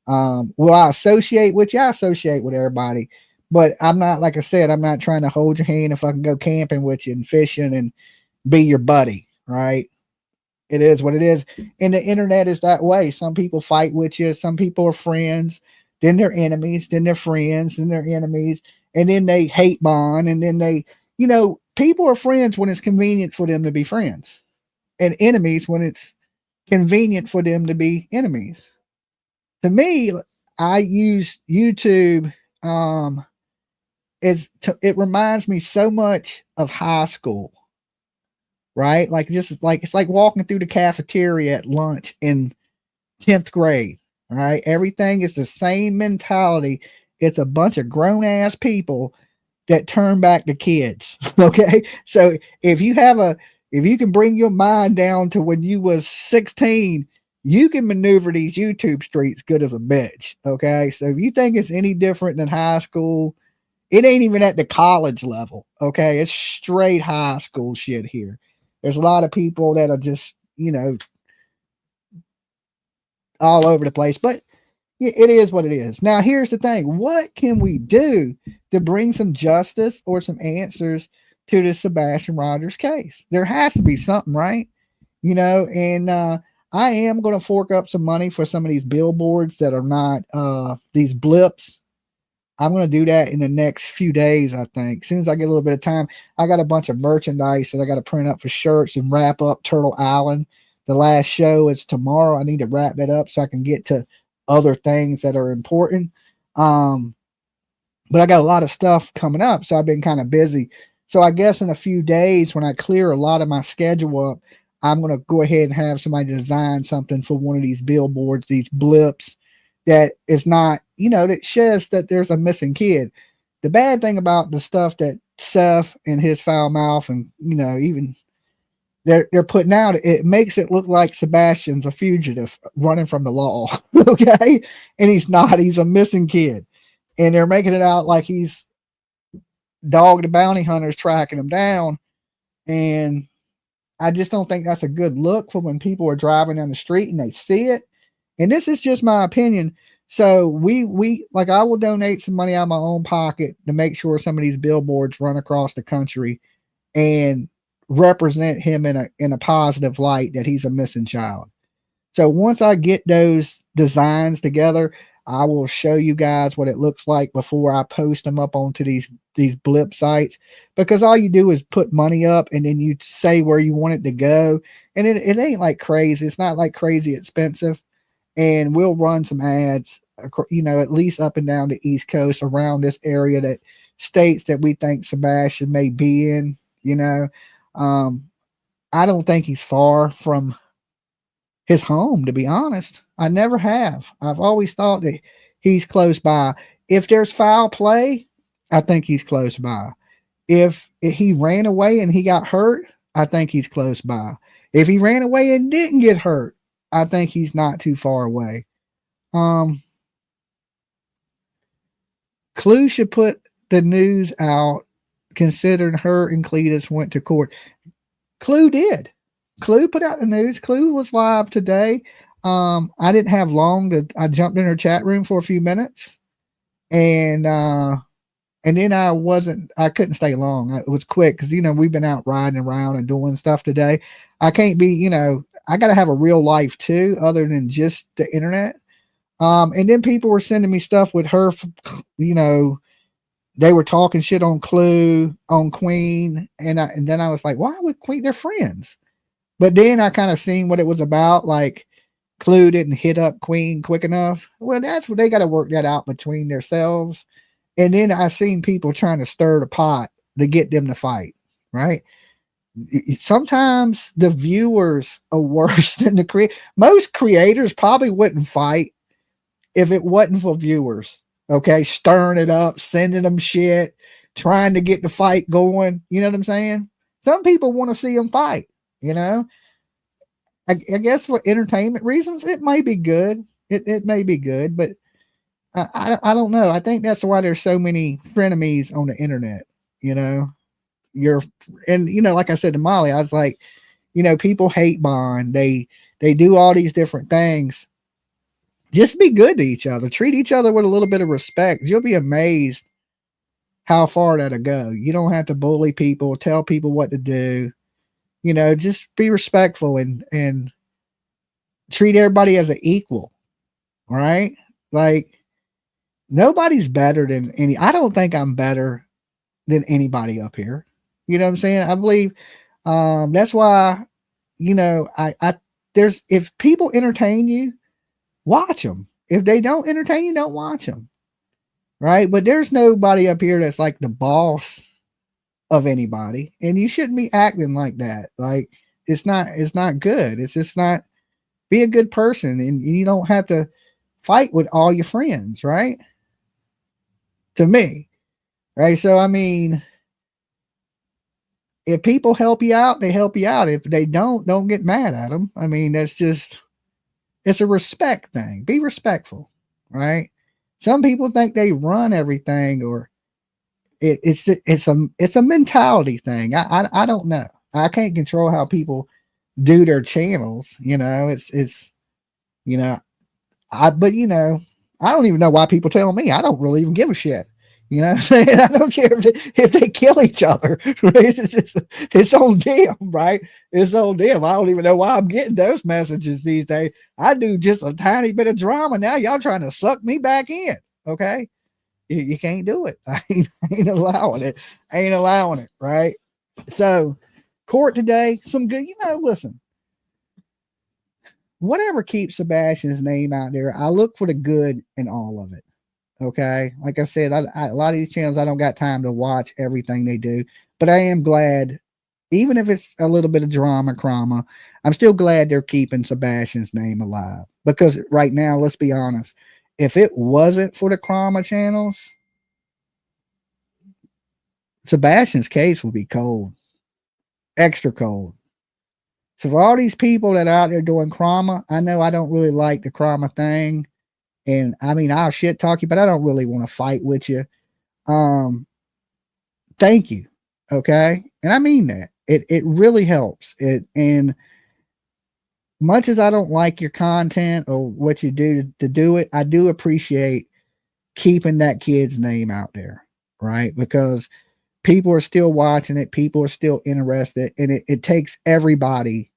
[SPEAKER 3] Will I associate with you? I associate with everybody, but I'm not, like I said, I'm not trying to hold your hand if I can go camping with you and fishing and be your buddy, right? It is what it is. And the internet is that way. Some people fight with you. Some people are friends. Then they're enemies. Then they're friends. Then they're enemies. And then they hate bond. And then they, you know, people are friends when it's convenient for them to be friends, and enemies when it's convenient for them to be enemies. To me, I use YouTube. It reminds me so much of high school, right? Like, just like, it's like walking through the cafeteria at lunch in 10th grade, right? Everything is the same mentality. It's a bunch of grown ass people that turn back to kids. Okay. So if you can bring your mind down to when you was 16, you can maneuver these YouTube streets good as a bitch. Okay. So if you think it's any different than high school, it ain't even at the college level. Okay. It's straight high school shit here. There's a lot of people that are just, you know, all over the place, but it is what it is. Now, here's the thing. What can we do to bring some justice or some answers to this Sebastian Rogers case? There has to be something, right? You know, and I am going to fork up some money for some of these billboards that are not these blips. I'm going to do that in the next few days, I think. As soon as I get a little bit of time, I got a bunch of merchandise that I got to print up for shirts and wrap up Turtle Island. The last show is tomorrow. I need to wrap that up so I can get to other things that are important. But I got a lot of stuff coming up, so I've been kind of busy. So I guess in a few days, when I clear a lot of my schedule up, I'm going to go ahead and have somebody design something for one of these billboards, these blips, that is not, you know, that says that there's a missing kid. The bad thing about the stuff that Seth and his foul mouth and, you know, even they're putting out, it makes it look like Sebastian's a fugitive running from the law. Okay. And he's not. He's a missing kid. And they're making it out like he's Dog the Bounty Hunter's tracking him down. And I just don't think that's a good look for when people are driving down the street and they see it. And this is just my opinion. So we like, I will donate some money out of my own pocket to make sure some of these billboards run across the country and represent him in a positive light, that he's a missing child. So once I get those designs together, I will show you guys what it looks like before I post them up onto these blip sites, because all you do is put money up and then you say where you want it to go. And it ain't like crazy. It's not like crazy expensive. And we'll run some ads, you know, at least up and down the East Coast around this area, that states that we think Sebastian may be in, you know. I don't think he's far from his home, to be honest. I never have. I've always thought that he's close by. If there's foul play, I think he's close by. If he ran away and he got hurt, I think he's close by. If he ran away and didn't get hurt, I think he's not too far away. Clue should put the news out, considering her and Cletus went to court. Clue did. Clue put out the news. Clue was live today. I didn't have long I jumped in her chat room for a few minutes, and then I couldn't stay long. It was quick because, you know, we've been out riding around and doing stuff today. I can't be, you know, I got to have a real life too, other than just the internet. And then people were sending me stuff with her, you know, they were talking shit on Clue, on Queen. And then I was like, why would Queen? They're friends. But then I kind of seen what it was about. Like, Clue didn't hit up Queen quick enough. Well, that's what they got to work that out between themselves. And then I seen people trying to stir the pot to get them to fight, right? Sometimes the viewers are worse than the creator. Most creators probably wouldn't fight if it wasn't for viewers, okay? Stirring it up, sending them shit, trying to get the fight going. You know what I'm saying? Some people want to see them fight, you know? I guess for entertainment reasons, it may be good. It may be good, but I don't know. I think that's why there's so many frenemies on the internet, you know? And you know, like I said to Molly, I was like, you know, people hate bond. They do all these different things. Just be good to each other. Treat each other with a little bit of respect. You'll be amazed how far that'll go. You don't have to bully people, tell people what to do. You know, just be respectful and treat everybody as an equal. Right? Like, nobody's better than I don't think I'm better than anybody up here. You know what I'm saying? I believe that's why, you know, if people entertain you, watch them. If they don't entertain you, don't watch them. Right? But there's nobody up here that's like the boss of anybody, and you shouldn't be acting like that. Like, it's not good. It's just not. Be a good person, and you don't have to fight with all your friends, right? To me, right? So I mean, if people help you out, they help you out. If they don't get mad at them. I mean, it's a respect thing. Be respectful, right? Some people think they run everything, or it's a mentality thing. I don't know. I can't control how people do their channels. You know, it's you know, but you know, I don't even know why people tell me. I don't really even give a shit. You know what I'm saying? I don't care if they kill each other. Right? It's on them, right? It's on them. I don't even know why I'm getting those messages these days. I do just a tiny bit of drama. Now y'all trying to suck me back in. Okay. You can't do it. I ain't allowing it. I ain't allowing it. Right. So court today, some good, you know, listen, whatever keeps Sebastian's name out there, I look for the good in all of it. Okay. Like I said, a lot of these channels, I don't got time to watch everything they do, but I am glad, even if it's a little bit of drama, I'm still glad they're keeping Sebastian's name alive, because right now, let's be honest, if it wasn't for the drama channels, Sebastian's case would be cold, extra cold. So for all these people that are out there doing drama, I know I don't really like the drama thing. And I mean, I'll shit talk you, but I don't really want to fight with you. Thank you. Okay. And I mean that. It really helps. And much as I don't like your content or what you do to do it, I do appreciate keeping that kid's name out there. Right. Because people are still watching it. People are still interested. And it takes everybody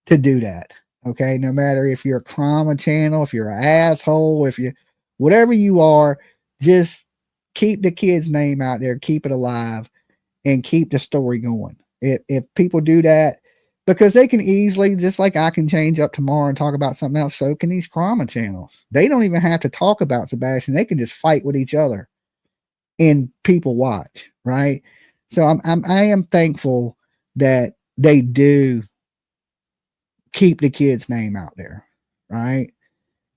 [SPEAKER 3] to do that. Okay, no matter if you're a drama channel, if you're an asshole, if you whatever you are, just keep the kid's name out there, keep it alive, and keep the story going. If people do that, because they can easily, just like I can change up tomorrow and talk about something else, so can these drama channels. They don't even have to talk about Sebastian. They can just fight with each other and people watch, right? So I am thankful that they do keep the kid's name out there, right?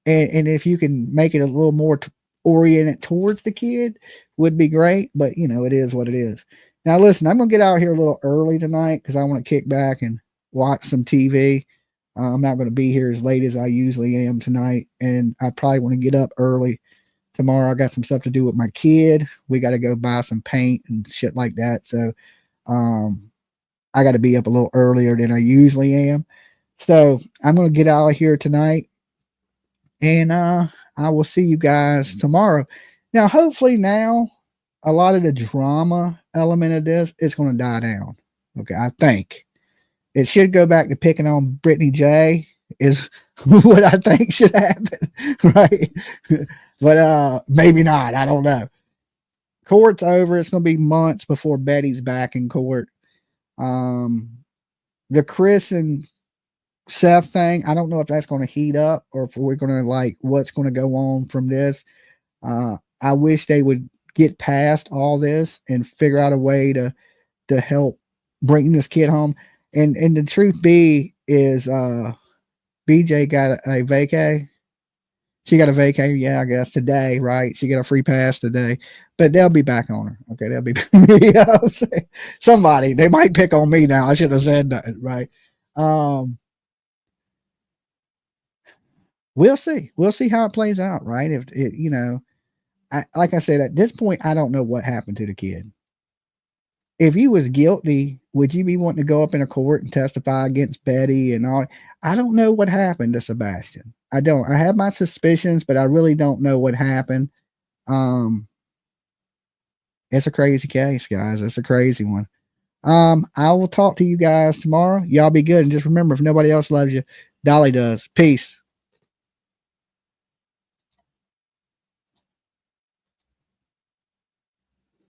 [SPEAKER 3] And if you can make it a little more oriented towards the kid, would be great. But you know, it is what it is. Now, listen, I'm gonna get out here a little early tonight because I want to kick back and watch some TV. I'm not going to be here as late as I usually am tonight, and I probably want to get up early tomorrow. I got some stuff to do with my kid. We got to go buy some paint and shit like that. So, I got to be up a little earlier than I usually am. So I'm going to get out of here tonight, and I will see you guys tomorrow. Now, hopefully now a lot of the drama element of this is going to die down. Okay. I think it should go back to picking on Brittany J is what I think should happen. Right. But, maybe not. I don't know. Court's over. It's going to be months before Betty's back in court. The Chris and Seth thing, I don't know if that's going to heat up or if we're going to like what's going to go on from this. I wish they would get past all this and figure out a way to help bring this kid home. And the truth be is BJ got a vacay. She got a vacay, yeah, I guess today, right? She got a free pass today, but they'll be back on her. Okay, they'll be you know what I'm saying? Somebody, they might pick on me now. I should have said that, right? We'll see. We'll see how it plays out, right? If it, you know, like I said, at this point, I don't know what happened to the kid. If he was guilty, would you be wanting to go up in a court and testify against Betty and all? I don't know what happened to Sebastian. I don't. I have my suspicions, but I really don't know what happened. It's a crazy case, guys. It's a crazy one. I will talk to you guys tomorrow. Y'all be good. And just remember, if nobody else loves you, Dolly does. Peace.